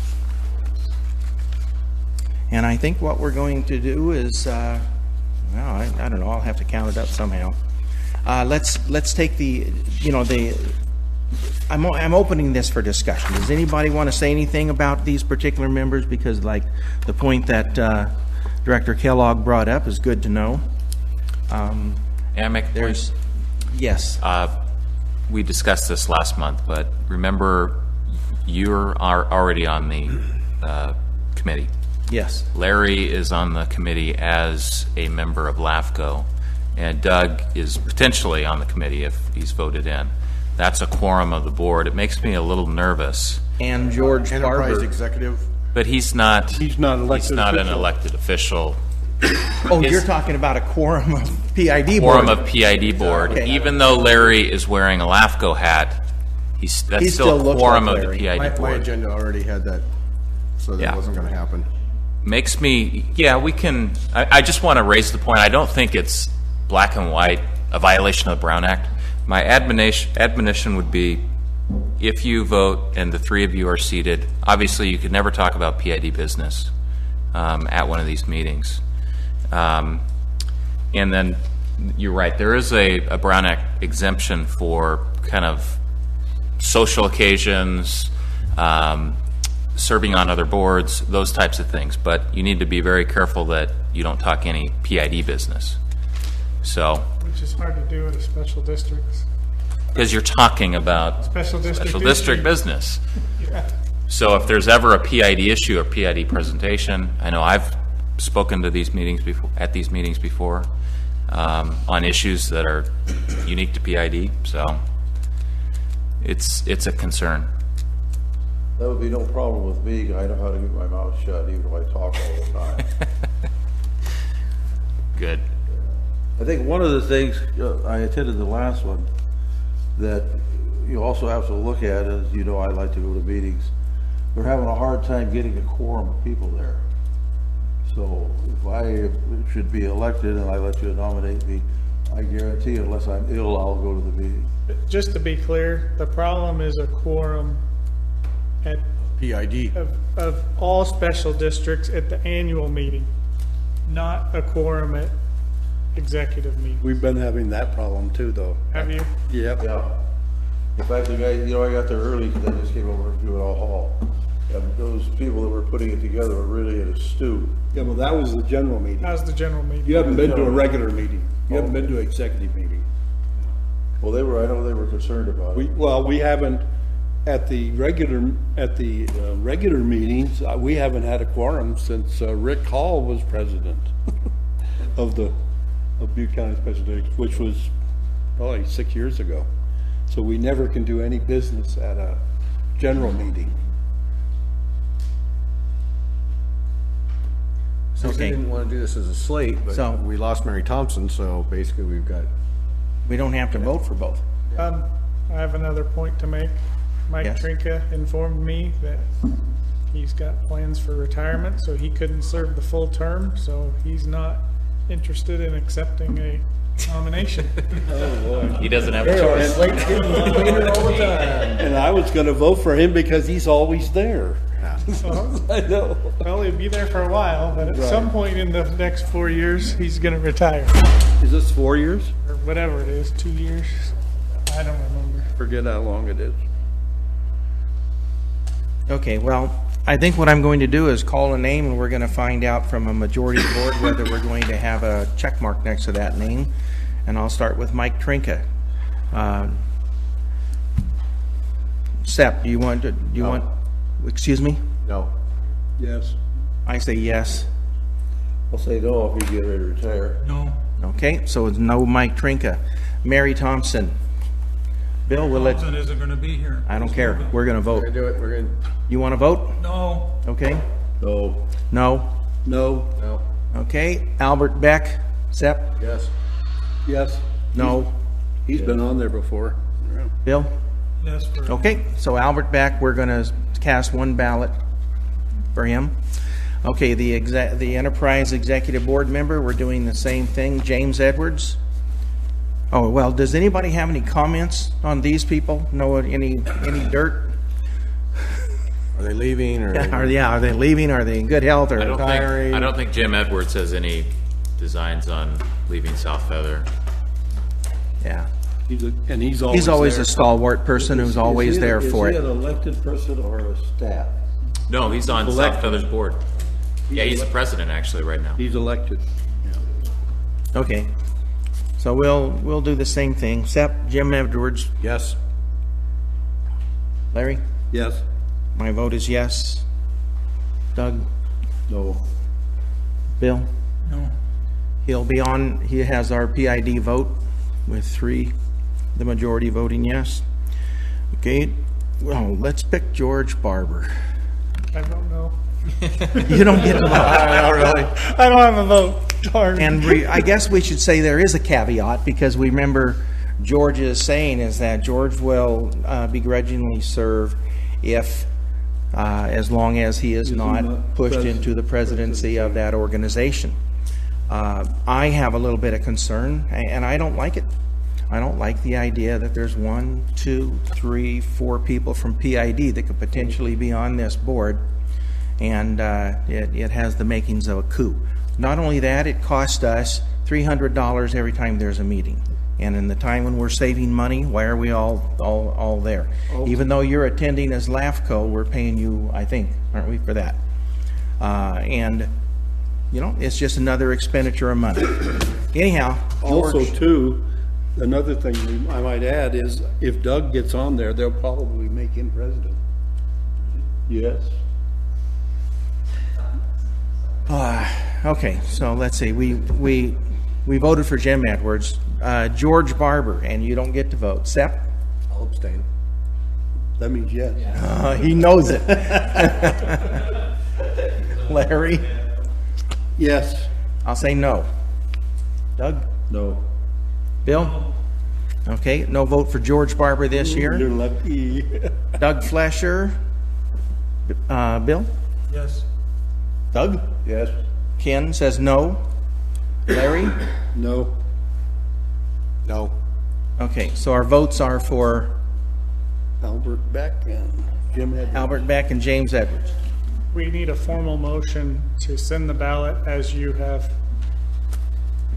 and I think what we're going to do is well, I don't know. I'll have to count it up somehow. Let's take I'm opening this for discussion. Does anybody want to say anything about these particular members? Because, like, the point that Director Kellogg brought up is good to know. And I make a point? Yes. We discussed this last month, but remember, you are already on the committee. Yes. Larry is on the committee as a member of LAFCO, and Doug is potentially on the committee if he's voted in. That's a quorum of the board. It makes me a little nervous. And George Enterprise Barber. Executive. But he's not He's an not elected official. Oh, you're talking about a quorum of PID board. Quorum of PID board. Okay. Even though Larry is wearing a LAFCO hat, that's He still still a looks quorum like of the Larry. PID My board. agenda already had that, so that Yeah. wasn't going to happen. Makes me, yeah, we can, I just want to raise the point. I don't think it's black and white, a violation of the Brown Act. My admonition would be, if you vote and the three of you are seated, obviously you could never talk about PID business at one of these meetings. And then you're right, there is a Brown Act exemption for kind of social occasions, serving on other boards, those types of things. But you need to be very careful that you don't talk any PID business. So, Which is hard to do in special districts. because you're talking about Special district district issue. business. Yeah. So if there's ever a PID issue or PID presentation, I know I've spoken to these meetings before, at these meetings before, on issues that are unique to PID, so it's a concern. That would be no problem with me. I know how to keep my mouth shut even if I talk all the time. Good. I think one of the things, I attended the last one, that you also have to look at is, you know, I like to go to meetings. We're having a hard time getting a quorum of people there. So if I should be elected and I let you nominate me, I guarantee unless I'm ill, I'll go to the meeting. Just to be clear, the problem is a quorum at PID. of all special districts at the annual meeting, not a quorum at executive meeting. We've been having that problem too, though. Have you? Yep. Yeah. In fact, the guy, you know, I got there early because I just came over to Butte Hall. And those people that were putting it together were really in a stew. Yeah, well, that was the general meeting. How's the general meeting? You haven't been to a regular meeting. You haven't been to an executive meeting. Well, I know they were concerned about it. We haven't, at the regular meetings, we haven't had a quorum since Rick Hall was president of Butte County Special District, which was probably 6 years ago. So we never can do any business at a general meeting. Since they didn't want to do this as a slate, but So- we lost Mary Thompson, so basically we've got. We don't have to vote for both. I have another point to make. Mike Yes. Trinka informed me that he's got plans for retirement, so he couldn't serve the full term, so he's not interested in accepting a nomination. He doesn't have a choice. And I was gonna vote for him because he's always there. I know. Well, he'll be there for a while, but at some point in the next 4 years, he's gonna retire, Is this 4 years? or whatever it is, 2 years. I don't remember. Forget how long it is. Okay, well, I think what I'm going to do is call a name, and we're going to find out from a majority board whether we're going to have a check mark next to that name. And I'll start with Mike Trinka. Sepp, do you want, excuse me? No. Yes. I say yes. I'll say no if you get ready to retire. No. Okay, so it's no Mike Trinka. Mary Thompson. Bill, we'll let, Thompson isn't gonna be here. I don't care. We're going to vote. We're gonna do it, we're gonna, You want to vote? No. Okay. No. No? No. no, Okay. Albert Beck. Sepp? yes. Yes. No. He's been on there before. Yeah. Bill? Yes, for. Okay, so Albert Beck, we're going to cast one ballot for him. Okay, the Enterprise Executive Board member, we're doing the same thing. James Edwards. Oh, well, does anybody have any comments on these people? Know any dirt? Are they leaving or? Are they leaving? Are they in good health or retiring? I don't think Jim Edwards has any designs on leaving South Feather. Yeah. He's always there. a stalwart person who's always there for Is he it. an elected person or a staff? No, he's on South Elected. Feather's board. Yeah, he's the president actually right now. He's elected. Okay. So we'll do the same thing. Sepp, Jim Edwards, Yes. Larry? Yes. My vote is yes. Doug? No. Bill? No. He'll be on, he has our PID vote with 3, the majority voting yes. Okay, well, let's pick George Barber. I don't know. You don't get to vote. I don't have a vote. Darn. And I guess we should say there is a caveat, because we remember George is saying is that George will begrudgingly serve if, as long as he is not pushed into the presidency of that organization. I have a little bit of concern, and I don't like it. I don't like the idea that there's 1, 2, 3, 4 people from PID that could potentially be on this board, and it has the makings of a coup. Not only that, it cost us $300 every time there's a meeting. And in the time when we're saving money, why are we all there? Even though you're attending as LAFCO, we're paying you, I think, aren't we, for that? And, you know, it's just another expenditure of money. Anyhow, Also, George, too, another thing I might add is if Doug gets on there, they'll probably make him president. Yes. okay, so let's see. We voted for Jim Edwards. George Barber, and you don't get to vote. Sepp? I'll abstain. That means yes. He knows it. Larry? Yes. I'll say no. Doug? No. Bill? Okay, no vote for George Barber this year. You're lucky. Doug Flesher? Bill? Yes. Doug? Yes. Ken says no. Larry? No. No. Okay, so our votes are for Albert Beck and Jim Edwards. Albert Beck and James Edwards. We need a formal motion to send the ballot as you have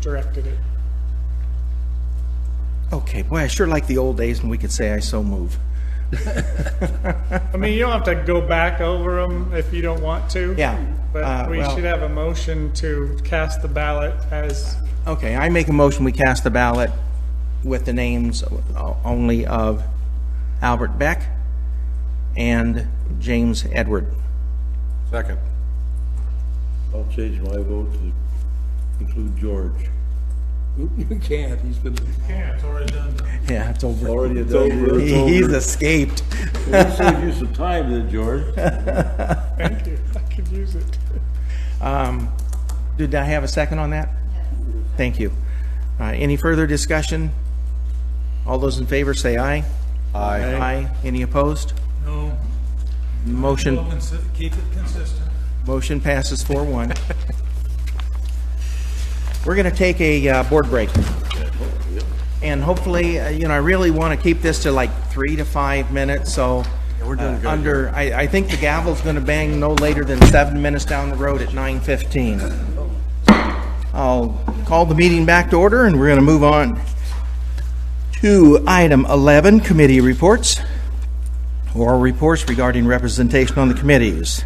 directed it. Okay, boy, I sure like the old days when we could say I so move. I mean, you don't have to go back over them if you don't want to. Yeah. But we well, should have a motion to cast the ballot as, okay, I make a motion we cast the ballot with the names only of Albert Beck and James Edward. Second. I'll change my vote to include George. You can't, he's been. Yeah, it's already done. Yeah, it's over. Already done. He's escaped. We'll save you some time then, George. thank you, I could use it. Did I have a second on that? Thank you. Any further discussion? All those in favor say aye. Aye. Aye. Any opposed? No. Motion, We'll keep it consistent. motion passes 4-1. We're going to take a board break. And hopefully, you know, I really want to keep this to like 3 to 5 minutes, so we're doing good I think the gavel's going to bang no later than 7 minutes down the road at 9:15. I'll call the meeting back to order, and we're going to move on to item 11, committee reports, or reports regarding representation on the committees.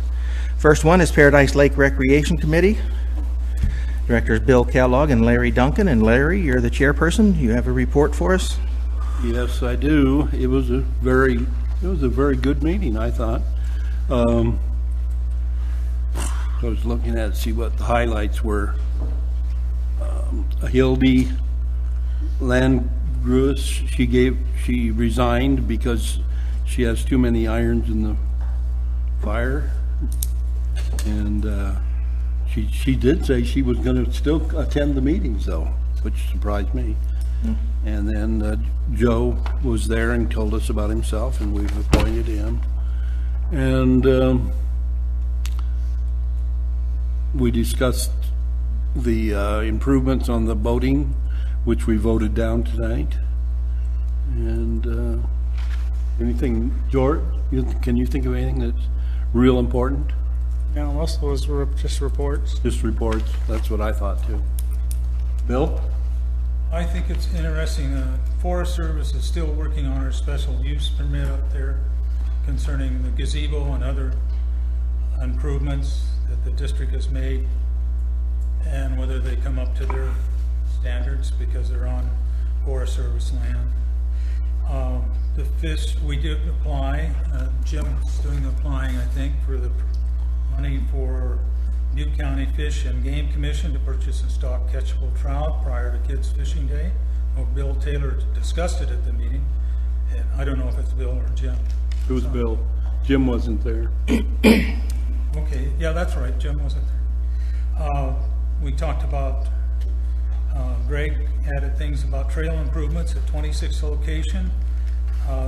First one is Paradise Lake Recreation Committee. Directors Bill Kellogg and Larry Duncan. And Larry, you're the chairperson. You have a report for us? Yes, I do. It was a very good meeting, I thought. I was looking at see what the highlights were. Hildy Landgrus, she resigned because she has too many irons in the fire, and she did say she was going to still attend the meetings though, which surprised me. And then Joe was there and told us about himself, and we've appointed him. And we discussed the improvements on the boating, which we voted down tonight. And anything, George, can you think of anything that's real important? Yeah, most of those were just reports. Just reports, that's what I thought too. Bill? I think it's interesting, Forest Service is still working on our special use permit up there concerning the gazebo and other improvements that the district has made, and whether they come up to their standards because they're on Forest Service land. The fish, we did apply, Jim's doing the applying, I think, for the money for Butte County Fish and Game Commission to purchase and stock catchable trout prior to Kids Fishing Day. Well, Bill Taylor discussed it at the meeting, and I don't know if it's Bill or Jim. It was Bill. Jim wasn't there. Okay, yeah, that's right, Jim wasn't there. We talked about, Greg added things about trail improvements at 26 location.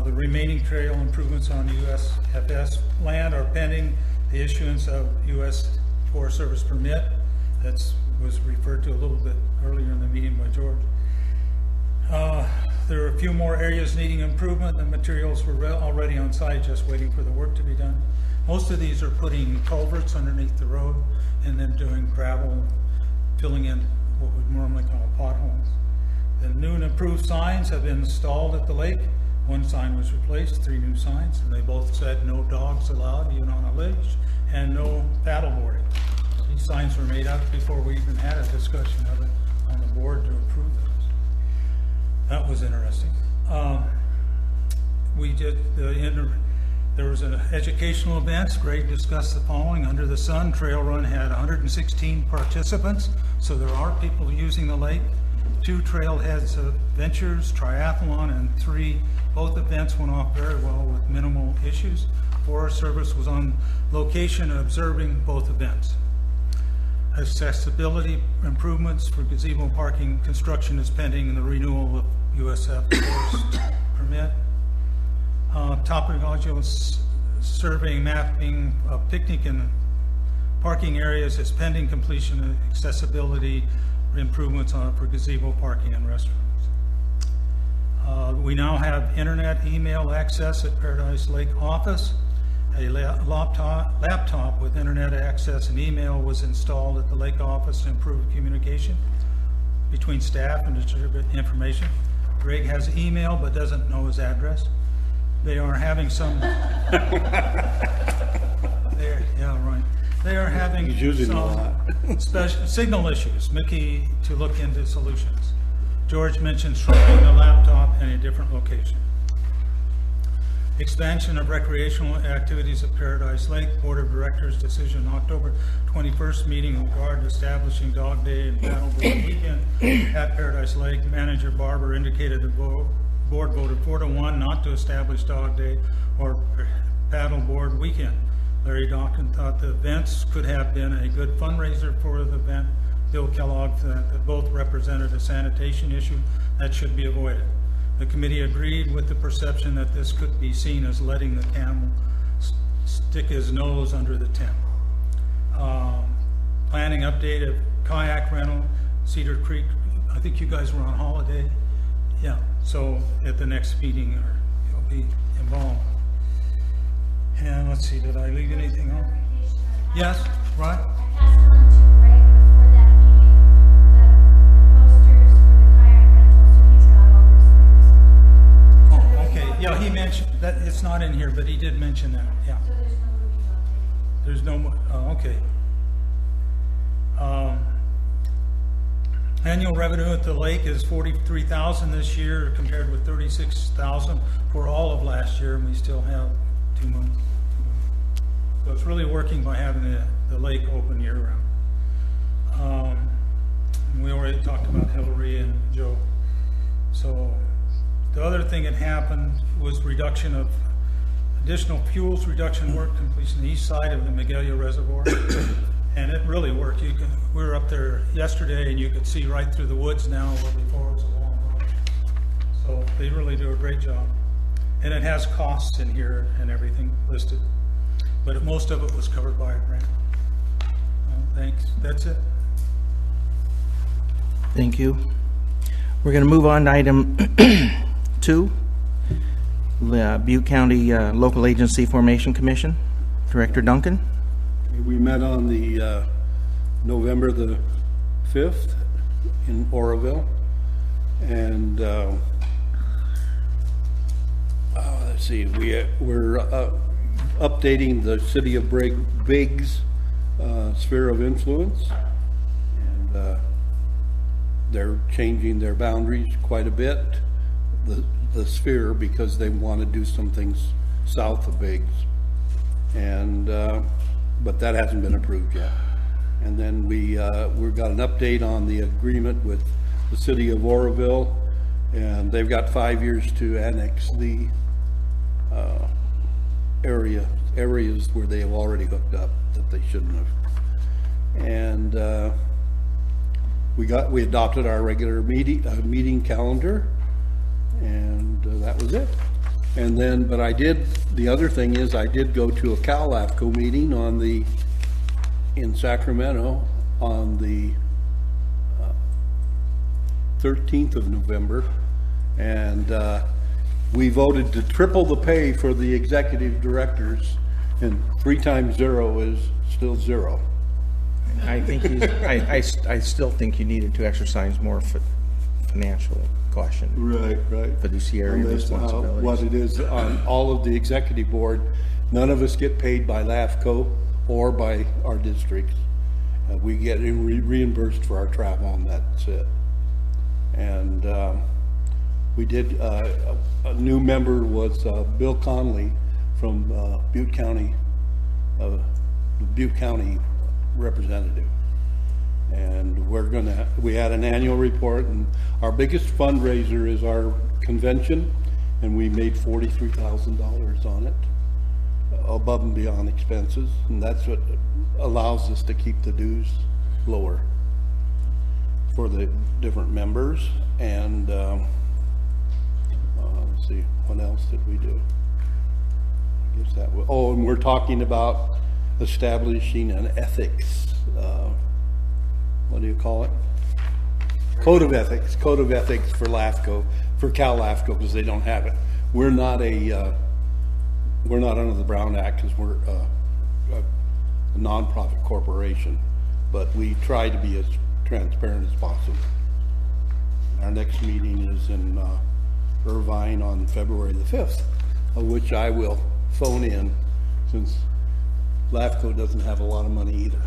The remaining trail improvements on USFS land are pending the issuance of U.S. Forest Service permit. That was referred to a little bit earlier in the meeting by George. There are a few more areas needing improvement. The materials were already on site, just waiting for the work to be done. Most of these are putting culverts underneath the road and then doing gravel, filling in what we normally call potholes. The new and improved signs have been installed at the lake. One sign was replaced, 3 new signs, and they both said no dogs allowed, even on a leash, and no paddleboarding. These signs were made up before we even had a discussion of it on the board to approve those. That was interesting. There was an educational event. Greg discussed the following. Under the Sun Trail Run had 116 participants, so there are people using the lake. 2 trailheads adventures, triathlon, and 3. Both events went off very well with minimal issues. Forest Service was on location observing both events. Accessibility improvements for gazebo parking construction is pending in the renewal of USF forest permit. Topographical surveying, mapping of picnic and parking areas is pending completion of accessibility improvements for gazebo parking and restrooms. We now have internet email access at Paradise Lake office. A laptop with internet access and email was installed at the lake office to improve communication between staff and distribute information. Greg has email but doesn't know his address. They are having some. They are having some special signal issues. Mickey to look into solutions. George mentioned shrinking the laptop in a different location. Expansion of recreational activities at Paradise Lake. Board of Directors decision October 21st meeting in regard to establishing dog day and paddleboard weekend at Paradise Lake. Manager Barber indicated the board voted 4-1 not to establish dog day or paddleboard weekend. Larry Dawkins thought the events could have been a good fundraiser for the event. Bill Kellogg thought that both represented a sanitation issue that should be avoided. The committee agreed with the perception that this could be seen as letting the camel stick his nose under the tent. Planning update of kayak rental, Cedar Creek. I think you guys were on holiday. Yeah, so at the next meeting you'll be involved. And let's see, did I leave anything on? Yes, right? I passed on to Greg before that meeting, the posters for the kayak rentals, so he's got all those things. Oh, okay, yeah, he mentioned, that it's not in here, but he did mention that, yeah. So there's no movie on it. There's no, okay. Annual revenue at the lake is $43,000 this year compared with $36,000 for all of last year, and we still have 2 months. So it's really working by having the lake open year round. And we already talked about Hillary and Joe. So the other thing that happened was reduction of additional fuels reduction work completion on the east side of the Magalia Reservoir. And it really worked. We were up there yesterday and you could see right through the woods now where before it was a long road. So they really do a great job. And it has costs in here and everything listed. But most of it was covered by a grant. Thanks. That's it. Thank you. We're going to move on to item 2, the Butte County Local Agency Formation Commission. Director Duncan. We met on the November the 5th in Oroville, and let's see, we're updating the City of Biggs sphere of influence, and they're changing their boundaries quite a bit, the sphere, because they want to do some things south of Biggs, and but that hasn't been approved yet. And then we've got an update on the agreement with the City of Oroville, and they've got 5 years to annex the areas where they have already hooked up that they shouldn't have. And we adopted our regular meeting calendar, and that was it. And then, but the other thing is I did go to a CalAFCO meeting in Sacramento on the 13th of November, and we voted to triple the pay for the executive directors, and 3 times 0 is still 0. I think I still think you needed to exercise more financial caution. Right. Fiduciary And that's, responsibilities. what it is on all of the executive board, none of us get paid by LAFCO or by our districts. We get reimbursed for our travel, and that's it. And we did, a new member was Bill Conley from Butte County, Butte County representative. And we had an annual report, and our biggest fundraiser is our convention, and we made $43,000 on it, above and beyond expenses, and that's what allows us to keep the dues lower for the different members. And let's see, what else did we do? I guess that was, oh, and we're talking about establishing an ethics, what do you call it? Code of ethics for LAFCO, for Cal LAFCO, because they don't have it. We're not under the Brown Act, because we're a nonprofit corporation, but we try to be as transparent as possible. Our next meeting is in Irvine on February the 5th, of which I will phone in, since LAFCO doesn't have a lot of money either.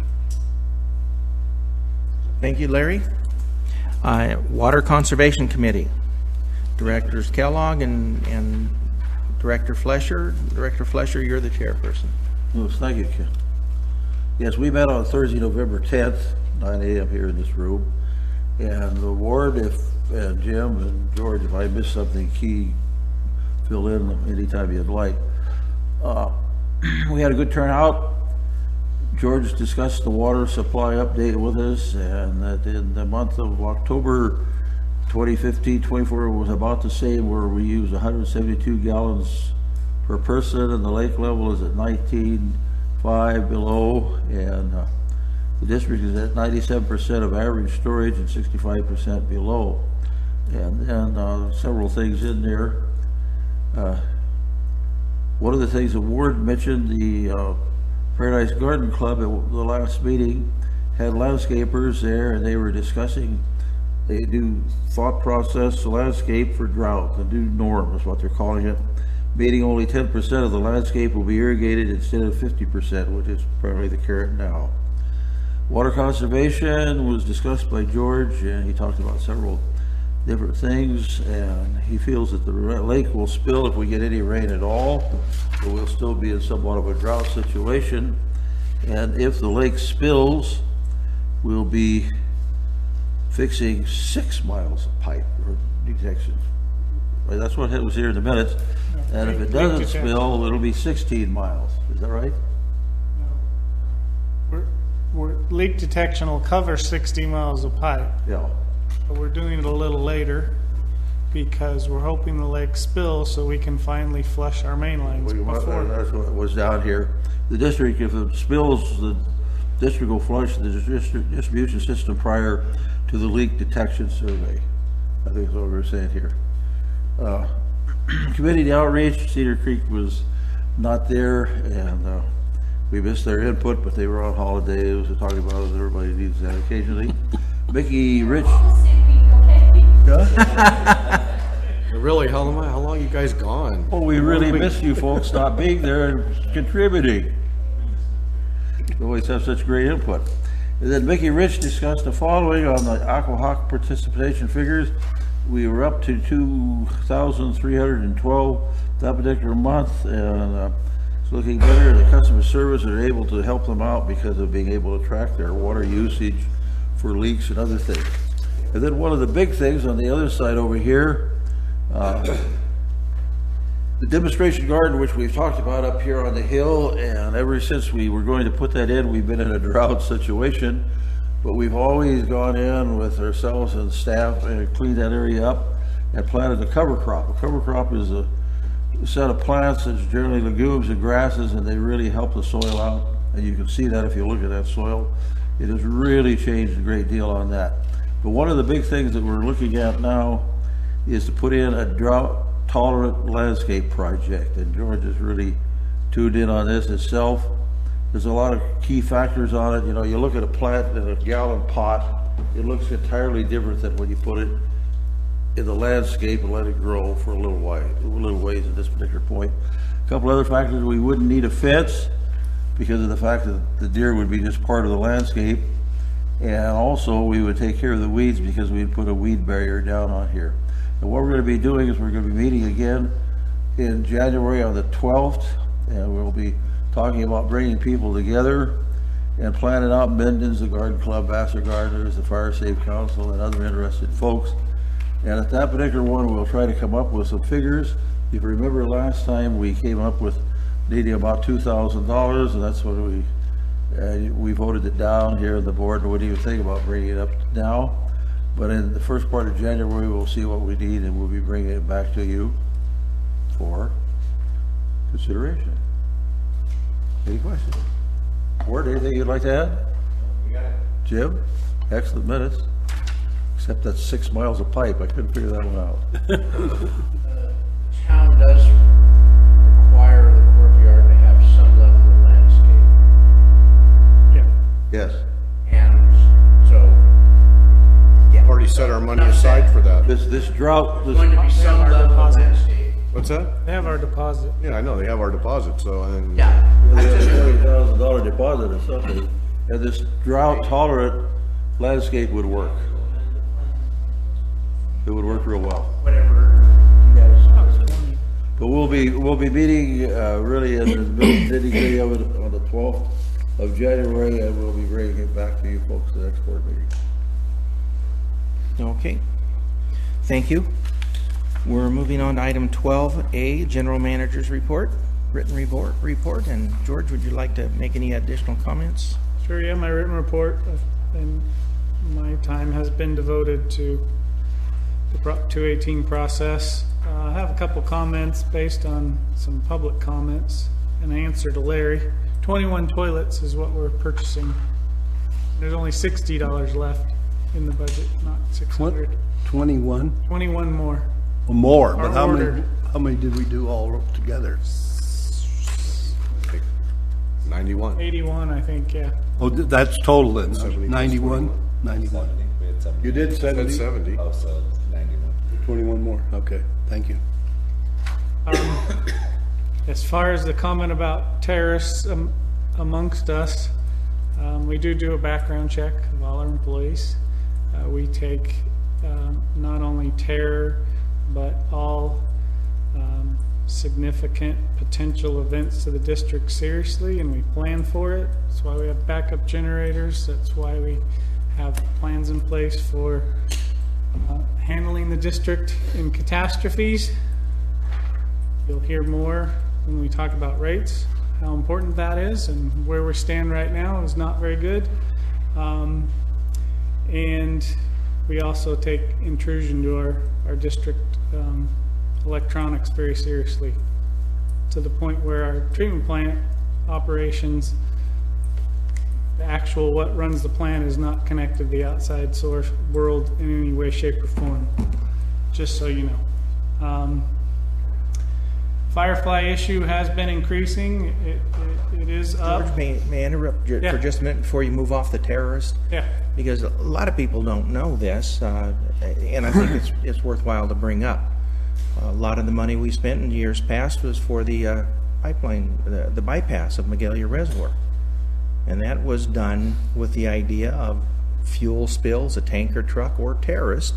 Thank you, Larry. Water Conservation Committee, Directors Kellogg and Director Flesher. Director Flesher, you're the chairperson. Yes, thank you, Ken. Yes, we met on Thursday, November 10th, 9 a.m. here in this room. And the ward, and Jim and George, if I missed something key, fill in anytime you'd like. We had a good turnout. George discussed the water supply update with us, and that in the month of October 2015-24 was about the same, where we used 172 gallons per person, and the lake level is at 19.5 below, and the district is at 97% of average storage and 65% below. And then several things in there. One of the things the ward mentioned, the Paradise Garden Club at the last meeting had landscapers there, and they were discussing, they do thought process landscape for drought, the new norm is what they're calling it, meaning only 10% of the landscape will be irrigated instead of 50%, which is probably the current now. Water conservation was discussed by George, and he talked about several different things, and he feels that the lake will spill if we get any rain at all, but we'll still be in somewhat of a drought situation. And if the lake spills, we'll be fixing 6 miles of pipe or detection. That's what was here in the minutes. And if it doesn't spill, it'll be 16 miles. Is that right? Leak detection will cover 60 miles of pipe. Yeah. But we're doing it a little later because we're hoping the lake spills so we can finally flush our main lines before. That's what was down here. The district, if it spills, the district will flush the distribution system prior to the leak detection survey. I think that's what we're saying here. Community outreach, Cedar Creek was not there, and we missed their input, but they were on holidays. We're talking about it. Everybody needs that occasionally. Mickey Rich. Really, how long you guys gone? Well, we really miss you folks not being there and contributing. You always have such great input. And then Mickey Rich discussed the following on the Aquahawk participation figures. We were up to 2,312 that particular month, and it's looking better. The customer service are able to help them out because of being able to track their water usage for leaks and other things. And then one of the big things on the other side over here, the demonstration garden, which we've talked about up here on the hill, and ever since we were going to put that in, we've been in a drought situation, but we've always gone in with ourselves and staff and cleaned that area up and planted a cover crop. A cover crop is a set of plants that's generally legumes and grasses, and they really help the soil out, and you can see that if you look at that soil. It has really changed a great deal on that. But one of the big things that we're looking at now is to put in a drought-tolerant landscape project, and George has really tuned in on this himself. There's a lot of key factors on it. You know, you look at a plant in a gallon pot, it looks entirely different than when you put it in the landscape and let it grow for a little ways at this particular point. A couple other factors, we wouldn't need a fence because of the fact that the deer would be just part of the landscape. And also we would take care of the weeds because we'd put a weed barrier down on here. And what we're going to be doing is we're going to be meeting again in January on the 12th, and we'll be talking about bringing people together and planning out Minden's, the Garden Club, Vassar Gardeners, the Fire Safe Council, and other interested folks. And at that particular one, we'll try to come up with some figures. If you remember last time, we came up with needing about $2,000, and that's what we voted it down here at the board, and wouldn't even think about bringing it up now. But in the first part of January, we'll see what we need, and we'll be bringing it back to you for consideration. Any questions? Ward, anything you'd like to add? We got it. Jim? Excellent minutes. Except that's 6 miles of pipe. I couldn't figure that one out. Town does require the courtyard to have some level of landscape. Yes. And so, yeah. Already set our money aside for that. This drought, There's going to be some level of landscape. What's that? They have our deposit. Yeah, I know, they have our deposit, so, and. Yeah. they have a $40,000 deposit or something, and this drought tolerant landscape would work. It would work real well. Whatever you guys. But we'll be meeting really in the nitty-gritty of it on the 12th of January, and we'll be bringing it back to you folks at the next board meeting. Okay. Thank you. We're moving on to item 12A, General Manager's Report, written report. And George, would you like to make any additional comments? Sure, yeah, my written report, and my time has been devoted to the Prop 218 process. I have a couple comments based on some public comments and an answer to Larry. 21 toilets is what we're purchasing. There's only $60 left in the budget, not 600. 21? 21 more. More, but Are how ordered. many did we do all together? 91. 81, I think, yeah. Oh, that's total then, 70 plus 91? 21. 91. We had 70. You did Said 70? 70. Oh, so 91. 21 more, okay, thank you. As far as the comment about terrorists amongst us, we do a background check of all our employees. We take not only terror, but all significant potential events to the district seriously, and we plan for it. That's why we have backup generators. That's why we have plans in place for handling the district in catastrophes. You'll hear more when we talk about rates, how important that is, and where we stand right now is not very good. And we also take intrusion to our district electronics very seriously, to the point where our treatment plant operations, the actual what runs the plant is not connected to the outside source world in any way, shape, or form, just so you know. Firefly issue has been increasing. It is up. George, may I interrupt you for just a minute before you move off the terrorist? Yeah. Because a lot of people don't know this, and I think it's worthwhile to bring up. A lot of the money we spent in years past was for the pipeline, the bypass of Magalia Reservoir. And that was done with the idea of fuel spills, a tanker truck, or terrorist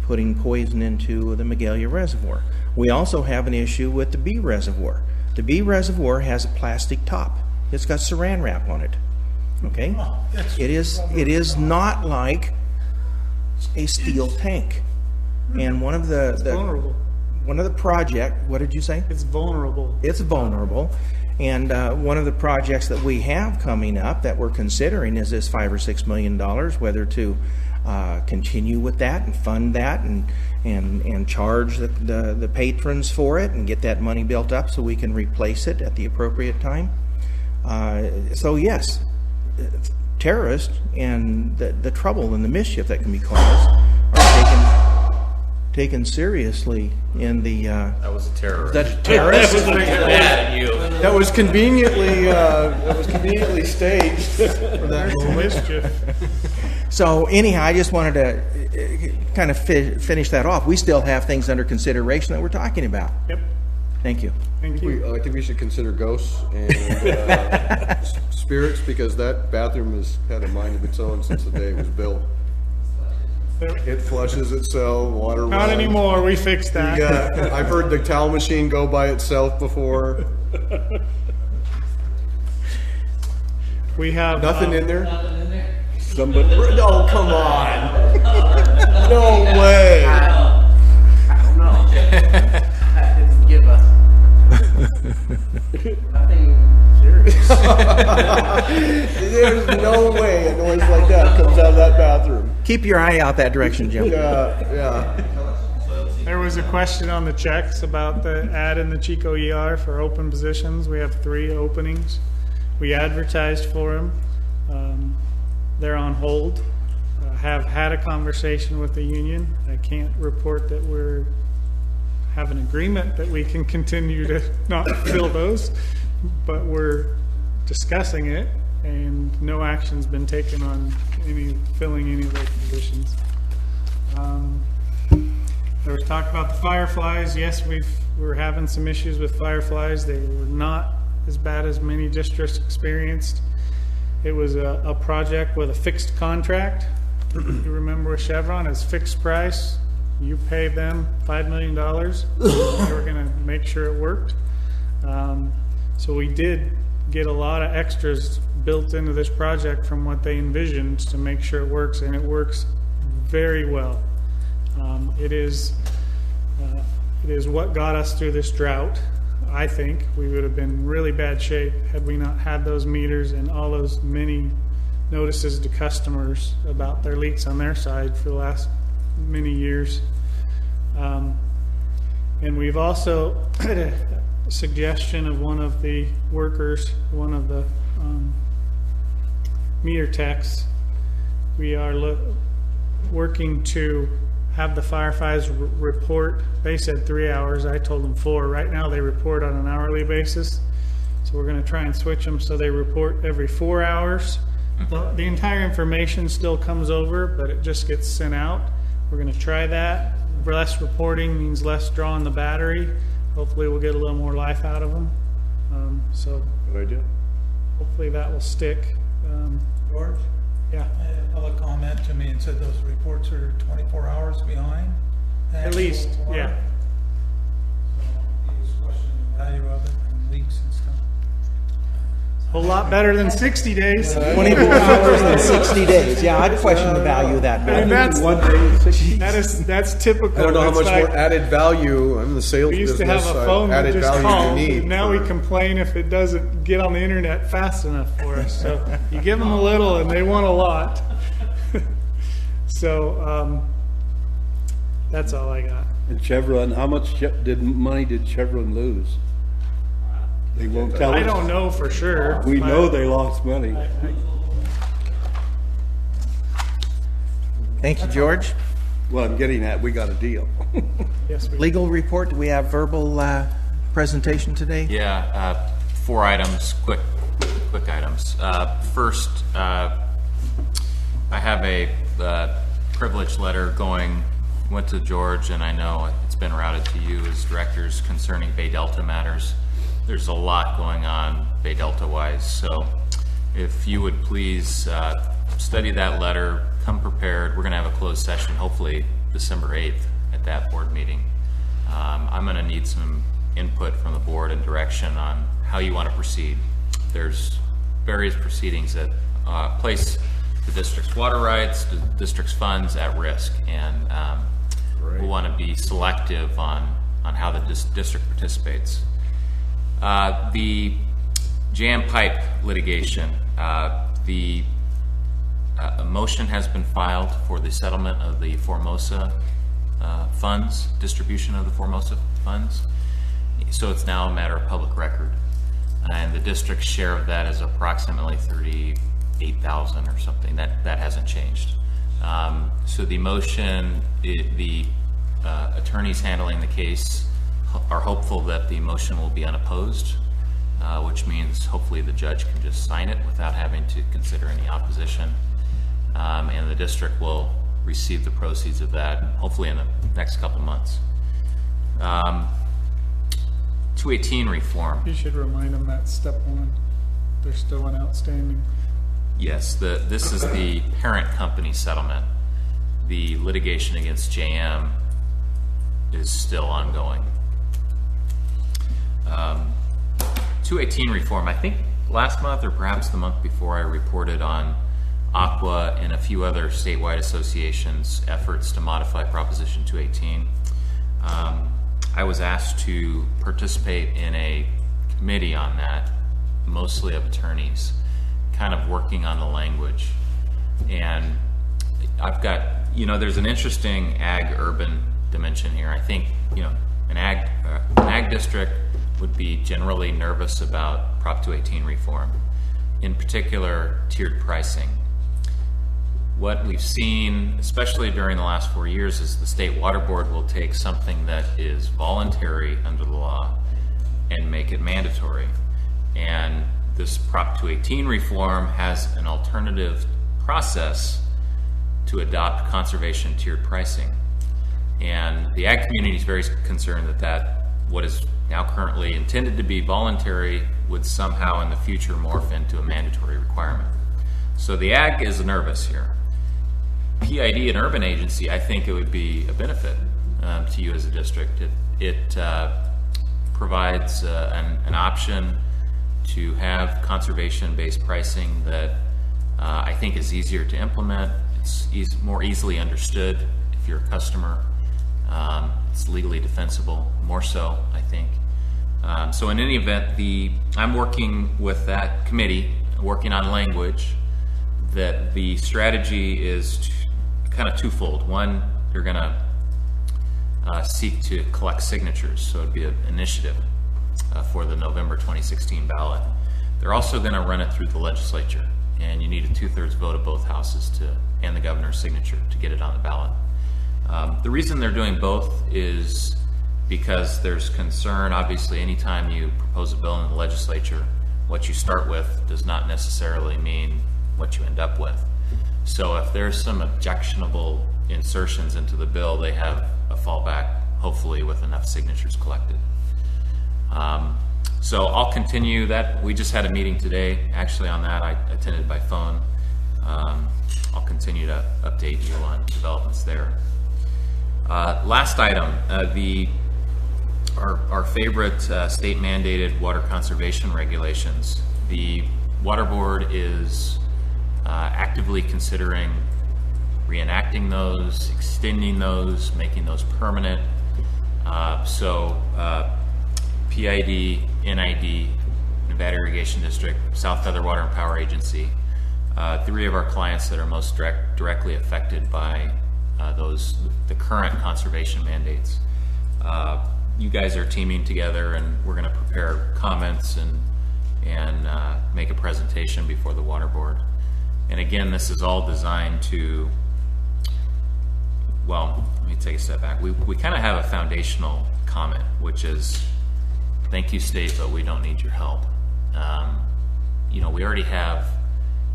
putting poison into the Magalia Reservoir. We also have an issue with the B Reservoir. The B Reservoir has a plastic top. It's got saran wrap on it. Okay? It is not like a steel tank. And one of the vulnerable. One of the project, what did you say? It's vulnerable. It's vulnerable. And one of the projects that we have coming up that we're considering is this $5 or $6 million, whether to continue with that and fund that and charge the patrons for it and get that money built up so we can replace it at the appropriate time. So yes, terrorists and the trouble and the mischief that can be caused are taken seriously in the, That was a terrorist. that terrorist? That was conveniently staged. For that moment. Mischief. So anyhow, I just wanted to kind of finish that off. We still have things under consideration that we're talking about. Yep, Thank you. thank you. I think we should consider ghosts and spirits, because that bathroom has had a mind of its own since the day it was built. It flushes itself, water runs. Not anymore, we fixed that. Yeah, I've heard the towel machine go by itself before. We have. Nothing in there? Somebody, No, come on. No way. I don't know. It's give us nothing serious. There's no way a noise like that comes out of that bathroom. Keep your eye out that direction, Jim. Yeah. There was a question on the checks about the ad in the Chico ER for open positions. We have 3 openings. We advertised for them. They're on hold. Have had a conversation with the union. I can't report that we're have an agreement that we can continue to not fill those, but we're discussing it, and no action's been taken on filling any of those positions. There was talk about the fireflies. Yes, we're having some issues with fireflies. They were not as bad as many districts experienced. It was a project with a fixed contract. You remember with Chevron, it's fixed price. You pay them $5 million. They were going to make sure it worked. So we did get a lot of extras built into this project from what they envisioned to make sure it works, and it works very well. It is what got us through this drought. I think we would have been in really bad shape had we not had those meters and all those many notices to customers about their leaks on their side for the last many years. And we've also had a suggestion of one of the workers, one of the meter techs. We are working to have the firefighters report. They said 3 hours. I told them 4. Right now they report on an hourly basis. So we're going to try and switch them so they report every 4 hours. The entire information still comes over, but it just gets sent out. We're going to try that. Less reporting means less draw on the battery. Hopefully we'll get a little more life out of them. Good idea. Hopefully that will stick. George? Yeah. A public comment to me and said those reports are 24 hours behind. At least, yeah. So he was questioning the value of it and leaks and stuff. A whole lot better than 60 days. 24 hours and 60 days. Yeah, I'd question the value of that. And that's typical. I don't know how It's much like, more added value. I'm in the sales we used business. to have a phone that added just value called. you need. Now we complain if it doesn't get on the internet fast enough for us. So you give them a little and they want a lot. So that's all I got. and Chevron, how much money did Chevron lose? They won't tell us. I don't know for sure. We know they lost money. Thank you, George. Well, I'm getting at, we got a deal. Yes, we Legal report, do we have verbal presentation today? Yeah, 4 items, quick items. First, I have a privilege letter went to George, and I know it's been routed to you as directors concerning Bay Delta matters. There's a lot going on Bay Delta wise, so if you would please study that letter, come prepared. We're going to have a closed session, hopefully December 8th at that board meeting. I'm going to need some input from the board and direction on how you want to proceed. There's various proceedings that place the district's water rights, the district's funds at risk, and we want to be selective on how the district participates. The jam pipe litigation, a motion has been filed for the settlement of the Formosa funds, distribution of the Formosa funds. So it's now a matter of public record. And the district's share of that is approximately $38,000 or something. That hasn't changed. So the motion, the attorneys handling the case are hopeful that the motion will be unopposed, which means hopefully the judge can just sign it without having to consider any opposition. And the district will receive the proceeds of that hopefully in the next couple months. 218 reform. You should remind them that's step one. There's still an outstanding. Yes, this is the parent company settlement. The litigation against JM is still ongoing. 218 reform. I think last month or perhaps the month before I reported on Aqua and a few other statewide associations' efforts to modify Proposition 218. I was asked to participate in a committee on that, mostly of attorneys, kind of working on the language. And I've got, there's an interesting ag-urban dimension here. I think, an ag district would be generally nervous about Prop 218 reform, in particular tiered pricing. What we've seen, especially during the last 4 years, is the state water board will take something that is voluntary under the law and make it mandatory. And this Prop 218 reform has an alternative process to adopt conservation tiered pricing. And the ag community is very concerned that what is now currently intended to be voluntary would somehow in the future morph into a mandatory requirement. So the ag is nervous here. PID, an urban agency, I think it would be a benefit to you as a district. It provides an option to have conservation-based pricing that I think is easier to implement. It's more easily understood if you're a customer. It's legally defensible, more so, I think. So in any event, I'm working with that committee, working on language, that the strategy is kind of twofold. One, they're going to seek to collect signatures, so it'd be an initiative for the November 2016 ballot. They're also going to run it through the legislature, and you need a 2/3 vote of both houses and the governor's signature to get it on the ballot. The reason they're doing both is because there's concern. Obviously, anytime you propose a bill in the legislature, what you start with does not necessarily mean what you end up with. So if there's some objectionable insertions into the bill, they have a fallback, hopefully with enough signatures collected. So I'll continue that. We just had a meeting today, actually, on that. I attended by phone. I'll continue to update you on developments there. Last item, our favorite state mandated water conservation regulations. The Water Board is actively considering reenacting those, extending those, making those permanent. PID, NID, Nevada Irrigation District, South Feather Water and Power Agency, 3 of our clients that are most directly affected by the current conservation mandates. You guys are teaming together, and we're going to prepare comments and make a presentation before the Water Board. And again, this is all designed to, well, let me take a step back. We kind of have a foundational comment, which is, thank you, state, but we don't need your help. We already have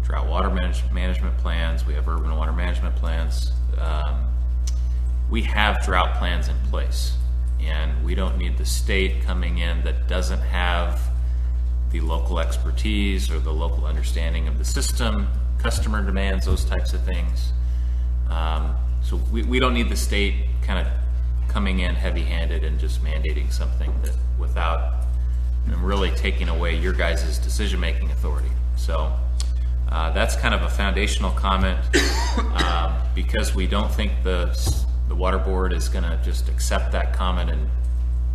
drought water management plans. We have urban water management plans. We have drought plans in place, and we don't need the state coming in that doesn't have the local expertise or the local understanding of the system, customer demands, those types of things. So we don't need the state kind of coming in heavy-handed and just mandating something that without really taking away your guys' decision-making authority. So that's kind of a foundational comment because we don't think the Water Board is going to just accept that comment and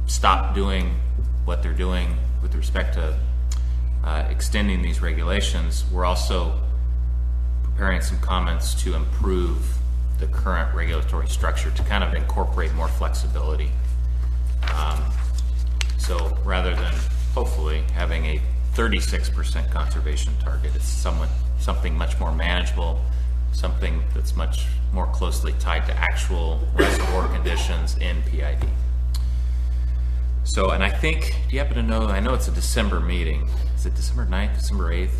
stop doing what they're doing with respect to extending these regulations. We're also preparing some comments to improve the current regulatory structure to kind of incorporate more flexibility. So rather than hopefully having a 36% conservation target, it's something much more manageable, something that's much more closely tied to actual reservoir conditions in PID. So, and I think, do you happen to know, I know it's a December meeting. Is it December 9th, December 8th?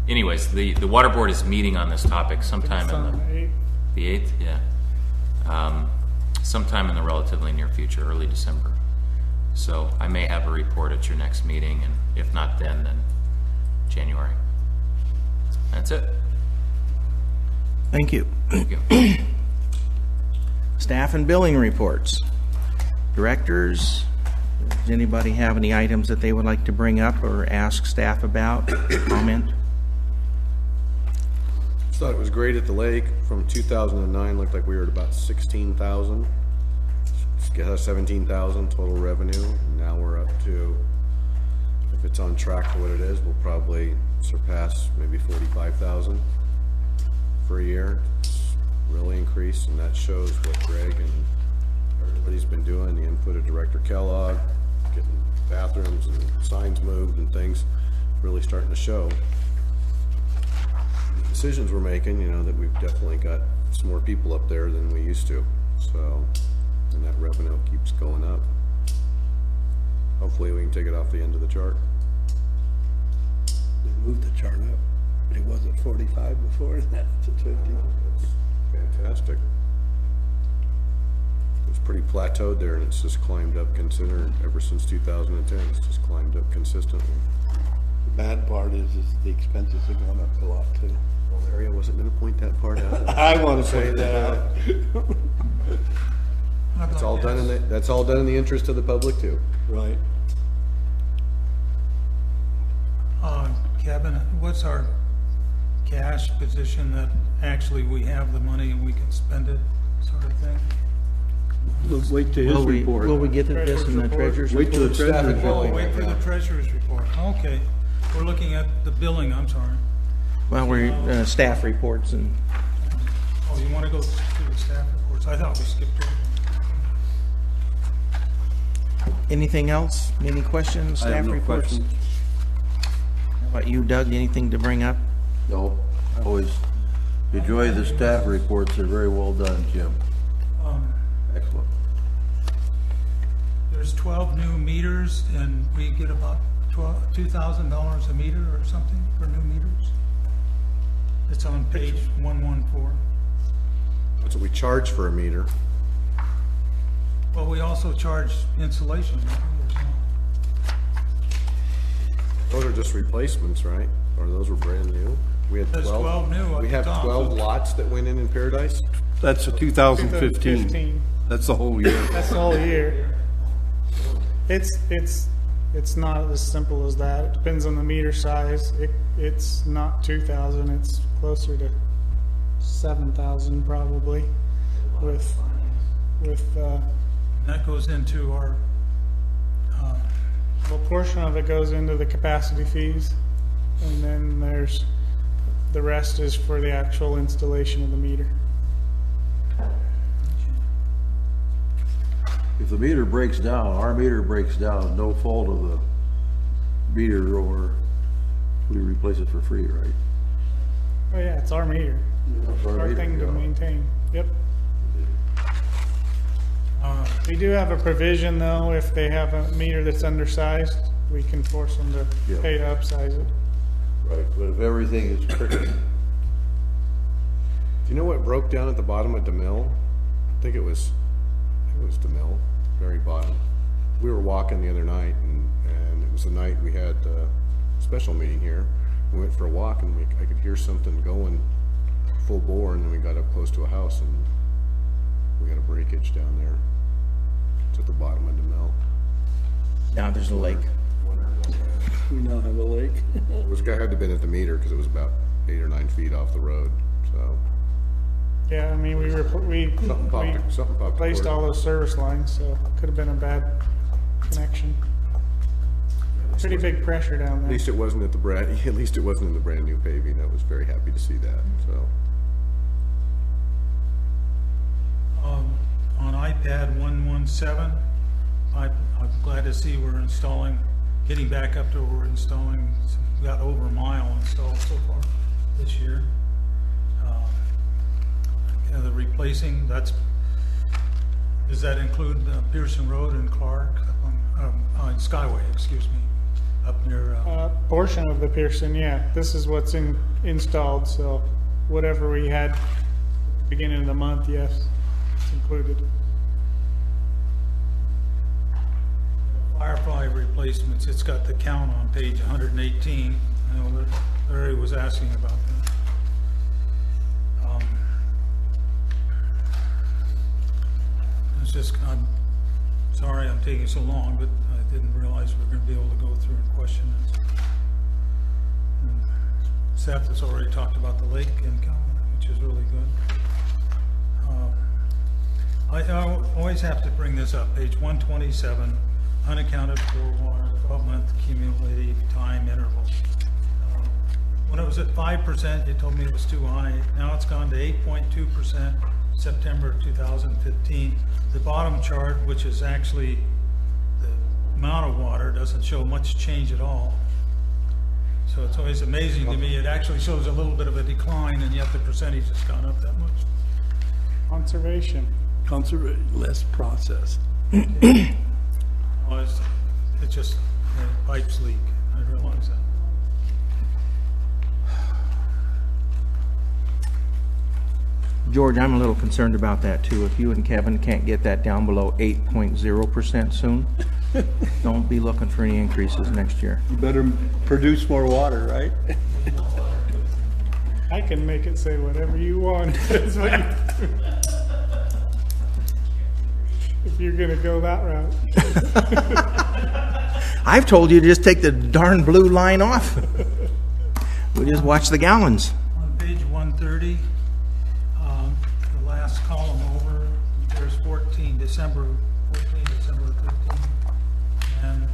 Anyways, the water board is meeting on this topic sometime in the 8th, yeah. Sometime in the relatively near future, early December. So I may have a report at your next meeting, and if not then January. That's it. Thank you. Thank you. Staff and billing reports. Directors, does anybody have any items that they would like to bring up or ask staff about, comment? Just thought it was great at the lake. From 2009, looked like we were at about 16,000. 17,000 total revenue. And now we're up to, if it's on track for what it is, we'll probably surpass maybe 45,000 for a year. It's really increased, and that shows what Greg and everybody's been doing. The input of Director Kellogg, getting bathrooms and signs moved and things, really starting to show. The decisions we're making, you know, that we've definitely got some more people up there than we used to. So, and that revenue keeps going up. Hopefully we can take it off the end of the chart. They moved the chart up. It was at 45 before, and that's at 50. It's fantastic. It was pretty plateaued there, and it's just climbed up considerably ever since 2010. It's just climbed up consistently. The bad part is the expenses have gone up a lot too. Well, Larry, I wasn't going to point that part out. I want to say that out. That's all done in the, that's all done in the interest of the public too. Right. Kevin, what's our cash position that actually we have the money and we can spend it, sort of thing? Let's wait till his report. Will we get to this in the treasurer's report? Wait till the treasurer's report. Wait for the treasurer's report. Okay. We're looking at the billing, I'm sorry. Well, we're staff reports and. Oh, you want to go to the staff reports? I thought we skipped over. Anything else? Any questions? I have Staff no reports? questions. How about you, Doug? Anything to bring up? No, always enjoy the staff reports. They're very well done, Jim. Excellent. There's 12 new meters, and we get about $2,000 a meter or something for new meters. It's on page 114. That's what we charge for a meter. Well, we also charge insulation. Those are just replacements, right? Or those were brand new? We had There's 12 new up We have top. 12 lots that went in Paradise? That's a 2015. That's the whole year. That's the whole year. It's not as simple as that. It depends on the meter size. It's not 2,000. It's closer to 7,000 probably. With that goes into our. Well, portion of it goes into the capacity fees, and then there's the rest is for the actual installation of the meter. If the meter breaks down, our meter breaks down, no fault of the meter, or we replace it for free, right? Oh yeah, it's our meter. It's our Our meter, thing to yeah. maintain. Yep. We do have a provision though, if they have a meter that's undersized, we can force them to Yeah. pay to upsize it. Right, but if everything is crooked, Do you know what broke down at the bottom of DeMille? I think it was DeMille, very bottom. We were walking the other night, and it was the night we had a special meeting here. We went for a walk, and I could hear something going full bore, and then we got up close to a house, and we got a breakage down there. It's at the bottom of DeMille. Now there's a lake. We now have a lake. It was, guy had to have been at the meter, because it was about 8 or 9 feet off the road, so. Yeah, I mean, we Something popped replaced cord. all those service lines, so it could have been a bad connection. Pretty big pressure down At there. least it wasn't at at least it wasn't in the brand new paving. I was very happy to see that, so. On iPad 117, I'm glad to see we're getting back up to where we're installing, we got over a mile installed so far this year. the replacing, does that include Pearson Road and Clark, Skyway, excuse me, up near, Portion of the Pearson, yeah. This is what's installed, so whatever we had beginning of the month, yes, it's included. Firefly replacements, it's got the count on page 118. I know that Larry was asking about that. It's just, I'm sorry I'm taking so long, but I didn't realize we were going to be able to go through and question this. And Seth has already talked about the lake income, which is really good. I always have to bring this up, page 127, unaccounted for water, 12-month cumulative time interval. When it was at 5%, you told me it was too high. Now it's gone to 8.2%, September 2015. The bottom chart, which is actually the amount of water, doesn't show much change at all. So it's always amazing to me. It actually shows a little bit of a decline, and yet the percentage has gone up that much. Conservation. Less processed. Well, it's just pipes leak. I realize that. George, I'm a little concerned about that too. If you and Kevin can't get that down below 8.0% soon, don't be looking for any increases next year. You better produce more water, right? I can make it say whatever you want. That's what you do. If you're gonna go that route. I've told you to just take the darn blue line off. We just watch the gallons. On page 130, the last column over, there's December 13. And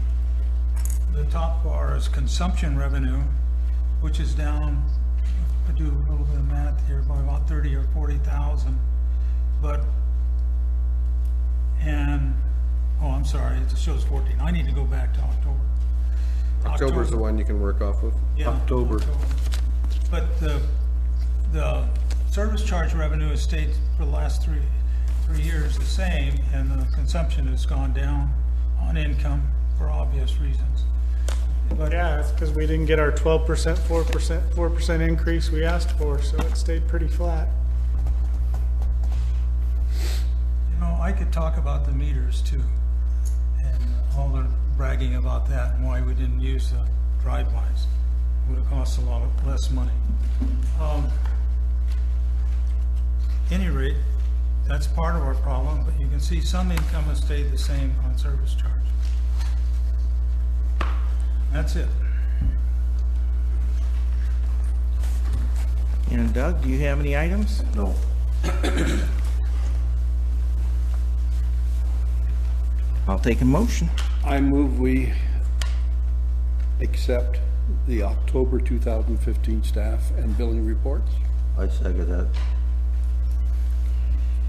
the top bar is consumption revenue, which is down, I do a little bit of math here, by about 30 or 40,000. I'm sorry, it shows 14. I need to go back to October. October's the one you can work off of? Yeah, October. But the service charge revenue has stayed for the last three years the same, and the consumption has gone down on income for obvious reasons. But yeah, it's because we didn't get our 12%, 4% increase we asked for, so it stayed pretty flat. You know, I could talk about the meters too, and all the bragging about that and why we didn't use the drive-bys. It would have cost a lot less money. Any rate, that's part of our problem, but you can see some income has stayed the same on service charge. That's it. And Doug, do you have any items? No. I'll take a motion. I move we accept the October 2015 staff and billing reports. I second that.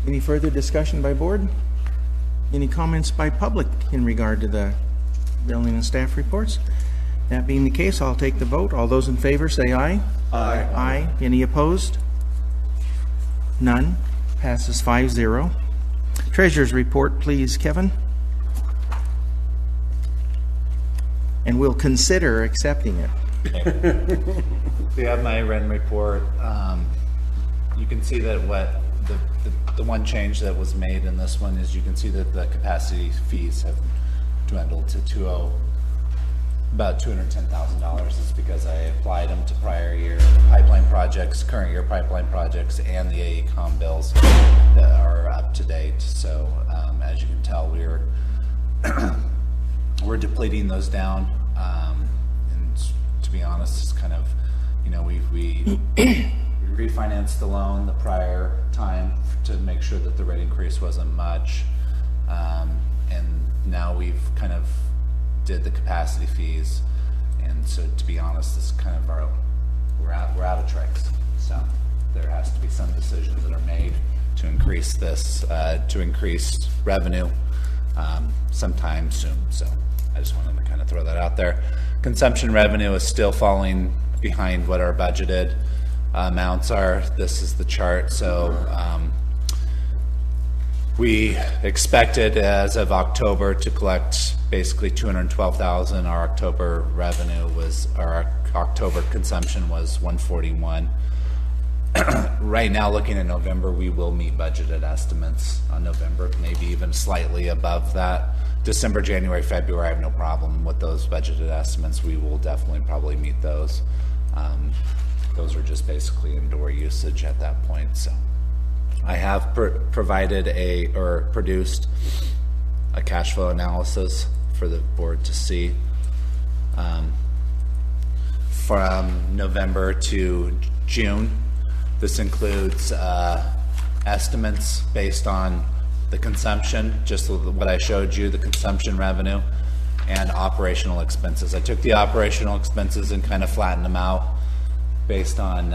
Any further discussion by board? Any comments by public in regard to the billing and staff reports? That being the case, I'll take the vote. All those in favor say aye. Aye. Aye. Any opposed? None. Passes 5-0. Treasurer's report, please, Kevin. And we'll consider accepting it. We have my rent report. You can see that the one change that was made in this one is you can see that the capacity fees have dwindled to about $210,000. It's because I applied them to prior year pipeline projects, current year pipeline projects, and the AECOM bills that are up to date. So as you can tell, we're depleting those down. And to be honest, it's kind of, you know, we refinanced the loan the prior time to make sure that the rate increase wasn't much. And now we've kind of did the capacity fees. And so to be honest, this is kind of we're out of tricks. So there has to be some decisions that are made to increase this, to increase revenue sometime soon. So I just wanted to kind of throw that out there. Consumption revenue is still falling behind what our budgeted amounts are. This is the chart. So We expected as of October to collect basically 212,000. Our October revenue was, our October consumption was 141. Right now, looking at November, we will meet budgeted estimates on November, maybe even slightly above that. December, January, February, I have no problem with those budgeted estimates. We will definitely probably meet those. Those are just basically indoor usage at that point. So I have provided or produced a cash flow analysis for the board to see from November to June. This includes estimates based on the consumption, just what I showed you, the consumption revenue, and operational expenses. I took the operational expenses and kind of flattened them out based on,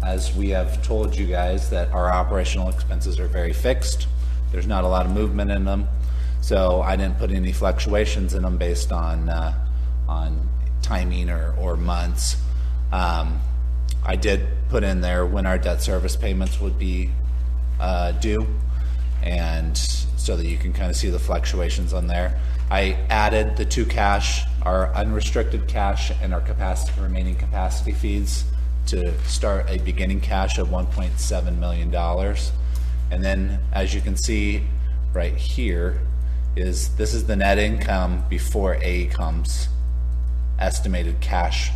as we have told you guys, that our operational expenses are very fixed. There's not a lot of movement in them. So I didn't put any fluctuations in them based on timing or months. I did put in there when our debt service payments would be due, and so that you can kind of see the fluctuations on there. I added the two cash, our unrestricted cash and our remaining capacity fees, to start a beginning cash of $1.7 million. And then, as you can see right here, this is the net income before AECOM's estimated cash,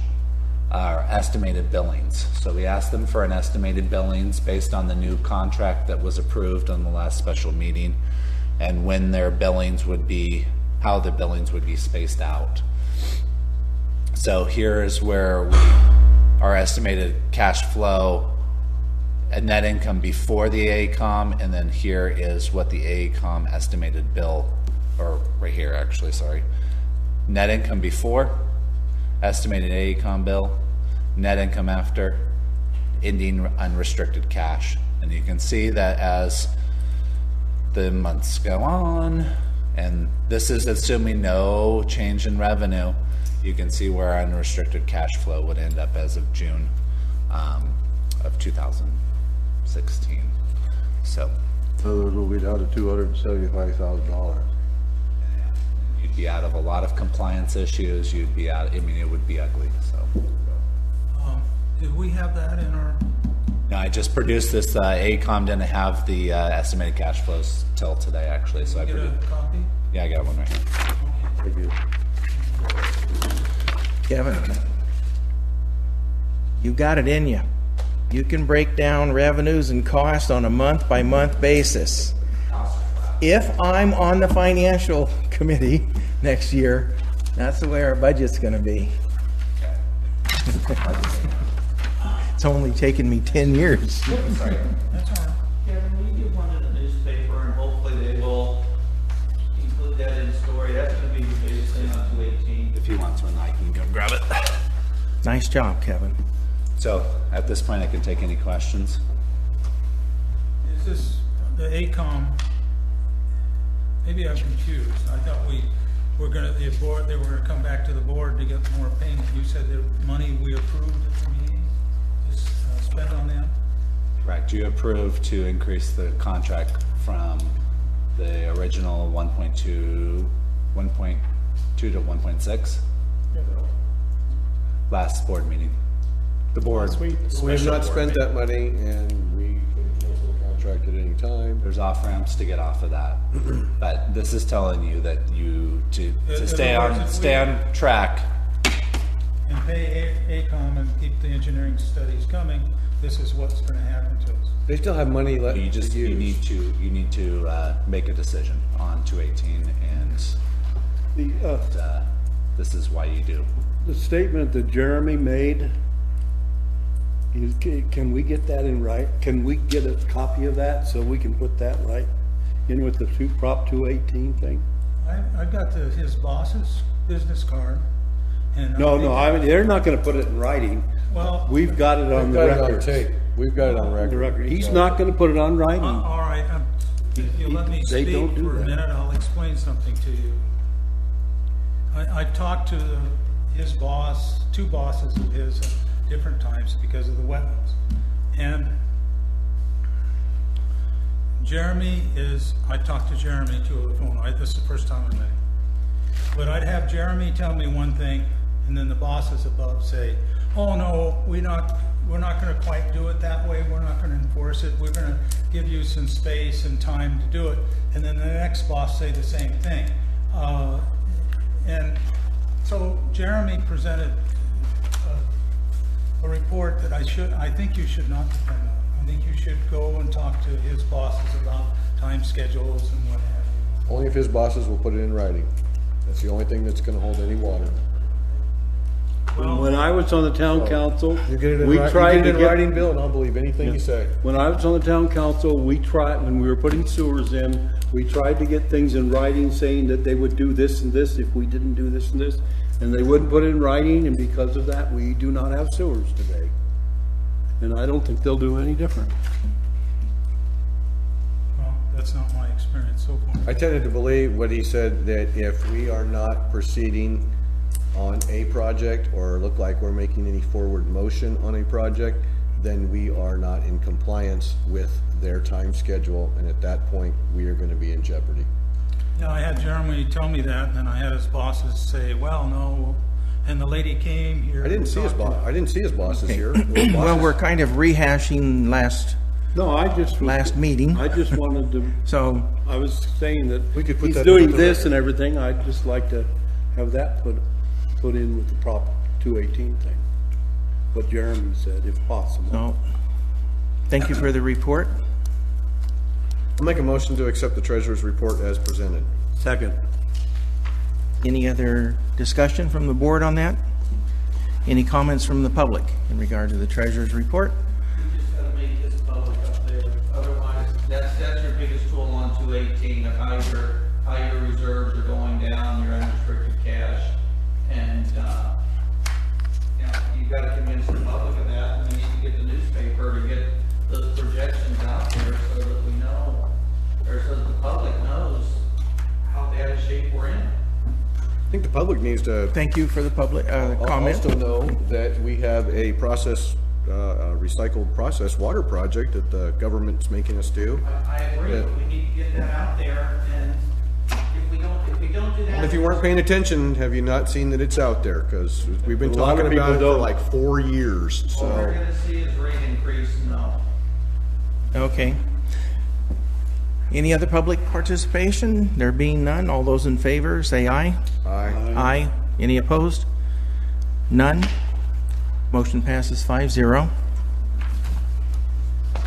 estimated billings. So we asked them for an estimated billings based on the new contract that was approved on the last special meeting, and when their billings would be, how the billings would be spaced out. So here is where our estimated cash flow and net income before the AECOM, and then here is what the AECOM estimated bill, or right here actually, sorry. Net income before, estimated AECOM bill, net income after, ending unrestricted cash. And you can see that as the months go on, and this is assuming no change in revenue, you can see where our unrestricted cash flow would end up as of June of 2016. So we'll be down to $275,000. You'd be out of a lot of compliance issues. You'd be out, I mean, it would be ugly. So Did we have that in our? no, I just produced this. AECOM didn't have the estimated cash flows till today, actually. So I Get a copy? Yeah, I got one right here. Thank you. Kevin, you got it in you. You can break down revenues and costs on a month-by-month basis. If I'm on the financial committee next year, that's the way our budget's going to be. It's only taken me 10 years. That's all right. Kevin, will you give one to the newspaper, and hopefully they will include that in the story? That's going to be the biggest thing on 218. If you want to, I can go grab it. Nice job, Kevin. So at this point, I can take any questions. Is this the AECOM? Maybe I'm confused. I thought they were gonna come back to the board to get more payment. You said the money we approved at the meeting is spent on them? Correct. You approved to increase the contract from the original 1.2 to 1.6 last board meeting. The board. We have not spent that money, and we can cancel the contract at any time. There's off ramps to get off of that, but this is telling you that you to stay on track. And pay AECOM and keep the engineering studies coming. This is what's going to happen to us. They still have money left to use. You need to make a decision on 218, and this is why you do. The statement that Jeremy made, can we get that in right? Can we get a copy of that so we can put that right in with the Prop 218 thing? I've got his boss's business card. And they're not going to put it in writing. Well, we've got it on the record. We've got it on record. He's not going to put it on writing. All right. If you let me speak for a minute, I'll explain something to you. I talked to his boss, two bosses of his at different times because of the wetlands. And Jeremy is, I talked to Jeremy too on the phone. This is the first time I met him. But I'd have Jeremy tell me one thing, and then the bosses above say, oh no, we're not gonna quite do it that way, we're not gonna enforce it, we're gonna give you some space and time to do it. And then the next boss say the same thing. And so Jeremy presented a report that I think you should not depend on. I think you should go and talk to his bosses about time schedules and what have you. Only if his bosses will put it in writing. That's the only thing that's gonna hold any water. When I was on the town council, You get it in, we tried you to get it in get. writing, Bill, and I'll believe anything you say. When I was on the town council, when we were putting sewers in, we tried to get things in writing saying that they would do this and this if we didn't do this and this. And they wouldn't put it in writing, and because of that, we do not have sewers today. And I don't think they'll do any different. Well, that's not my experience so far. I tended to believe what he said, that if we are not proceeding on a project or look like we're making any forward motion on a project, then we are not in compliance with their time schedule, and at that point, we are going to be in jeopardy. Yeah, I had Jeremy tell me that, and then I had his bosses say, well, no, and the lady came here. I didn't see his boss. I didn't see his bosses here. Well, we're kind of rehashing last meeting. I just wanted to. So I was saying that we could put he's that doing into the this record. and everything. I'd just like to have that put in with the Prop 218 thing. What Jeremy said, if possible. So, thank you for the report. I'll make a motion to accept the treasurer's report as presented. Second. Any other discussion from the board on that? Any comments from the public in regard to the treasurer's report? You just gotta make this public up there, otherwise, that's your biggest tool on 218 of how your reserves are going down, your unrestricted cash, and, you've gotta convince the public of that, and we need to get the newspaper to get those projections out there so that we know, or so that the public knows how bad a shape we're in. I think the public needs to. Thank you for the public comment. Also know that we have a recycled process water project that the government's making us do. I agree, but we need to get that out there, and if we don't do that. And if you weren't paying attention, have you not seen that it's out there? Because we've been A lot of talking about it people for don't. like 4 years, All we're so. gonna see is rate increase, no. Okay. Any other public participation? There being none, all those in favor, say aye. Aye. Aye. Any opposed? None. Motion passes 5-0.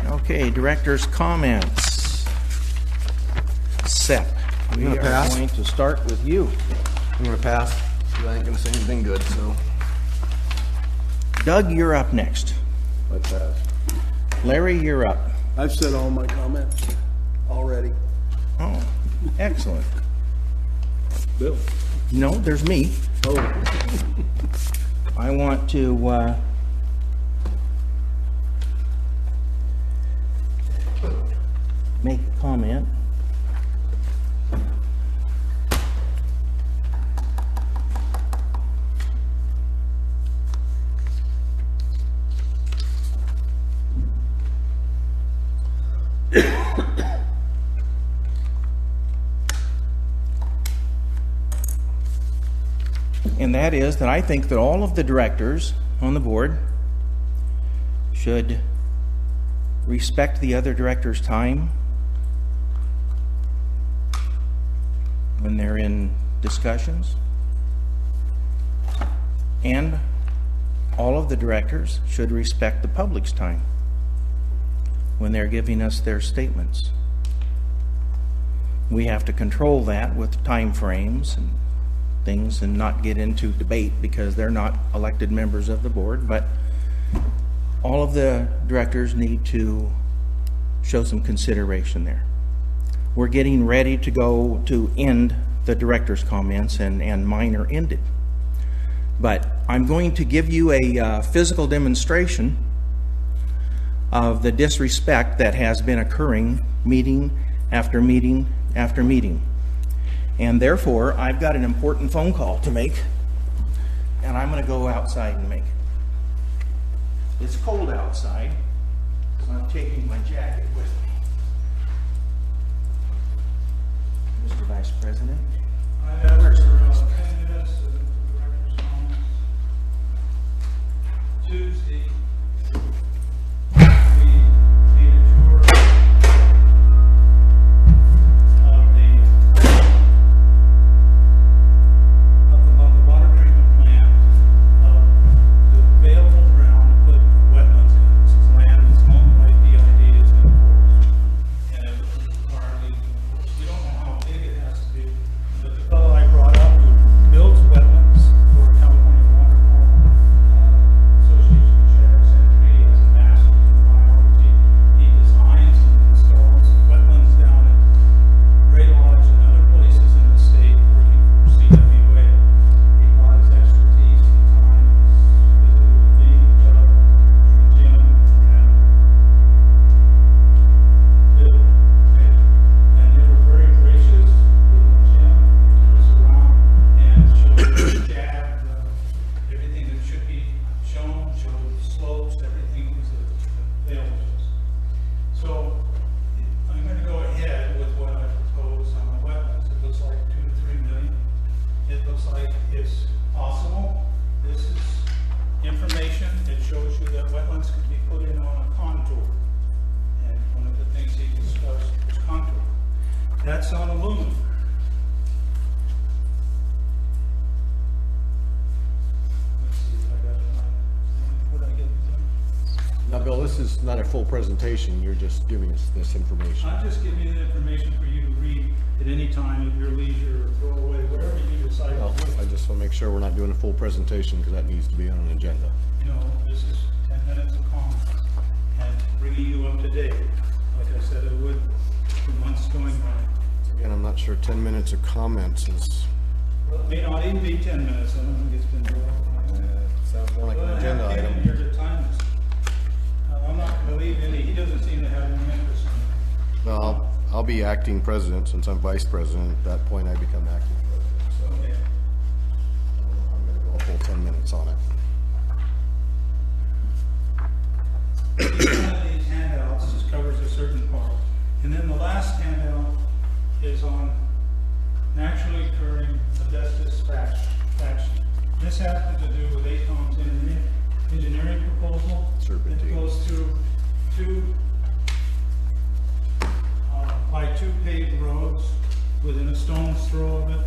Okay, director's comments. Seth, we gonna are pass. going to start with you. I'm gonna pass, because I ain't gonna say anything good, so. Doug, you're up next. I pass. Larry, you're up. I've said all my comments already. Oh, excellent. Bill? No, there's me. Oh. I want to, make a comment. And that is that I think that all of the directors on the board should respect the other directors' time when they're in discussions. And all of the directors should respect the public's time when they're giving us their statements. We have to control that with time frames and things and not get into debate because they're not elected members of the board, but all of the directors need to show some consideration there. We're getting ready to go to end the director's comments and mine are ended. But I'm going to give you a physical demonstration of the disrespect that has been occurring meeting after meeting after meeting. And therefore, I've got an important phone call to make, and I'm going to go outside and make it. It's cold outside, so I'm taking my jacket with me. Mr. Vice President. I asked for 10 minutes of director's comments. Tuesday, we made a tour of the water treatment plant, the available ground to put wetlands in. This is land that's owned by PID, it's enforced. And it was required enforced. We don't know how big it has to be, but the fellow I brought up who builds wetlands for California Water Association of Sheriffs and Treaty has a master's in biology. He designs and installs wetlands down at Gray Lodge and other places in the state working for CWA. He brought his expertise and time. He's visited with me, Doug, and Jim, and Bill. And they were very gracious. Bill and Jim, they took us around and showed Chad everything that should be shown, showed slopes, everything was available to us. So I'm going to go ahead with what I propose on the wetlands. It looks like 2 to 3 million. It looks like it's possible. This is information. It shows you that wetlands can be put in on a contour. And one of the things he discussed was contour. That's on aluminum. Let's see if I got it right. What I get? Now, Bill, this is not a full presentation, you're just giving us this information. I'm just giving you the information for you to read at any time at your leisure, or throw away, wherever you decide Well, to do I it. just want to make sure we're not doing a full presentation, because that needs to be on an agenda. You know, this is 10 minutes of comment and bringing you up to date, like I said I would for months going by. Again, I'm not sure 10 minutes of comments is, Well, it may not even be 10 minutes, I don't think it's been done. sounds more like an agenda item. Here to time this. I'm not going to leave any, he doesn't seem to have any interest in it. No, I'll be acting president, since I'm vice president. At that point, I become acting president, so Okay. I'm going to go a full 10 minutes on it. Each one of these handouts just covers a certain part. And then the last handout is on naturally occurring asbestos fraction. This happens to do with ACOM's engineering proposal. Serpentine. It goes through by 2 paved roads within a stone's throw of it.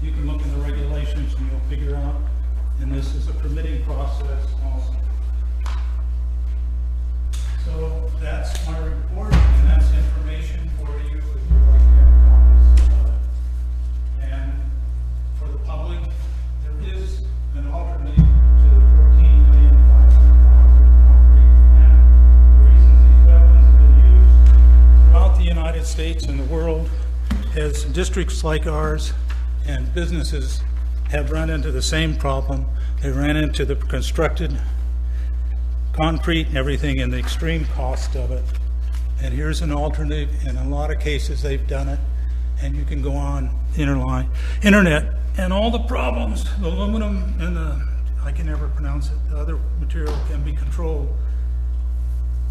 You can look in the regulations and you'll figure out. And this is a permitting process also. So that's my report, and that's information for you if you'd like to have copies of it. And for the public, there is an alternate to the $14,500,000 concrete plant. The reasons these wetlands have been used throughout the United States and the world is districts like ours and businesses have run into the same problem. They ran into the constructed concrete and everything and the extreme cost of it. And here's an alternative. In a lot of cases, they've done it. And you can go on internet and all the problems, the aluminum and the, I can never pronounce it, the other material can be controlled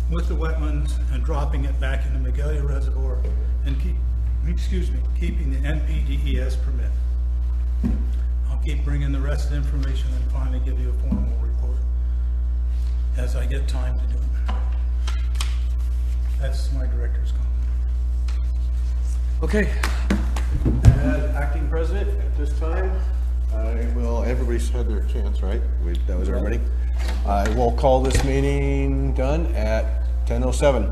with the wetlands and dropping it back in the Magalia Reservoir and keeping the NPDES permit. I'll keep bringing the rest of the information and finally give you a formal report as I get time to do it. That's my director's comment. Okay. As acting president at this time, I will, everybody's had their chance, right? That was everybody? I will call this meeting done at 10:07.